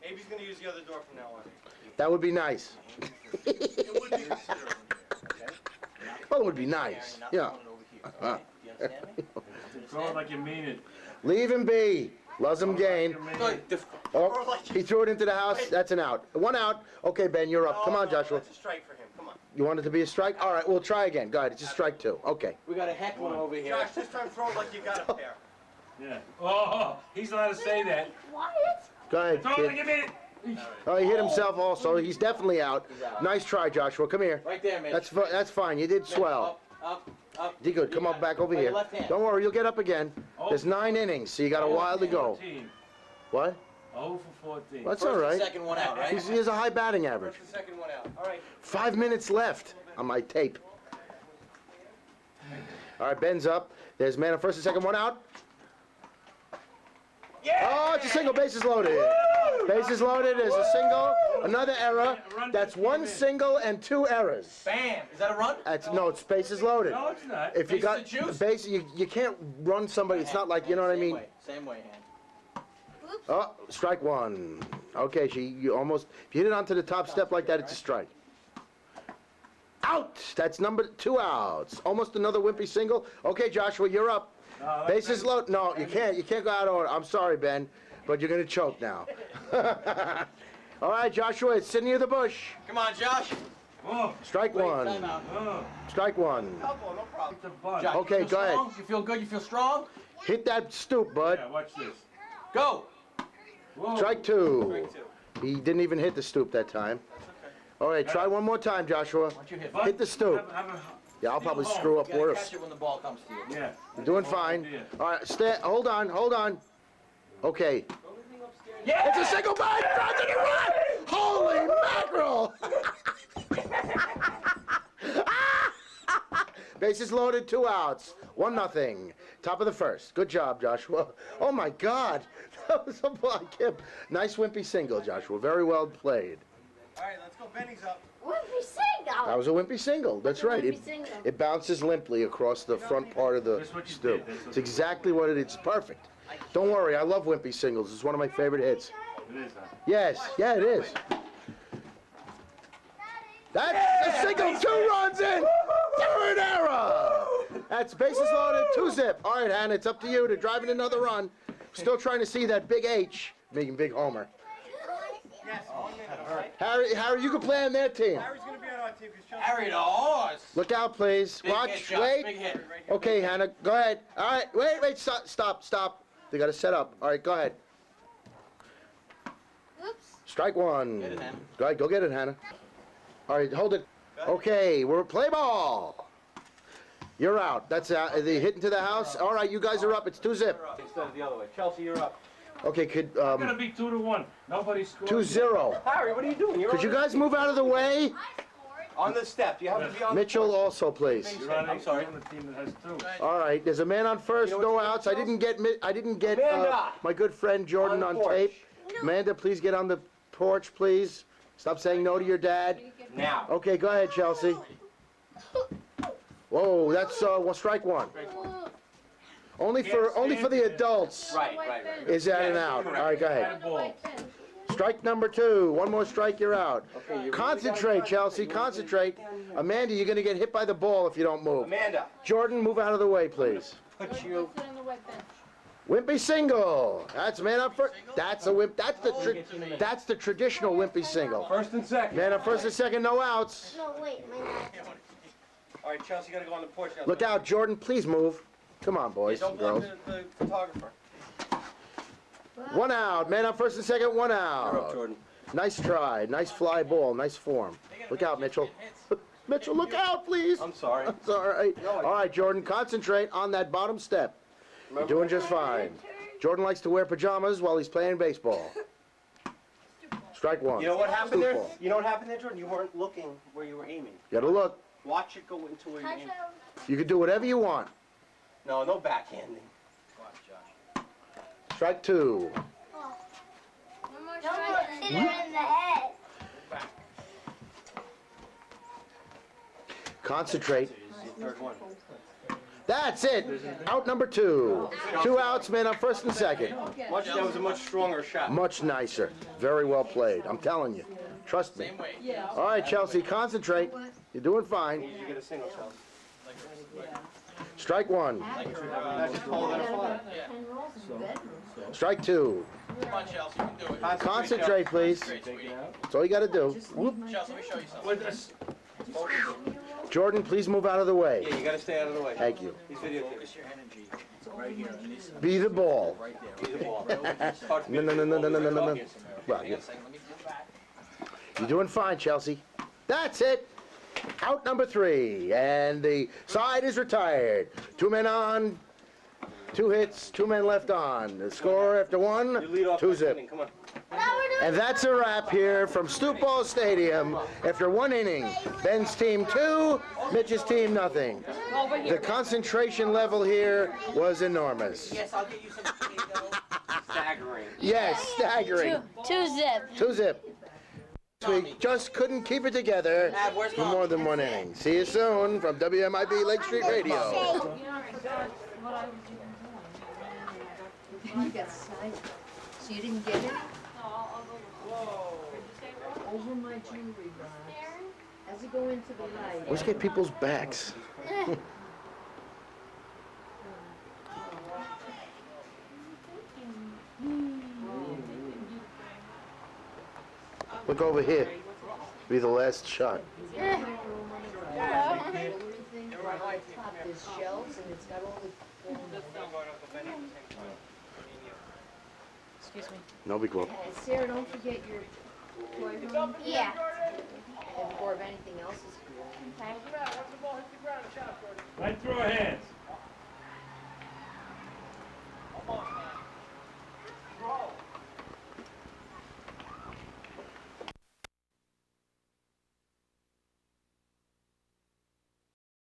Abe's gonna use the other door from now on. That would be nice. Well, it would be nice. Yeah. Throw it like you mean it. Leave him be. Loves him gain. Good. Oh, he threw it into the house. That's an out. One out. Okay, Ben, you're up. Come on, Joshua. That's a strike for him. Come on. You want it to be a strike? All right, we'll try again. Go ahead. It's a strike two. Okay. We got a heck one over here. Josh, this time throw it like you got a pair. Yeah. Oh, he's allowed to say that. Go ahead, Throw it like kid. you mean it. Oh, he hit himself also. He's definitely out. He's out. Nice try, Joshua. Come here. Right there, man. That's fine. You did swell. Up. Did good. Come on back over By your here. left hand. Don't worry, you'll get up again. There's 9 innings, so you got a while to go. 14. What? 0 for 14. That's First all right. and second one out, right? He has a high batting average. First and second one out. All right. 5 minutes left on my tape. All right, Ben's up. There's man on first and second, one out. Oh, it's a single. Bases loaded. Bases loaded. There's a single. Another error. That's 1 single and 2 errors. Bam! Is that a run? That's no. It's bases loaded. No, it's not. If you Bases got and juice? base, you can't run somebody. It's not like, you know what I mean. Same way, hand. Oh, strike one. Okay, you almost. If you hit it onto the top step like that, it's a strike. Out. That's number 2 outs. Almost another wimpy single. Okay, Joshua, you're up. No, Bases loaded. No, you can't. You can't go out of order. I'm sorry, Ben, but you're gonna choke now. All right, Joshua, it's sitting near the bush. Come on, Josh. Oh, Strike one. Timeout. oh. Strike one. Couple, no problem. It's a butt. Josh, Okay, you feel go ahead. strong? You feel good? You feel strong? Hit that stoop, bud. Yeah, watch this. Go. Whoa. Strike two. Strike two. He didn't even hit the stoop that time. That's okay. All right, try one more time, Joshua. Once you hit, Butt. Hit the stoop. Have a- Yeah, I'll probably home. screw up you gotta worse. catch it when the ball comes to you. Yeah. You're doing fine. All right, hold on, hold on. Okay. Yeah! It's a single bite! Dropped it and run! Holy mackerel! Bases loaded, 2 outs. 1-0. Top of the first. Good job, Joshua. Oh my God. That was a block. Nice wimpy single, Joshua. Very well played. All right, let's go. Benny's up. Wimpy single. That was a wimpy single. That's right. Wimpy single. It bounces limply across the front part of the That's what you stoop. did. That's what It's you exactly what it is. It's perfect. Don't worry. I love wimpy singles. It's one of my favorite hits. It is, huh? Yes. Yeah, it is. That's a single. 2 runs in. 3rd error. That's bases loaded. 2-zip. All right, Hannah. It's up to you to drive in another run. Still trying to see that big H. Making big homer. Yes, 1 minute. All right. Harry, you can play on their team. Harry's gonna be on our team because Harry the horse. Look out, please. Big Watch. hit, Josh, Wait. Big hit. Okay, Hannah, go ahead. All right, wait, stop. They got to set up. All right, go ahead. Oops. Strike one. Get it, Hannah. Go ahead, go get it, Hannah. All right, hold it. Okay, we're play ball. You're out. That's the hit into the house. All right, you guys are up. It's 2-zip. instead of the other way. Chelsea, you're up. Okay, could It's gonna be 2-1. Nobody scored. 2-0. Harry, what are you doing? You're Could you guys move out of the way? on the step. You have to be on. Mitchell also, please. You're on, I'm sorry. you're on the team that has 2. All right, there's a man on first, You know no what you outs. do, I didn't get Amanda. my good friend Jordan On on the porch. tape. Amanda, please get on the porch, please. Stop saying no to your dad. Now. Okay, go ahead, Chelsea. Whoa, that's strike one. Only for the adults. Right. Is that an out? All right, go ahead. Strike number 2. One more strike, you're out. Concentrate, Chelsea. Concentrate. Amanda, you're gonna get hit by the ball if you don't move. Amanda. Jordan, move out of the way, please. Put you. Wimpy single. That's man up first. That's a wimp. That's the traditional wimpy single. First and second. Man up first and second, no outs. No, wait, my All right, Chelsea, you gotta go on the porch now. Look out, Jordan. Please move. Come on, boys Don't and block girls. the photographer. 1 out. Man up first and second, 1 You're up, out. Jordan. Nice try. Nice fly ball. Nice form. Look out, Mitchell. Mitchell, look out, please. I'm sorry. It's all right. All right, Jordan, concentrate on that bottom step. You're doing just fine. Jordan likes to wear pajamas while he's playing baseball. Strike one. You know what happened there? Ball. You know what happened there, Jordan? You weren't looking where you were aiming. You gotta look. Watch it go into where you're aiming. You can do whatever you want. No backhanding. Strike two. Don't hit her in the head. Concentrate. Third one. That's it. Out number two. 2 outs, man up first and second. That was a much stronger shot. Much nicer. Very well played. I'm telling you. Trust me. All right, Chelsea, concentrate. You're doing fine. You get a single, Chelsea. Strike one. That's taller than a fly. Strike two. Come on, Chelsea, you can do it. Concentrate, please. That's all you got to do. Whoop. Chelsea, let me show you something. Jordan, please move out of the way. Yeah, you got to stay out of the way. Thank you. He's videotaping. Focus your energy right here on this. Be the ball. Right there. Be the ball. No, no, no, no, no, no, no, no. Well, Hang yeah. on a second, let me get back. You're doing fine, Chelsea. That's it. Out number three. And the side is retired. 2 men on. 2 hits. 2 men left on. The score after one, You lead off 2-zip. Come on. And that's a wrap here from Stoop Ball Stadium. After 1 inning, Ben's team 2, Mitch's team nothing. The concentration level here was enormous. Yes, I'll get you some potato. Staggering. Yes, staggering. 2-zip. 2-zip. We just couldn't keep it together for more than 1 inning. See you soon from WMIB Lake Street Radio. You got sniped. So you didn't get it? Over my jewelry box. As you go into the light. Let's get people's backs. Look over here. Be the last shot. Everything right on top. There's shelves and it's got all the. Excuse me. No big whoop. Sarah, don't forget your toy room. Yeah. Or if anything else is here. Okay. Right through our hands.